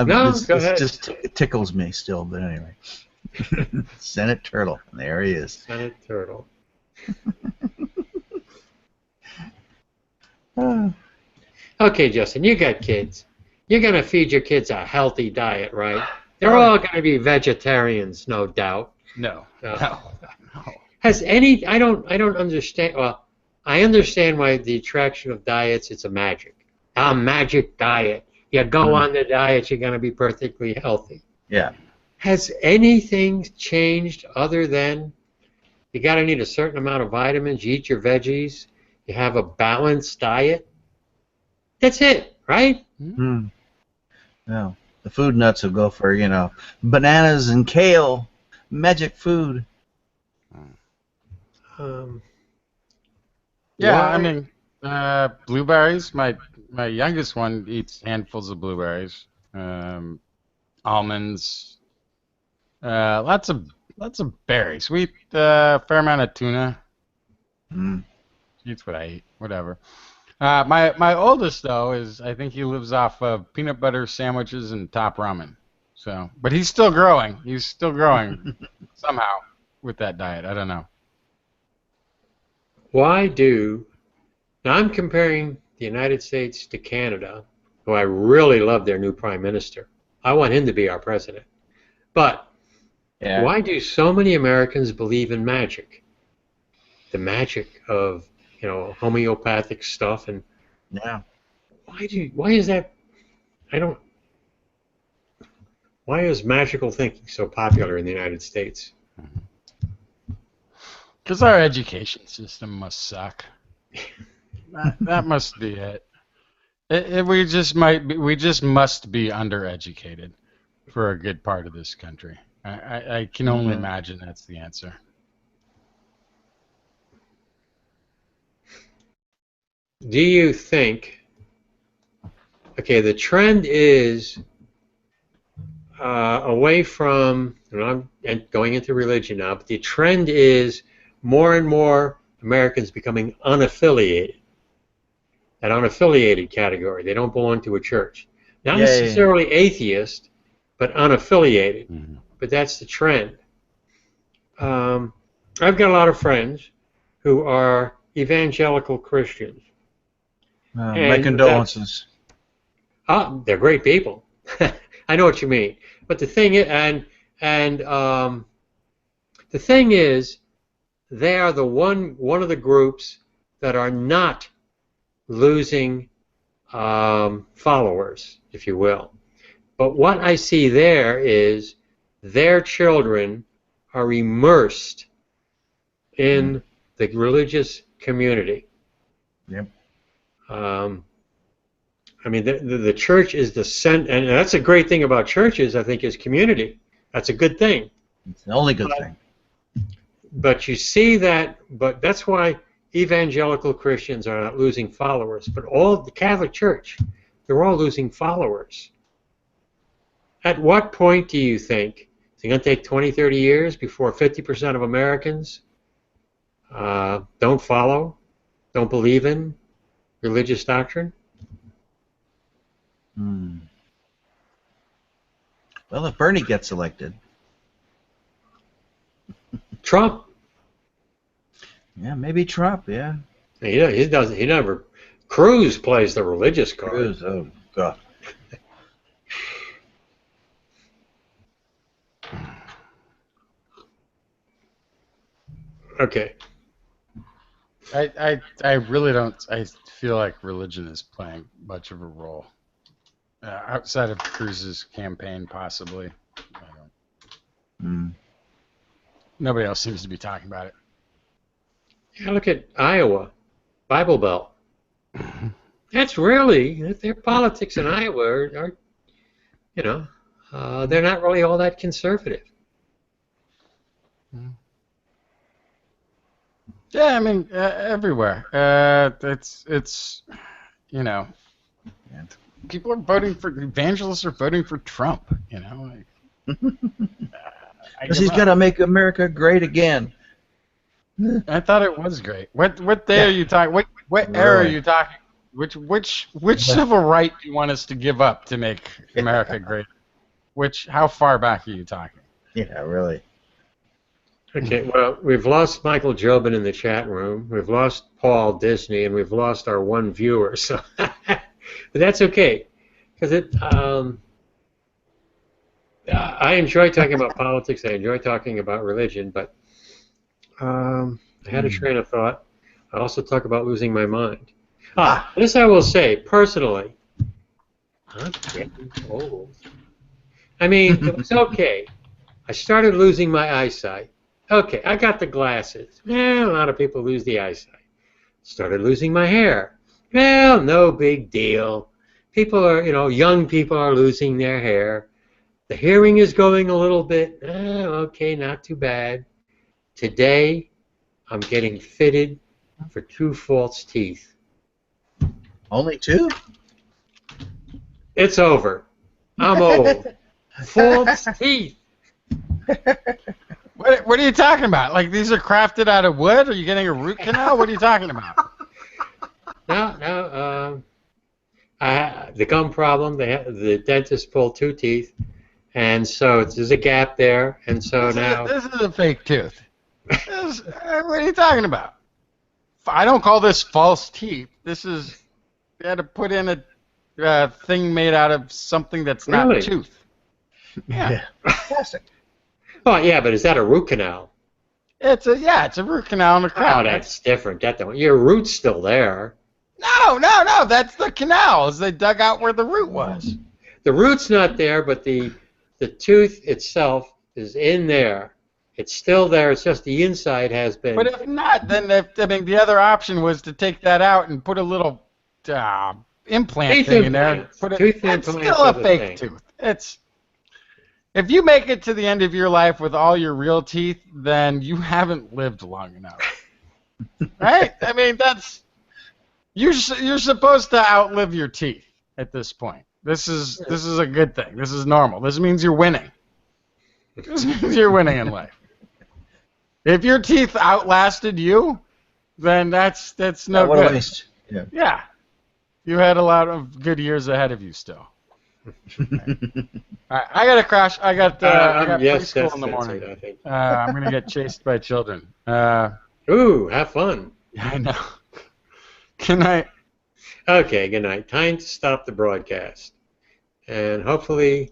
No, this go ahead. just tickles me still, but anyway. Senate Turtle, there he is. Senate Turtle. Okay, Justin, you got kids. You're going to feed your kids a healthy diet, right? They're all going to be vegetarians, no doubt. No. Has any? I don't understand. Well, I understand why the attraction of diets. It's a magic diet. You go on the diet, you're going to be perfectly healthy. Yeah. Has anything changed other than you got to need a certain amount of vitamins? You eat your veggies. You have a balanced diet. That's it, right? No. The food nuts will go for bananas and kale, magic food. Yeah, I mean, blueberries. My youngest one eats handfuls of blueberries, almonds, lots of berries. We eat a fair amount of tuna. She eats what I eat, whatever. My oldest though I think he lives off of peanut butter sandwiches and top ramen. So, but he's still growing. He's still growing somehow with that diet. I don't know. Now I'm comparing the United States to Canada, who I really love their new prime minister. I want him to be our president. But why do so many Americans believe in magic? The magic of homeopathic stuff, and Why is that? I don't. Why is magical thinking so popular in the United States? Because our education system must suck. That must be it. We just must be undereducated for a good part of this country. I can only imagine that's the answer. Do you think? Okay, the trend is away from, and I'm going into religion now, but the trend is more and more Americans becoming unaffiliated. That unaffiliated category. They don't belong to a church. Not necessarily atheist, but unaffiliated. Mm-hmm. But that's the trend. I've got a lot of friends who are evangelical Christians. My condolences. They're great people. I know what you mean. But the thing is, the thing is, they are the one of the groups that are not losing followers, if you will. But what I see there is their children are immersed in the religious community. Yep. I mean, the church is the center, and that's a great thing about churches, I think, is community. That's a good thing. It's the only good thing. But you see that, but that's why evangelical Christians are not losing followers, but all the Catholic Church, they're all losing followers. At what point do you think it's going to take 20, 30 years before 50% of Americans don't follow, don't believe in religious doctrine? Well, if Bernie gets elected. Trump. Yeah, maybe Trump, yeah. He doesn't. He never. Cruz plays the religious card. Cruz, oh, God. Okay. I really don't. I feel like religion is playing much of a role outside of Cruz's campaign, possibly. I don't. Nobody else seems to be talking about it. Yeah, look at Iowa, Bible Belt. That's really their politics in Iowa are they're not really all that conservative. Yeah, I mean everywhere. It's people are voting for evangelists are voting for Trump. Because he's got to make America great again. I thought it was great. What day are you talking? What era are you talking? Which civil right do you want us to give up to make America great? How far back are you talking? Yeah, really. Okay, well, we've lost Michael Jobin in the chat room. We've lost Paul Disney, and we've lost our one viewer. So, but that's okay, because I enjoy talking about politics. I enjoy talking about religion, but I had a train of thought. I also talk about losing my mind. This I will say personally. I'm getting old. I mean, it was okay. I started losing my eyesight. Okay, I got the glasses. A lot of people lose the eyesight. Started losing my hair. Well, no big deal. People are, young people are losing their hair. The hearing is going a little bit. Okay, not too bad. Today, I'm getting fitted for 2 false teeth. Only 2? It's over. I'm old. False teeth. What are you talking about? Like these are crafted out of wood? Are you getting a root canal? What are you talking about? No. The gum problem. The dentist pulled 2 teeth, and so there's a gap there, and so now this is a fake tooth. What are you talking about? I don't call this false teeth. This is they had to put in a thing made out of something that's not really? Tooth. Yeah. Classic. Oh yeah, but is that a root canal? It's a root canal and a crown. Oh, that's different. Your root's still there. No, no, no. That's the canals. They dug out where the root was. The root's not there, but the tooth itself is in there. It's still there. It's just the inside has been. But if not, then the other option was to take that out and put a little implant Teeth thing in there. implants. Put it, Tooth it's implants still are a the fake thing. tooth. It's if you make it to the end of your life with all your real teeth, then you haven't lived long enough, right? I mean, you're supposed to outlive your teeth at this point. This is a good thing. This is normal. This means you're winning. This means you're winning in life. If your teeth outlasted you, then that's no what a good. waste. Yeah. Yeah. You had a lot of good years ahead of you still. All right, I got to crash. I got yes, preschool that's in the morning. it, I think. I'm going to get chased by children. Ooh, have fun. I know. Good night. Okay, good night. Time to stop the broadcast. And hopefully